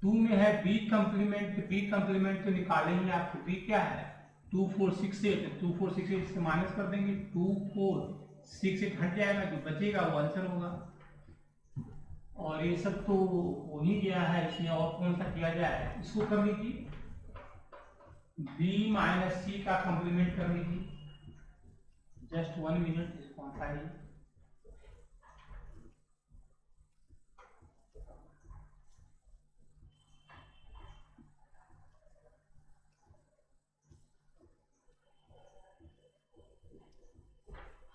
2 में है बी कंप्लीमेंट, बी कंप्लीमेंट तो निकालेंगे आपको, बी क्या है 2 4 6 8, 2 4 6 8 से माइनस कर देंगे 2 4 6 8 हट जाएगा, जो बचेगा वो आंसर होगा। और ये सब तो हो ही गया है, इसमें और कौन सा किया जाए, इसको कर लीजिए बी माइनस सी का कंप्लीमेंट कर लीजिए, जस्ट 1 मिनट इसको हटाइए।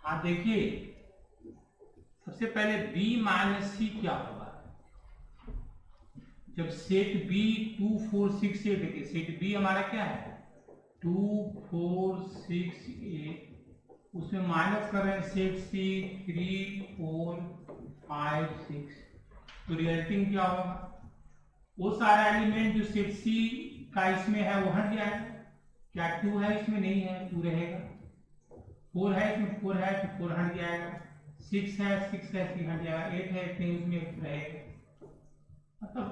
हाँ देखिए सबसे पहले b माइनस सी क्या होगा, जब सेट b 2 4 6 8, देखिए सेट b हमारा क्या है 2 4 6 8, उसमें माइनस कर रहे हैं सेट सी 3 4 5 6, तो रिजल्टिंग क्या होगा? वो सारा एलिमेंट जो सेट सी का इसमें है वो हट जाएगा। क्या 2 है इसमें? नहीं है, 2 रहेगा। 4 है इसमें, 4 है तो 4 हट जाएगा। 6 है 6 हट जाएगा। 8 है 8 नहीं, उसमें 1 रहेगा। मतलब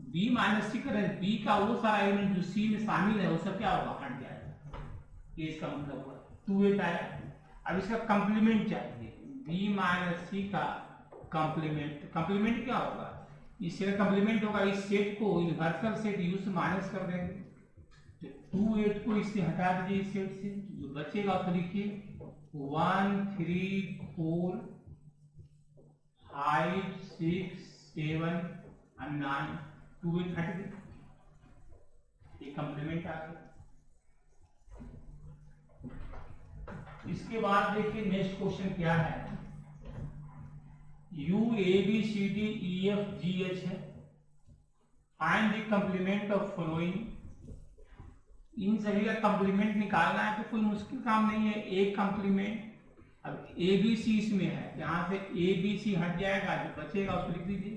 बी माइनस सी करें, बी का वो सारा एलिमेंट जो सी में शामिल है वो सब क्या होगा? हट जाएगा। ये इसका मतलब हुआ 2 8 आया। अब इसका कंप्लीमेंट चाहिए, बी माइनस सी का कंप्लीमेंट। कंप्लीमेंट क्या होगा? इसका कंप्लीमेंट होगा इस सेट को यूनिवर्सल सेट यू से माइनस कर देंगे, तो 2 8 को इससे हटा दीजिए इस सेट से, जो बचेगा तो लिखिए 1 3 4 5 6 7 और 9, 2 8 हट गए, ये कंप्लीमेंट आ गया। इसके बाद देखिए नेक्स्ट क्वेश्चन क्या है। U A B C D E F G H है, find the complement of following. इन सभी का कंप्लीमेंट निकालना है तो कोई मुश्किल काम नहीं है, एक कंप्लीमेंट। अब ए बी सी इसमें है, यहाँ से ए बी सी हट जाएगा, जो बचेगा उसको लिख दीजिए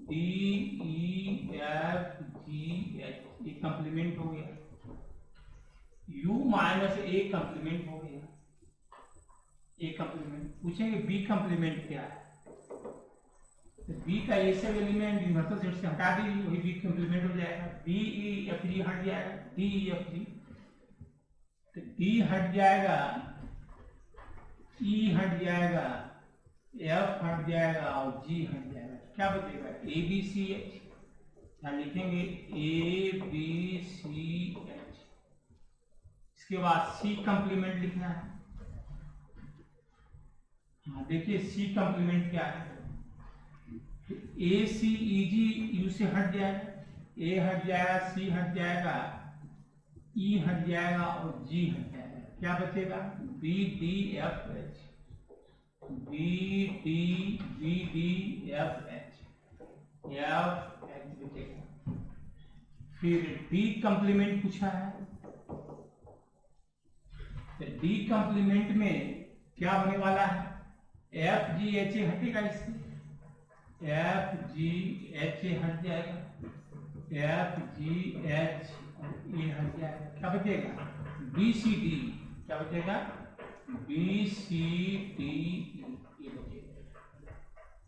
D E F G H, ये कंप्लीमेंट हो गया। U माइनस ए कंप्लीमेंट हो गया, ए कंप्लीमेंट। पूछेंगे बी कंप्लीमेंट क्या है, तो बी का ये सब एलिमेंट यूनिवर्सल सेट से हटा दीजिए, वही बी कंप्लीमेंट हो जाएगा। डी ई एफ जी हट जाएगा, डी ई एफ जी, तो डी हट जाएगा, ई हट जाएगा, एफ हट जाएगा और जी हट जाएगा। क्या बचेगा? A B C H. क्या लिखेंगे? A B C H. इसके बाद सी कंप्लीमेंट लिखना है। हाँ देखिए सी कंप्लीमेंट क्या है, ए सी ई जी यू से हट जाएगा, ए हट जाएगा, सी हट जाएगा, ई हट जाएगा और जी हट जाएगा। क्या बचेगा? B D F H, B D F H, F H बचेगा। फिर डी कंप्लीमेंट पूछा है, तो डी कंप्लीमेंट में क्या होने वाला है? एफ जी एच ए हटेगा, इससे एफ जी एच ए हट जाएगा, एफ जी एच ए हट जाएगा। क्या बचेगा? B C D. क्या बचेगा? बी सी डी ये बचेगा।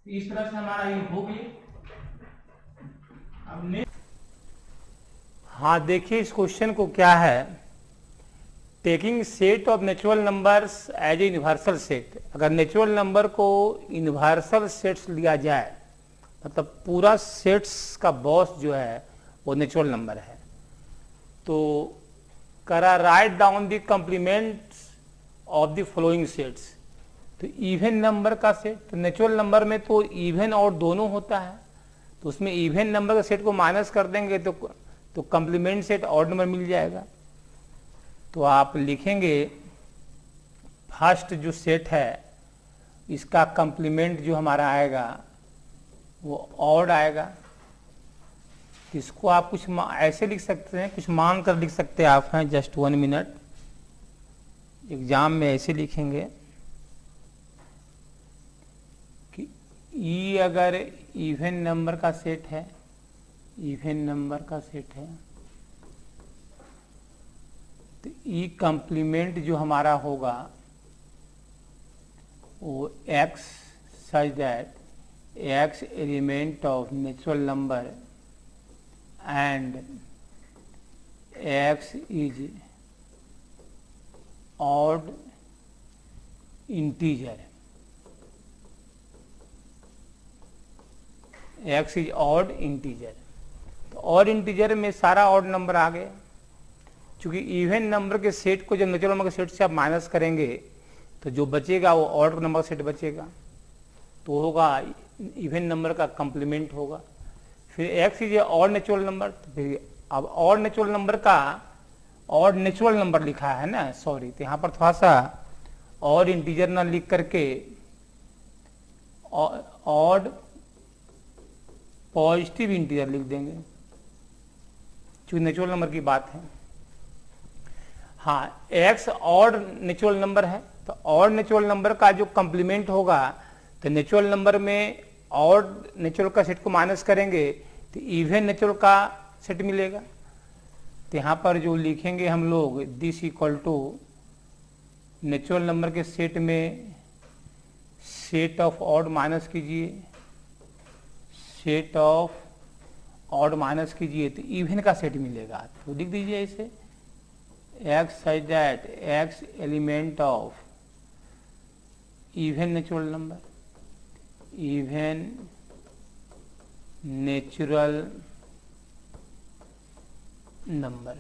इस तरह से हमारा ये हो गया। अब नेक्स्ट, हाँ देखिए इस क्वेश्चन को क्या है, taking set of natural numbers as a universal set. अगर नेचुरल नंबर को यूनिवर्सल सेट्स लिया जाए, मतलब पूरा सेट्स का बॉस जो है वो नेचुरल नंबर है, तो करा write down the complements of the following sets. तो इवन नंबर का सेट, तो नेचुरल नंबर में तो इवन और दोनों होता है, तो उसमें इवन नंबर का सेट को माइनस कर देंगे तो कंप्लीमेंट सेट ऑड नंबर मिल जाएगा। तो आप लिखेंगे फर्स्ट जो सेट है इसका कंप्लीमेंट जो हमारा आएगा वो ऑड आएगा। इसको आप कुछ ऐसे लिख सकते हैं, कुछ मान कर लिख सकते हैं आप हैं, जस्ट 1 मिनट। एग्जाम में ऐसे लिखेंगे कि ई अगर इवन नंबर का सेट है, इवन नंबर का सेट है, तो ई कंप्लीमेंट जो हमारा होगा वो x such that x element of natural number and x is odd integer, x is odd integer। तो ऑड इंटीजर में सारा ऑड नंबर आ गए, क्योंकि इवन नंबर के सेट को जब नेचुरल नंबर के सेट से आप माइनस करेंगे तो जो बचेगा वो ऑड नंबर सेट बचेगा, तो होगा इवन नंबर का कंप्लीमेंट होगा। फिर x is odd natural number, तो फिर अब ऑड नेचुरल नंबर का ऑड नेचुरल नंबर लिखा है ना, सॉरी, तो यहाँ पर थोड़ा सा ऑड इंटीजर ना लिख करके ऑड पॉजिटिव इंटीजर लिख देंगे, क्योंकि नेचुरल नंबर की बात है। हाँ, एक्स ऑड नेचुरल नंबर है तो ऑड नेचुरल नंबर का जो कंप्लीमेंट होगा तो नेचुरल नंबर में ऑड नेचुरल का सेट को माइनस करेंगे तो इवन नेचुरल का सेट मिलेगा। तो यहाँ पर जो लिखेंगे हम लोग this equal to natural number के सेट में सेट ऑफ ऑड माइनस कीजिए, सेट ऑफ ऑड माइनस कीजिए तो इवन का सेट मिलेगा। तो लिख दीजिए इसे x such that x element of even natural number, even natural number.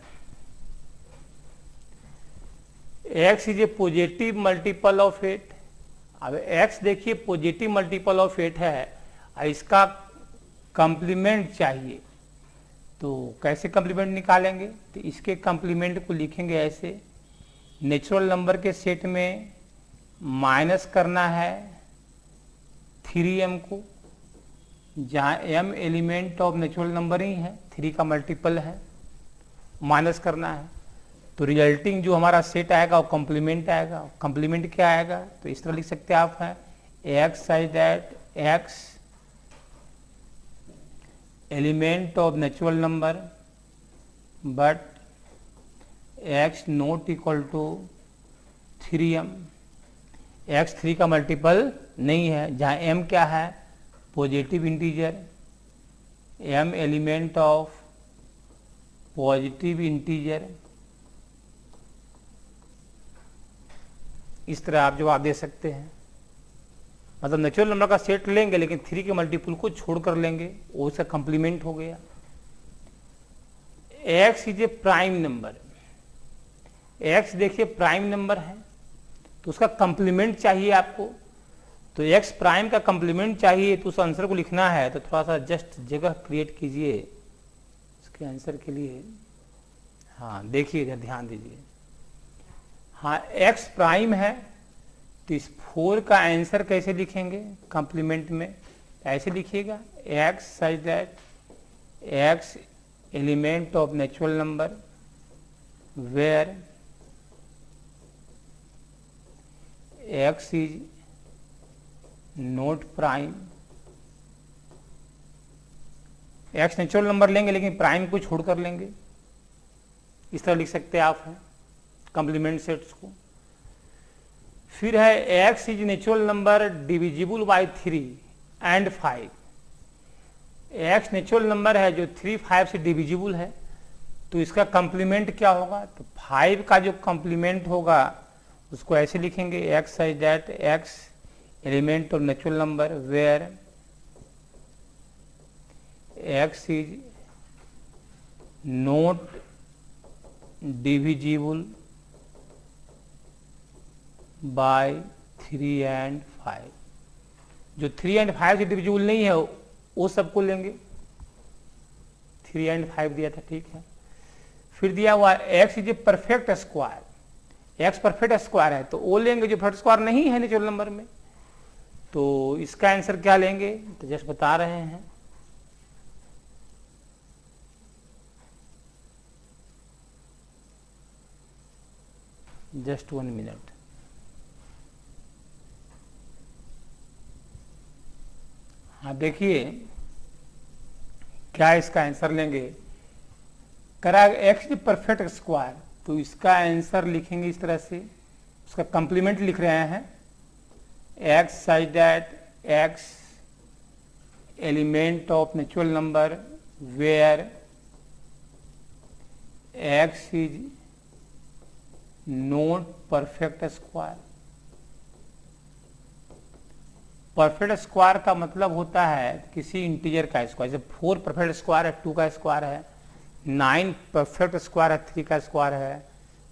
x is a positive multiple of 8। अब x देखिए पॉजिटिव मल्टीपल ऑफ 8 है, इसका कंप्लीमेंट चाहिए तो कैसे कंप्लीमेंट निकालेंगे? तो इसके कंप्लीमेंट को लिखेंगे ऐसे, नेचुरल नंबर के सेट में माइनस करना है 3m को, जहाँ m element of natural number ही है, 3 का मल्टीपल है, माइनस करना है तो रिजल्टिंग जो हमारा सेट आएगा वो कंप्लीमेंट आएगा। कंप्लीमेंट क्या आएगा? तो इस तरह लिख सकते हैं आप हैं x such that x element of natural number but x not equal to 3m। x 3 का मल्टीपल नहीं है, जहाँ m क्या है? Positive integer, m element of positive integer. इस तरह आप जवाब दे सकते हैं। मतलब नेचुरल नंबर का सेट लेंगे लेकिन 3 के मल्टीपल को छोड़कर लेंगे, वो उसका कंप्लीमेंट हो गया। x is a prime number, x देखिए प्राइम नंबर है तो उसका कंप्लीमेंट चाहिए आपको, तो x प्राइम का कंप्लीमेंट चाहिए तो उस आंसर को लिखना है तो थोड़ा सा जस्ट जगह क्रिएट कीजिए इसके आंसर के लिए। हाँ देखिए, ध्यान दीजिए। हाँ x प्राइम है तो इस 4 का आंसर कैसे लिखेंगे? कंप्लीमेंट में ऐसे लिखिएगा x such that x element of natural number where x is not prime. x natural number लेंगे लेकिन प्राइम को छोड़कर लेंगे, इस तरह लिख सकते हैं आप हैं कंप्लीमेंट सेट्स को। फिर है x is natural number divisible by 3 and 5। x natural number है जो 3 5 से डिविजिबल है तो इसका कंप्लीमेंट क्या होगा? तो 5 का जो कंप्लीमेंट होगा उसको ऐसे लिखेंगे x such that x element of natural number where x is not divisible by 3 and 5। जो 3 एंड 5 से डिविजिबल नहीं है वो सबको लेंगे, 3 एंड 5 दिया था, ठीक है। फिर दिया हुआ x is a perfect square, x perfect square है तो वो लेंगे जो परफेक्ट स्क्वायर नहीं है नेचुरल नंबर में, तो इसका आंसर क्या लेंगे? तो जस्ट बता रहे हैं जस्ट 1 मिनट। हाँ देखिए क्या इसका आंसर लेंगे, करा x परफेक्ट स्क्वायर तो इसका आंसर लिखेंगे इस तरह से, उसका कंप्लीमेंट लिख रहे हैं x such that x element of natural number where x is not perfect square. Perfect square का मतलब होता है किसी इंटीजर का स्क्वायर, जैसे 4 परफेक्ट स्क्वायर है 2 का स्क्वायर है, 9 परफेक्ट स्क्वायर है 3 का स्क्वायर है,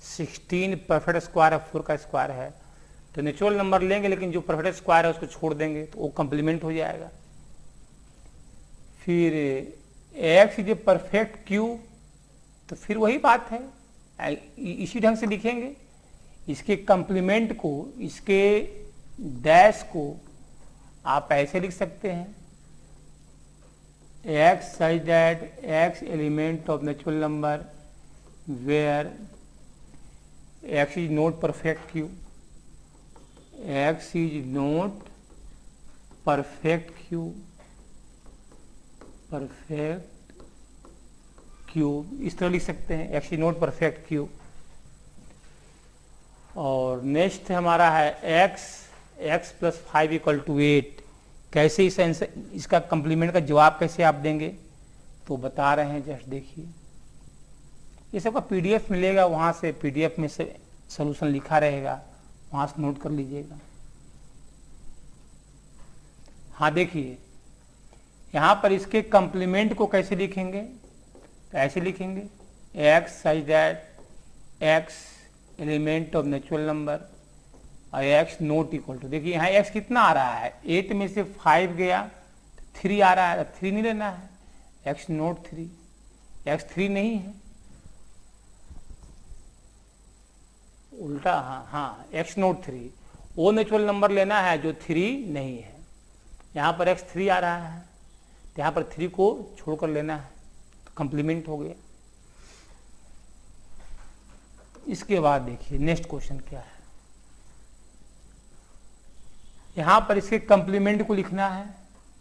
16 परफेक्ट स्क्वायर है 4 का स्क्वायर है। तो नेचुरल नंबर लेंगे लेकिन जो परफेक्ट स्क्वायर है उसको छोड़ देंगे तो वो कंप्लीमेंट हो जाएगा। फिर x is a perfect cube, तो फिर वही बात है, इसी ढंग से लिखेंगे, इसके कंप्लीमेंट को, इसके डैश को आप ऐसे लिख सकते हैं x such that x element of natural number where x is not perfect cube. x is not perfect cube, इस तरह लिख सकते हैं, x is not perfect cube. और नेक्स्ट हमारा है x प्लस 5 इक्वल टू 8। कैसे इस आंसर, इसका कंप्लीमेंट का जवाब कैसे आप देंगे तो बता रहे हैं, जस्ट देखिए। ये सबका पीडीएफ मिलेगा, वहाँ से पीडीएफ में से सॉल्यूशन लिखा रहेगा, वहाँ से नोट कर लीजिएगा। हाँ देखिए, यहाँ पर इसके कंप्लीमेंट को कैसे लिखेंगे, तो ऐसे लिखेंगे x such that x element of natural number और x नॉट इक्वल टू, देखिए यहाँ x कितना आ रहा है, 8 में से 5 गया 3 आ रहा है, 3 नहीं लेना है, x नॉट 3, x 3 नहीं है, उल्टा, हाँ x नॉट 3, वो नेचुरल नंबर लेना है जो 3 नहीं है। यहाँ पर x 3 आ रहा है, तो यहाँ पर 3 को छोड़कर लेना है, तो कंप्लीमेंट हो गया। इसके बाद देखिए नेक्स्ट क्वेश्चन क्या है, यहाँ पर इसके कंप्लीमेंट को लिखना है,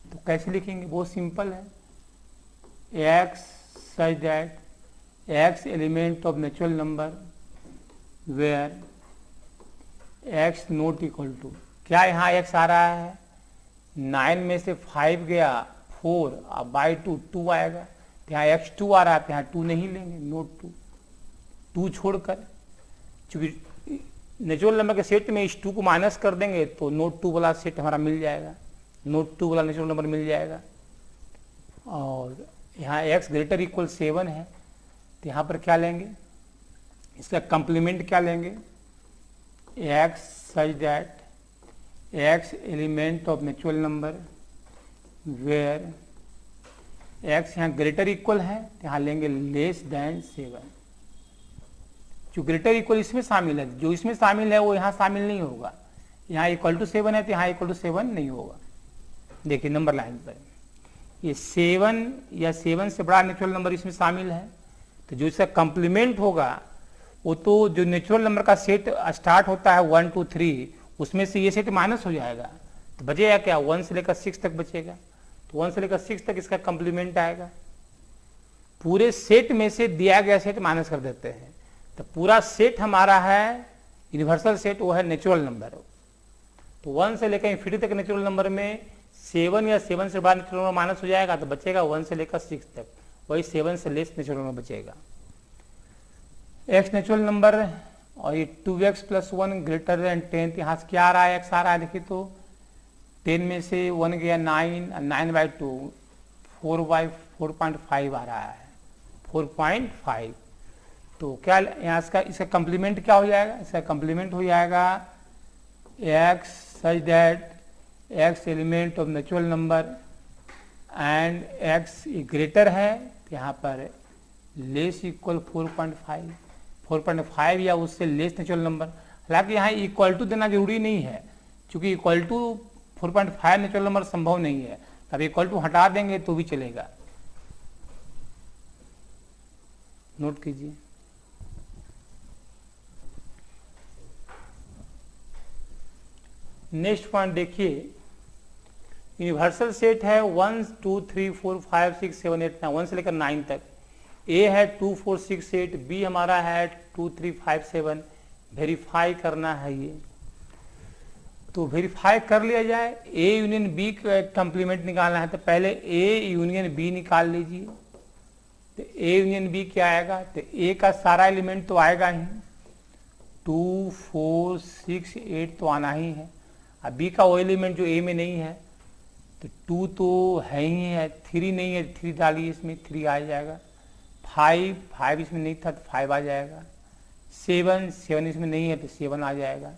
तो कैसे लिखेंगे, बहुत सिंपल है, x such that x element of natural number where x not equal to, क्या यहाँ x आ रहा है, 9 में से 5 गया 4 अब बाई 2 आएगा, तो यहाँ x 2 आ रहा है, तो यहाँ 2 नहीं लेंगे, नोट 2 छोड़कर, चूंकि नेचुरल नंबर के सेट में इस 2 को माइनस कर देंगे तो नोट 2 वाला सेट हमारा मिल जाएगा, नोट 2 वाला नेचुरल नंबर मिल जाएगा। और यहाँ x ग्रेटर इक्वल 7 है, तो यहाँ पर क्या लेंगे, इसका कंप्लीमेंट क्या लेंगे, x such that x element of natural number where x यहाँ ग्रेटर इक्वल है, तो यहाँ लेंगे लेस देन 7। जो ग्रेटर इक्वल इसमें शामिल है, जो इसमें शामिल है वो यहाँ शामिल नहीं होगा, यहाँ इक्वल टू 7 है तो यहाँ इक्वल टू 7 नहीं होगा। देखिए नंबर लाइन पर ये 7 या 7 से बड़ा नेचुरल नंबर इसमें शामिल है, तो जो इसका कंप्लीमेंट होगा वो तो जो नेचुरल नंबर का सेट स्टार्ट होता है 1 2 3, उसमें से ये सेट माइनस हो जाएगा, तो बचेगा क्या, 1 से लेकर 6 तक बचेगा, तो 1 से लेकर 6 तक इसका कंप्लीमेंट आएगा। पूरे सेट में से दिया गया सेट माइनस कर देते हैं, तो पूरा सेट हमारा है यूनिवर्सल सेट, वो है नेचुरल नंबर। तो 1 से लेकर इन्फिनिटी तक नेचुरल नंबर में 7 या 7 से बड़ा नेचुरल नंबर माइनस हो जाएगा, तो बचेगा 1 से लेकर 6 तक, वही 7 से लेस नेचुरल नंबर बचेगा। x नेचुरल नंबर और ये 2x प्लस 1 ग्रेटर देन 10, यहाँ से क्या आ रहा है, x आ रहा है, देखिए तो 10 में से 1 गया 9, 9 बाई 2 4/4.5 आ रहा है, 4.5। तो क्या यहाँ इसका कंप्लीमेंट क्या हो जाएगा, इसका कंप्लीमेंट हो जाएगा x such that x element of natural number and x greater है, तो यहाँ पर लेस इक्वल 4.5 या उससे लेस नेचुरल नंबर। हालांकि यहाँ इक्वल टू देना जरूरी नहीं है, क्योंकि इक्वल टू 4.5 नेचुरल नंबर संभव नहीं है, तब इक्वल टू हटा देंगे तो भी चलेगा, नोट कीजिए। नेक्स्ट पॉइंट देखिए, यूनिवर्सल सेट है 1 2 3 4 5 6 7 8 9, 1 से लेकर 9 तक, ए है 2 4 6 8, बी हमारा है 2 3 5 7, वेरीफाई करना है ये, तो वेरीफाई कर लिया जाए। ए यूनियन बी का कंप्लीमेंट निकालना है, तो पहले ए यूनियन बी निकाल लीजिए, तो ए यूनियन बी क्या आएगा, तो ए का सारा एलिमेंट तो आएगा ही, 2 4 6 8 तो आना ही है, अब बी का वो एलिमेंट जो ए में नहीं है, तो 2 तो है ही है, 3 नहीं है, 3 डालिए इसमें, 3 आ जाएगा, 5 इसमें नहीं था तो 5 आ जाएगा, 7 इसमें नहीं है तो 7 आ जाएगा,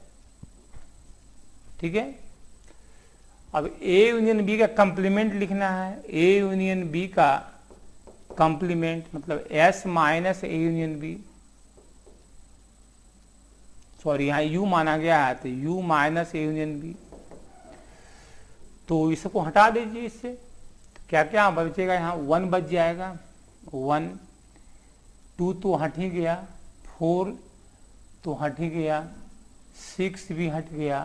ठीक है। अब ए यूनियन बी का कंप्लीमेंट लिखना है, ए यूनियन बी का कंप्लीमेंट मतलब S minus A union B, sorry यहाँ यू माना गया है, तो U minus A union B, तो इसको हटा दीजिए, इससे क्या क्या बचेगा, यहाँ 1 बच जाएगा, 1 2 तो हट ही गया, 4 तो हट ही गया, 6 भी हट गया,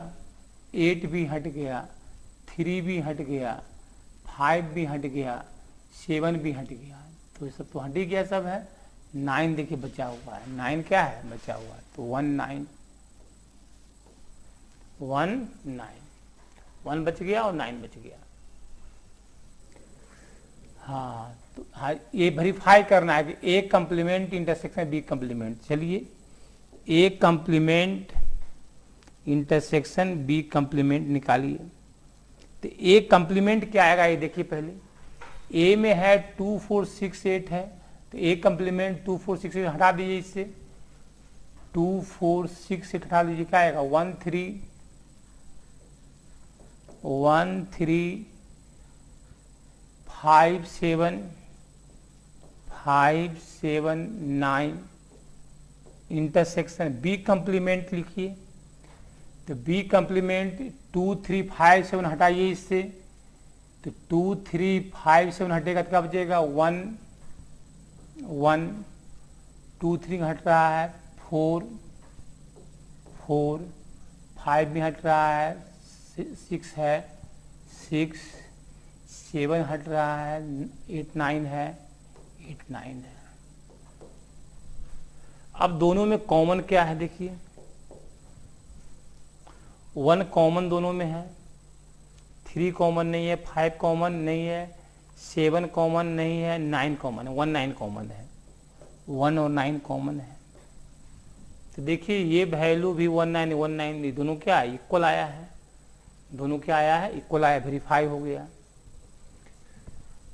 8 भी हट गया, 3 भी हट गया, 5 भी हट गया, 7 भी हट गया, तो ये सब तो हट ही गया सब है। 9 देखिए बचा हुआ है, 9 क्या है बचा हुआ है, तो 1 9 1 9 1 बच गया और 9 बच गया। हाँ तो हाँ, ये वेरीफाई करना है कि ए कंप्लीमेंट इंटरसेक्शन बी कंप्लीमेंट। चलिए ए कंप्लीमेंट इंटरसेक्शन बी कंप्लीमेंट निकालिए। तो ए कंप्लीमेंट क्या आएगा ये देखिए पहले। ए में है 2 4 6 8 है, तो ए कंप्लीमेंट 2 4 6 8 हटा दीजिए, इससे 2 4 6 8 हटा दीजिए, क्या आएगा 1 3 5 7 5 7 9 इंटरसेक्शन बी कंप्लीमेंट लिखिए। तो बी कंप्लीमेंट 2 3 5 7 हटाइए इससे, तो 2 3 5 7 हटेगा तो क्या बचेगा 1 1 2 3 हट रहा है, 4 4 5 भी हट रहा है, 6 है, 6 7 हट रहा है, 8 9 है, 8 9 है। अब दोनों में कॉमन क्या है देखिए, 1 कॉमन दोनों में है, 3 कॉमन नहीं है, 5 कॉमन नहीं है, 7 कॉमन नहीं है, 9 कॉमन है, 1 9 कॉमन है, 1 और 9 कॉमन है। तो देखिए ये वैल्यू भी 1 9 1 9 दोनों क्या है इक्वल आया है, दोनों क्या आया है इक्वल आया, वेरीफाई हो गया।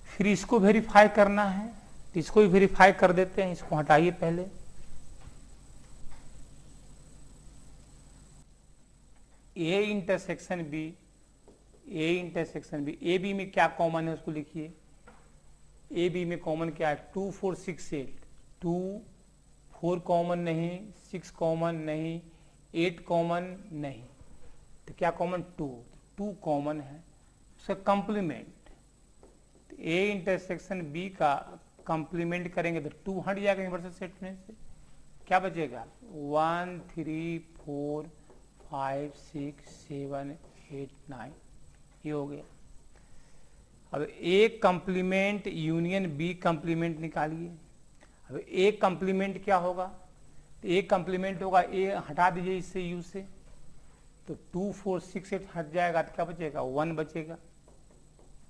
फिर इसको वेरीफाई करना है, तो इसको भी वेरीफाई कर देते हैं। इसको हटाइए पहले, A intersection B, A intersection B, A B में क्या कॉमन है उसको लिखिए। ए बी में कॉमन क्या है 2 4 6 8, 2 4 कॉमन नहीं, 6 कॉमन नहीं, 8 कॉमन नहीं, तो क्या कॉमन 2 कॉमन है, उसका कंप्लीमेंट। तो ए इंटरसेक्शन बी का कंप्लीमेंट करेंगे तो 2 हट जाएगा यूनिवर्सल सेट में से, क्या बचेगा 1 3 4 5 6 7 8 9, ये हो गया। अब ए कंप्लीमेंट यूनियन बी कंप्लीमेंट निकालिए। अब ए कंप्लीमेंट क्या होगा, तो ए कंप्लीमेंट होगा, ए हटा दीजिए इससे यू से, तो 2 4 6 8 हट जाएगा तो क्या बचेगा 1 बचेगा,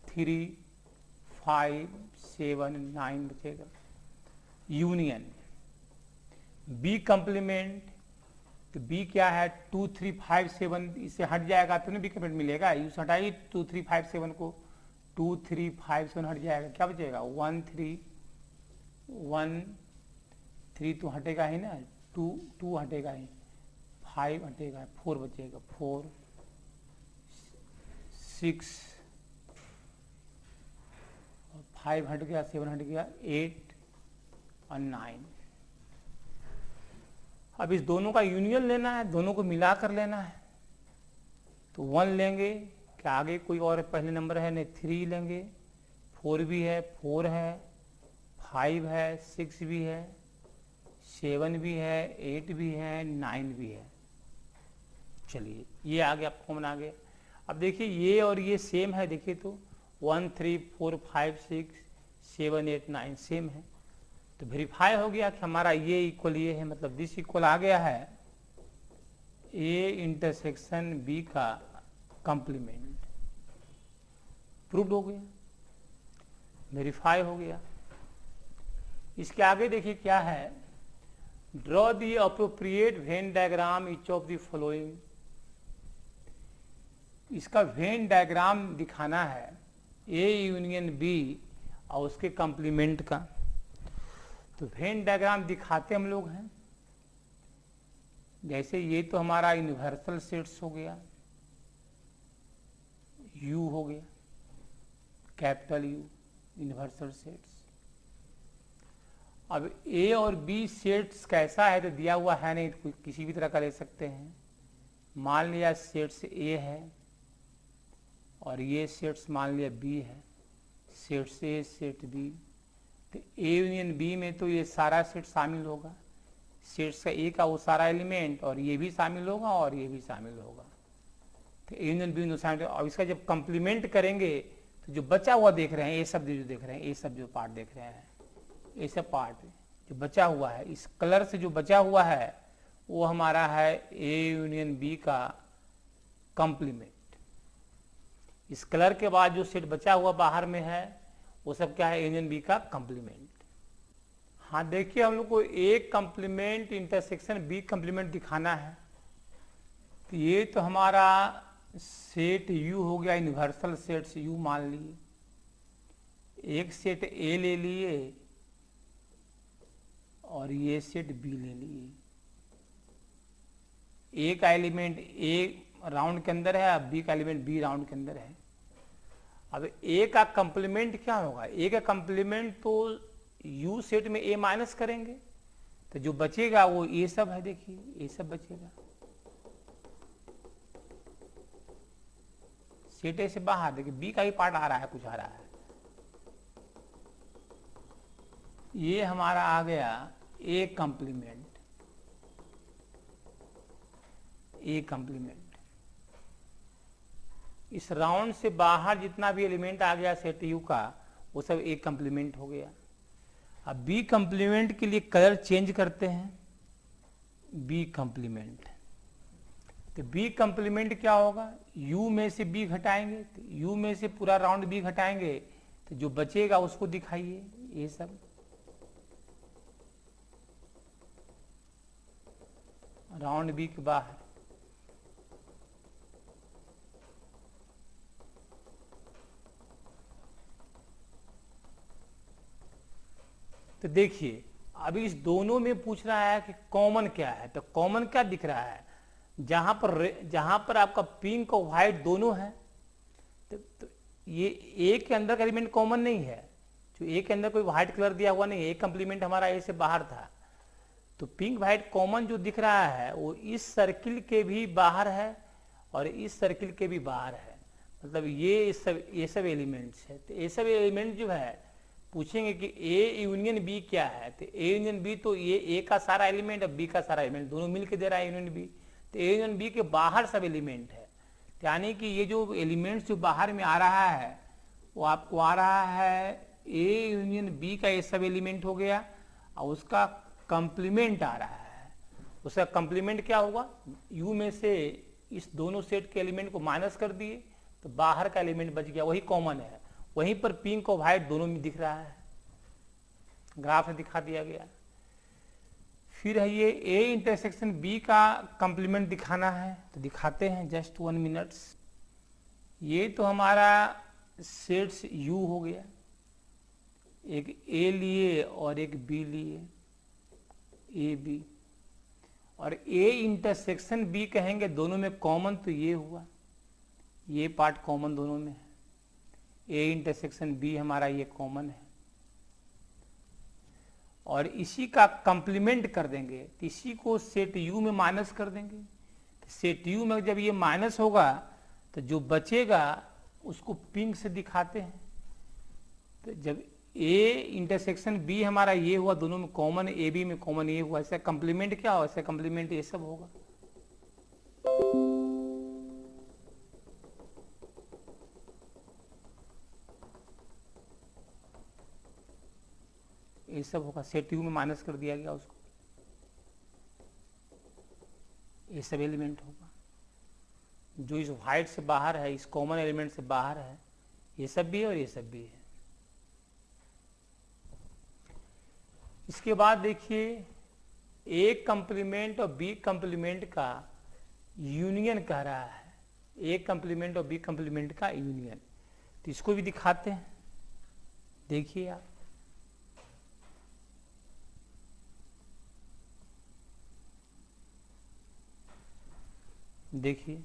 3 5 7 9 बचेगा। यूनियन बी कंप्लीमेंट, तो बी क्या है 2 3 5 7, इससे हट जाएगा तो बी कंप्लीमेंट मिलेगा, यू से हटाइए 2 3 5 7 को, 2 3 5 7 हट जाएगा, क्या बचेगा 1 3 1 3 तो हटेगा ही ना, 2 हटेगा ही, 5 हटेगा, 4 बचेगा, 4 6 5 हट गया, 7 हट गया, 8 और 9। अब इस दोनों का यूनियन लेना है, दोनों को मिला कर लेना है। तो 1 लेंगे, क्या आगे कोई और पहले नंबर है नहीं, 3 लेंगे, 4 भी है, 4 है, 5 है, 6 भी है, 7 भी है, 8 भी है, 9 भी है। चलिए ये आ गया, कॉमन आ गया। अब देखिए ये और ये सेम है, देखिए तो 1 3 4 5 6 7 8 9 सेम है, तो वेरीफाई हो गया कि हमारा ये इक्वल ये है, मतलब दिस इक्वल आ गया है ए इंटरसेक्शन बी का कंप्लीमेंट, प्रूव्ड हो गया, वेरीफाई हो गया। इसके आगे देखिए क्या है, draw the appropriate Venn diagram each of the following. इसका वेन डायग्राम दिखाना है ए यूनियन बी और उसके कंप्लीमेंट का। तो वेन डायग्राम दिखाते हम लोग हैं, जैसे ये तो हमारा यूनिवर्सल सेट्स हो गया, यू हो गया, कैपिटल यू यूनिवर्सल सेट्स। अब ए और बी सेट्स कैसा है तो दिया हुआ है नहीं, तो किसी भी तरह का ले सकते हैं। मान लिया सेट्स ए है और ये सेट्स मान लिया बी है, सेट्स ए सेट बी, तो ए यूनियन बी में तो ये सारा सेट शामिल होगा, सेट्स का ए का वो सारा एलिमेंट, और ये भी शामिल होगा और ये भी शामिल होगा। तो ए यूनियन बी यूनियन, और इसका जब कंप्लीमेंट करेंगे तो जो बचा हुआ देख रहे हैं, ये सब जो देख रहे हैं, ये सब जो पार्ट देख रहे हैं, ये सब पार्ट जो बचा हुआ है, इस कलर से जो बचा हुआ है वो हमारा है ए यूनियन बी का कंप्लीमेंट। इस कलर के बाद जो सेट बचा हुआ बाहर में है वो सब क्या है, ए यूनियन बी का कंप्लीमेंट। हाँ देखिए, हम लोग को ए कंप्लीमेंट इंटरसेक्शन बी कंप्लीमेंट दिखाना है। तो ये तो हमारा सेट यू हो गया, यूनिवर्सल सेट्स यू मान लिए। एक सेट ए ले लिए और ये सेट बी ले लिए। ए का एलिमेंट ए राउंड के अंदर है, अब बी का एलिमेंट बी राउंड के अंदर है। अब ए का कंप्लीमेंट क्या होगा, ए का कंप्लीमेंट तो यू सेट में ए माइनस करेंगे तो जो बचेगा वो ये सब है। देखिए ये सब बचेगा, सेट ए से बाहर देखिए बी का ही पार्ट आ रहा है, कुछ आ रहा है। ये हमारा आ गया ए कंप्लीमेंट, ए कंप्लीमेंट। इस राउंड से बाहर जितना भी एलिमेंट आ गया सेट यू का वो सब ए कंप्लीमेंट हो गया। अब बी कंप्लीमेंट के लिए कलर चेंज करते हैं, बी कंप्लीमेंट। तो बी कंप्लीमेंट क्या होगा, यू में से बी घटाएंगे, तो यू में से पूरा राउंड बी घटाएंगे तो जो बचेगा उसको दिखाइए। ये सब राउंड बी के बाहर। तो देखिए अभी इस दोनों में पूछ रहा है कि कॉमन क्या है। तो कॉमन क्या दिख रहा है, जहां पर आपका पिंक और व्हाइट दोनों है तो ये ए के अंदर का एलिमेंट कॉमन नहीं है। जो ए के अंदर कोई व्हाइट कलर दिया हुआ नहीं है, ए कंप्लीमेंट हमारा ए से बाहर था। तो पिंक व्हाइट कॉमन जो दिख रहा है वो इस सर्किल के भी बाहर है और इस सर्किल के भी बाहर है। मतलब ये सब एलिमेंट्स है। तो ये सब एलिमेंट जो है पूछेंगे कि ए यूनियन बी क्या है, तो ए यूनियन बी तो ये ए का सारा एलिमेंट और बी का सारा एलिमेंट दोनों मिलके दे रहा है यूनियन बी। तो ए यूनियन बी के बाहर सब एलिमेंट है। यानी कि ये जो एलिमेंट्स जो बाहर में आ रहा है वो आपको आ रहा है ए यूनियन बी का ये सब एलिमेंट हो गया और उसका कंप्लीमेंट आ रहा है। उसका कंप्लीमेंट क्या होगा, यू में से इस दोनों सेट के एलिमेंट को माइनस कर दिए तो बाहर का एलिमेंट बच गया, वही कॉमन है। वहीं पर पिंक और व्हाइट दोनों में दिख रहा है, ग्राफ में दिखा दिया गया। फिर है ये ए इंटरसेक्शन बी का कंप्लीमेंट दिखाना है, तो दिखाते हैं, जस्ट 1 मिनट्स। ये तो हमारा सेट्स यू हो गया, एक ए लिए और एक बी लिए, ए बी। और ए इंटरसेक्शन बी कहेंगे, दोनों में कॉमन तो ये हुआ, ये पार्ट कॉमन दोनों में है। ए इंटरसेक्शन बी हमारा ये कॉमन है और इसी का कंप्लीमेंट कर देंगे तो इसी को सेट यू में माइनस कर देंगे। तो सेट यू में जब ये माइनस होगा तो जो बचेगा उसको पिंक से दिखाते हैं। तो जब ए इंटरसेक्शन बी हमारा ये हुआ, दोनों में कॉमन, ए बी में कॉमन ये हुआ, ऐसा कंप्लीमेंट क्या होगा, ऐसा कंप्लीमेंट ये सब होगा। ये सब होगा, सेट यू में माइनस कर दिया गया उसको, ये सब एलिमेंट होगा। जो इस व्हाइट से बाहर है, इस कॉमन एलिमेंट से बाहर है, ये सब भी है और ये सब भी है। इसके बाद देखिए ए कंप्लीमेंट और बी कंप्लीमेंट का यूनियन कह रहा है, ए कंप्लीमेंट और बी कंप्लीमेंट का यूनियन। तो इसको भी दिखाते हैं, देखिए आप। देखिए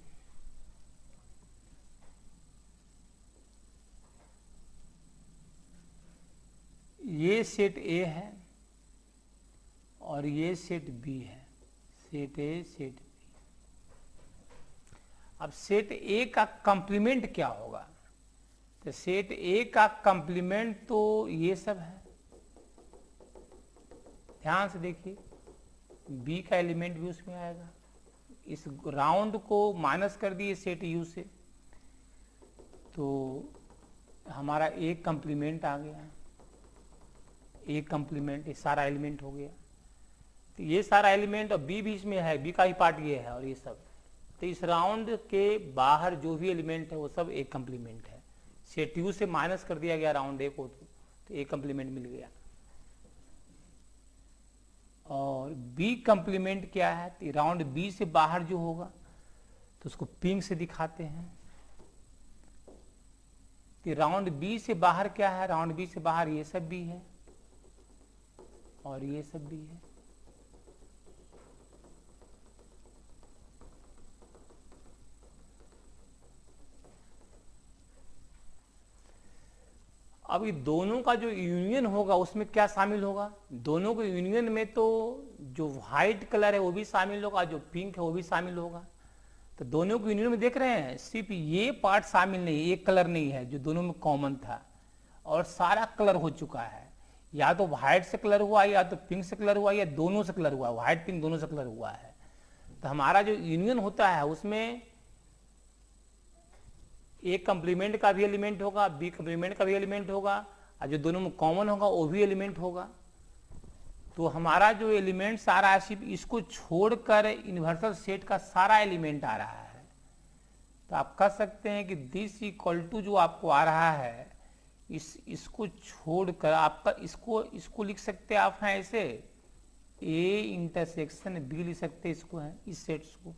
ये सेट ए है और ये सेट बी है, सेट ए सेट बी। अब सेट ए का कंप्लीमेंट क्या होगा, तो सेट ए का कंप्लीमेंट तो ये सब है। ध्यान से देखिए, बी का एलिमेंट भी उसमें आएगा, इस राउंड को माइनस कर दिए सेट यू से, तो हमारा एक कंप्लीमेंट आ गया, एक कंप्लीमेंट, ये सारा एलिमेंट हो गया। तो ये सारा एलिमेंट और बी भी इसमें है, बी का ही पार्ट ये है और ये सब। तो इस राउंड के बाहर जो भी एलिमेंट है वो सब एक कंप्लीमेंट है। सेट यू से माइनस कर दिया गया राउंड ए को, तो एक कंप्लीमेंट मिल गया। और बी कंप्लीमेंट क्या है, तो राउंड बी से बाहर जो होगा तो उसको पिंक से दिखाते हैं। तो राउंड बी से बाहर क्या है, राउंड बी से बाहर ये सब भी है और ये सब भी है। अब ये दोनों का जो यूनियन होगा उसमें क्या शामिल होगा, दोनों के यूनियन में तो जो व्हाइट कलर है वो भी शामिल होगा, जो पिंक है वो भी शामिल होगा। तो दोनों के यूनियन में देख रहे हैं सिर्फ ये पार्ट शामिल नहीं, एक कलर नहीं है जो दोनों में कॉमन था, और सारा कलर हो चुका है। या तो व्हाइट से कलर हुआ, या तो पिंक से कलर हुआ, या दोनों से कलर हुआ, व्हाइट पिंक दोनों से कलर हुआ है। तो हमारा जो यूनियन होता है उसमें ए कंप्लीमेंट का भी एलिमेंट होगा, बी कंप्लीमेंट का भी एलिमेंट होगा, और जो दोनों में कॉमन होगा वो भी एलिमेंट होगा। तो हमारा जो एलिमेंट आ रहा है सिर्फ इसको छोड़कर यूनिवर्सल सेट का सारा एलिमेंट आ रहा है। तो आप कह सकते हैं कि दिस इक्वल टू जो आपको आ रहा है, इसको छोड़कर आपका इसको लिख सकते हैं आप हैं ऐसे, ए इंटरसेक्शन बी लिख सकते हैं इसको, है इस सेट्स को।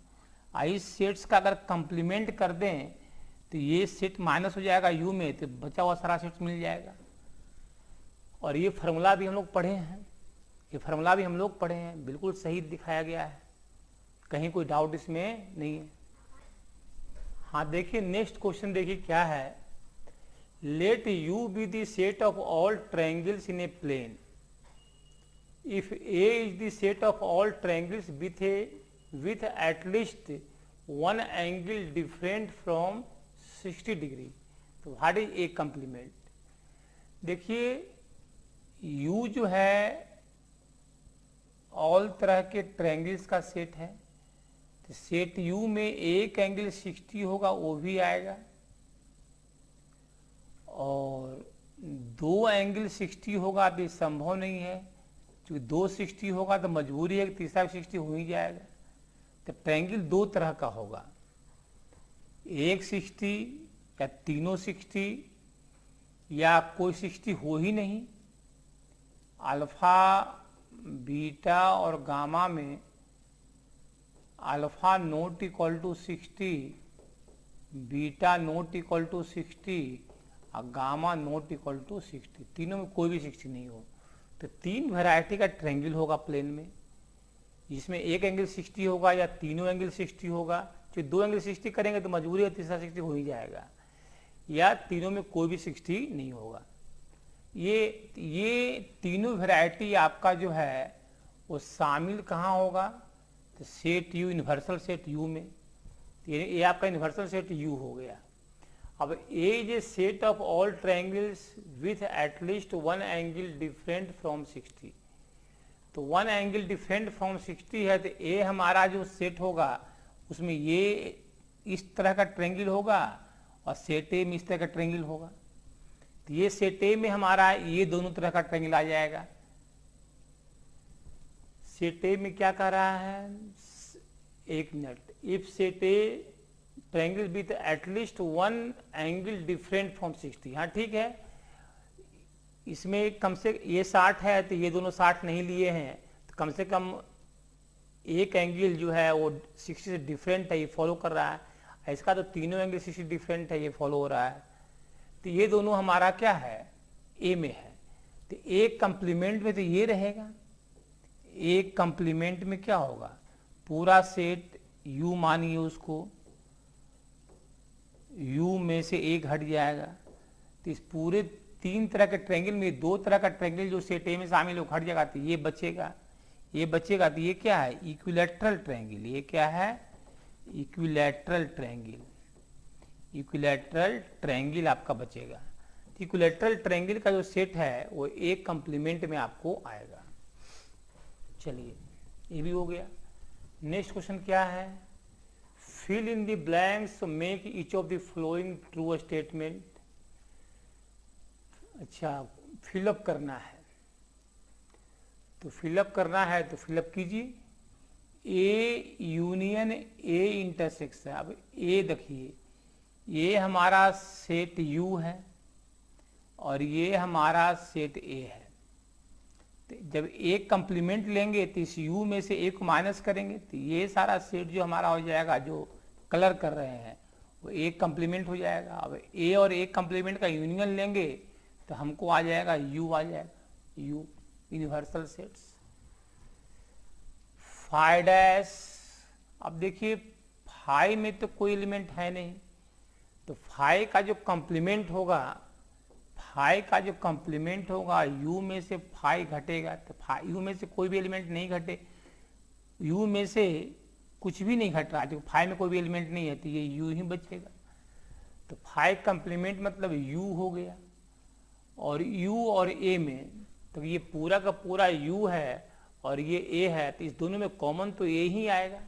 इस सेट्स का अगर कंप्लीमेंट कर दें तो ये सेट माइनस हो जाएगा यू में, तो बचा हुआ सारा सेट मिल जाएगा। और ये फार्मूला भी हम लोग पढ़े हैं, ये फार्मूला भी हम लोग पढ़े हैं, बिल्कुल सही दिखाया गया है, कहीं कोई डाउट इसमें नहीं है। हाँ देखिए नेक्स्ट क्वेश्चन देखिए क्या है, let U be the set of all triangles in a plane if A is the set of all triangles with at least one angle different from 60 degree. तो व्हाट इज ए कंप्लीमेंट। देखिए U जो है all तरह के triangles का set है, तो set U में एक एंगल 60 होगा वो भी आएगा, और दो एंगल 60 होगा तो ये संभव नहीं है, क्योंकि दो 60 होगा तो मजबूरी है कि तीसरा 60 हो ही जाएगा। तो ट्रायंगल दो तरह का होगा, एक 60 या तीनों 60 या कोई 60 हो ही नहीं। अल्फा बीटा और गामा में alpha not equal to 60, beta not equal to 60 और गामा नॉट इक्वल टू 60, तीनों में कोई भी 60 नहीं हो। तो तीन वैरायटी का ट्रायंगल होगा प्लेन में, जिसमें एक एंगल 60 होगा या तीनों एंगल 60 होगा। जो दो एंगल 60 करेंगे तो मजबूरी है तीसरा 60 हो ही जाएगा, या तीनों में कोई भी 60 नहीं होगा। ये तीनों वैरायटी आपका जो है वो शामिल कहाँ होगा, तो set U, universal set U में। ये आपका यूनिवर्सल सेट यू हो गया। अब A is a set of all triangles with at least one angle different from 60। तो वन एंगल डिफरेंट फ्रॉम 60 है, तो ए हमारा जो सेट होगा उसमें ये इस तरह का ट्रायंगल होगा और सेट ए में इस तरह का ट्रायंगल होगा। तो ये सेट ए में हमारा ये दोनों तरह का ट्रायंगल आ जाएगा। सेट ए में क्या कह रहा है, एक minute, if set A triangle with at least one angle different from 60। हाँ ठीक है, इसमें कम से ये 60 है तो ये दोनों 60 नहीं लिए हैं, तो कम से कम एक एंगल जो है वो 60 से डिफरेंट है, ये फॉलो कर रहा है। इसका तो तीनों एंगल 60 डिफरेंट है, ये फॉलो हो रहा है। तो ये दोनों हमारा क्या है, ए में है। तो एक कंप्लीमेंट में तो ये रहेगा, एक कंप्लीमेंट में क्या होगा, पूरा सेट यू मानिए उसको, यू में से एक हट जाएगा। तो इस पूरे तीन तरह के ट्रायंगल में दो तरह का ट्रायंगल जो सेट ए में शामिल हो हट जाएगा, तो ये बचेगा, ये बचेगा। तो ये क्या है, इक्विलैटरल ट्रायंगल। ये क्या है, इक्विलैटरल ट्रायंगल। इक्विलैटरल ट्रायंगल आपका बचेगा। इक्विलैटरल ट्रायंगल का जो सेट है वो एक कंप्लीमेंट में आपको आएगा। चलिए ये भी हो गया। नेक्स्ट क्वेश्चन क्या है, fill in the blanks, so make each of the following true statement. अच्छा, फिलअप करना है, तो फिलअप करना है तो फिलअप कीजिए। ए यूनियन ए इंटरसेक्स है। अब ए देखिए, ये हमारा सेट यू है और ये हमारा सेट ए है। तो जब एक कंप्लीमेंट लेंगे तो इस यू में से एक माइनस करेंगे तो ये सारा सेट जो हमारा हो जाएगा, जो कलर कर रहे हैं वो एक कंप्लीमेंट हो जाएगा। अब ए और एक कंप्लीमेंट का यूनियन लेंगे तो हमको आ जाएगा यू, आ जाएगा you, universal sets. Five dash, अब देखिए फाइव में तो कोई एलिमेंट है नहीं, तो फाइव का जो कंप्लीमेंट होगा, फाइव का जो कंप्लीमेंट होगा यू में से फाइव घटेगा, तो यू में से कोई भी एलिमेंट नहीं घटे, यू में से कुछ भी नहीं घट रहा, जो फाइव में कोई भी एलिमेंट नहीं है तो ये यू ही बचेगा। तो फाइव कंप्लीमेंट मतलब यू हो गया, और यू और ए में तो ये पूरा का पूरा यू है और ये ए है, तो इस दोनों में कॉमन तो ए ही आएगा।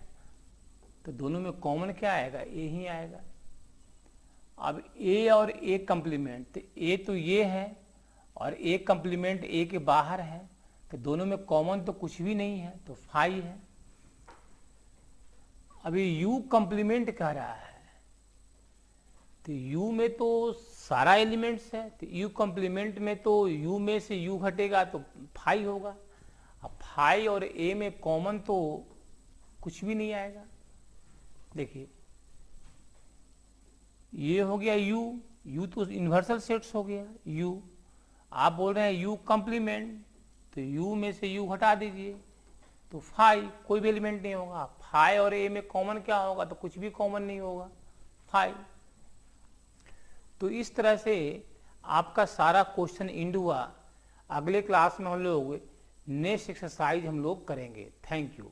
तो दोनों में कॉमन क्या आएगा, ए ही आएगा। अब ए और ए कंप्लीमेंट, तो ए तो ये है और ए कंप्लीमेंट ए के बाहर है, तो दोनों में कॉमन तो कुछ भी नहीं है, तो फाइव है। अभी यू कंप्लीमेंट कह रहा है, तो यू में तो सारा एलिमेंट्स है, तो यू कंप्लीमेंट में तो यू में से यू घटेगा तो फाइव होगा। अब फाइव और ए में कॉमन तो कुछ भी नहीं आएगा। देखिए ये हो गया यू, यू तो यूनिवर्सल सेट्स हो गया यू। आप बोल रहे हैं यू कंप्लीमेंट, तो यू में से यू घटा दीजिए तो फाइव, कोई भी एलिमेंट नहीं होगा। फाइव और ए में कॉमन क्या होगा, तो कुछ भी कॉमन नहीं होगा, फाइव। तो इस तरह से आपका सारा क्वेश्चन एंड हुआ। अगले क्लास में हम लोग नेक्स्ट एक्सरसाइज हम लोग करेंगे। Thank you.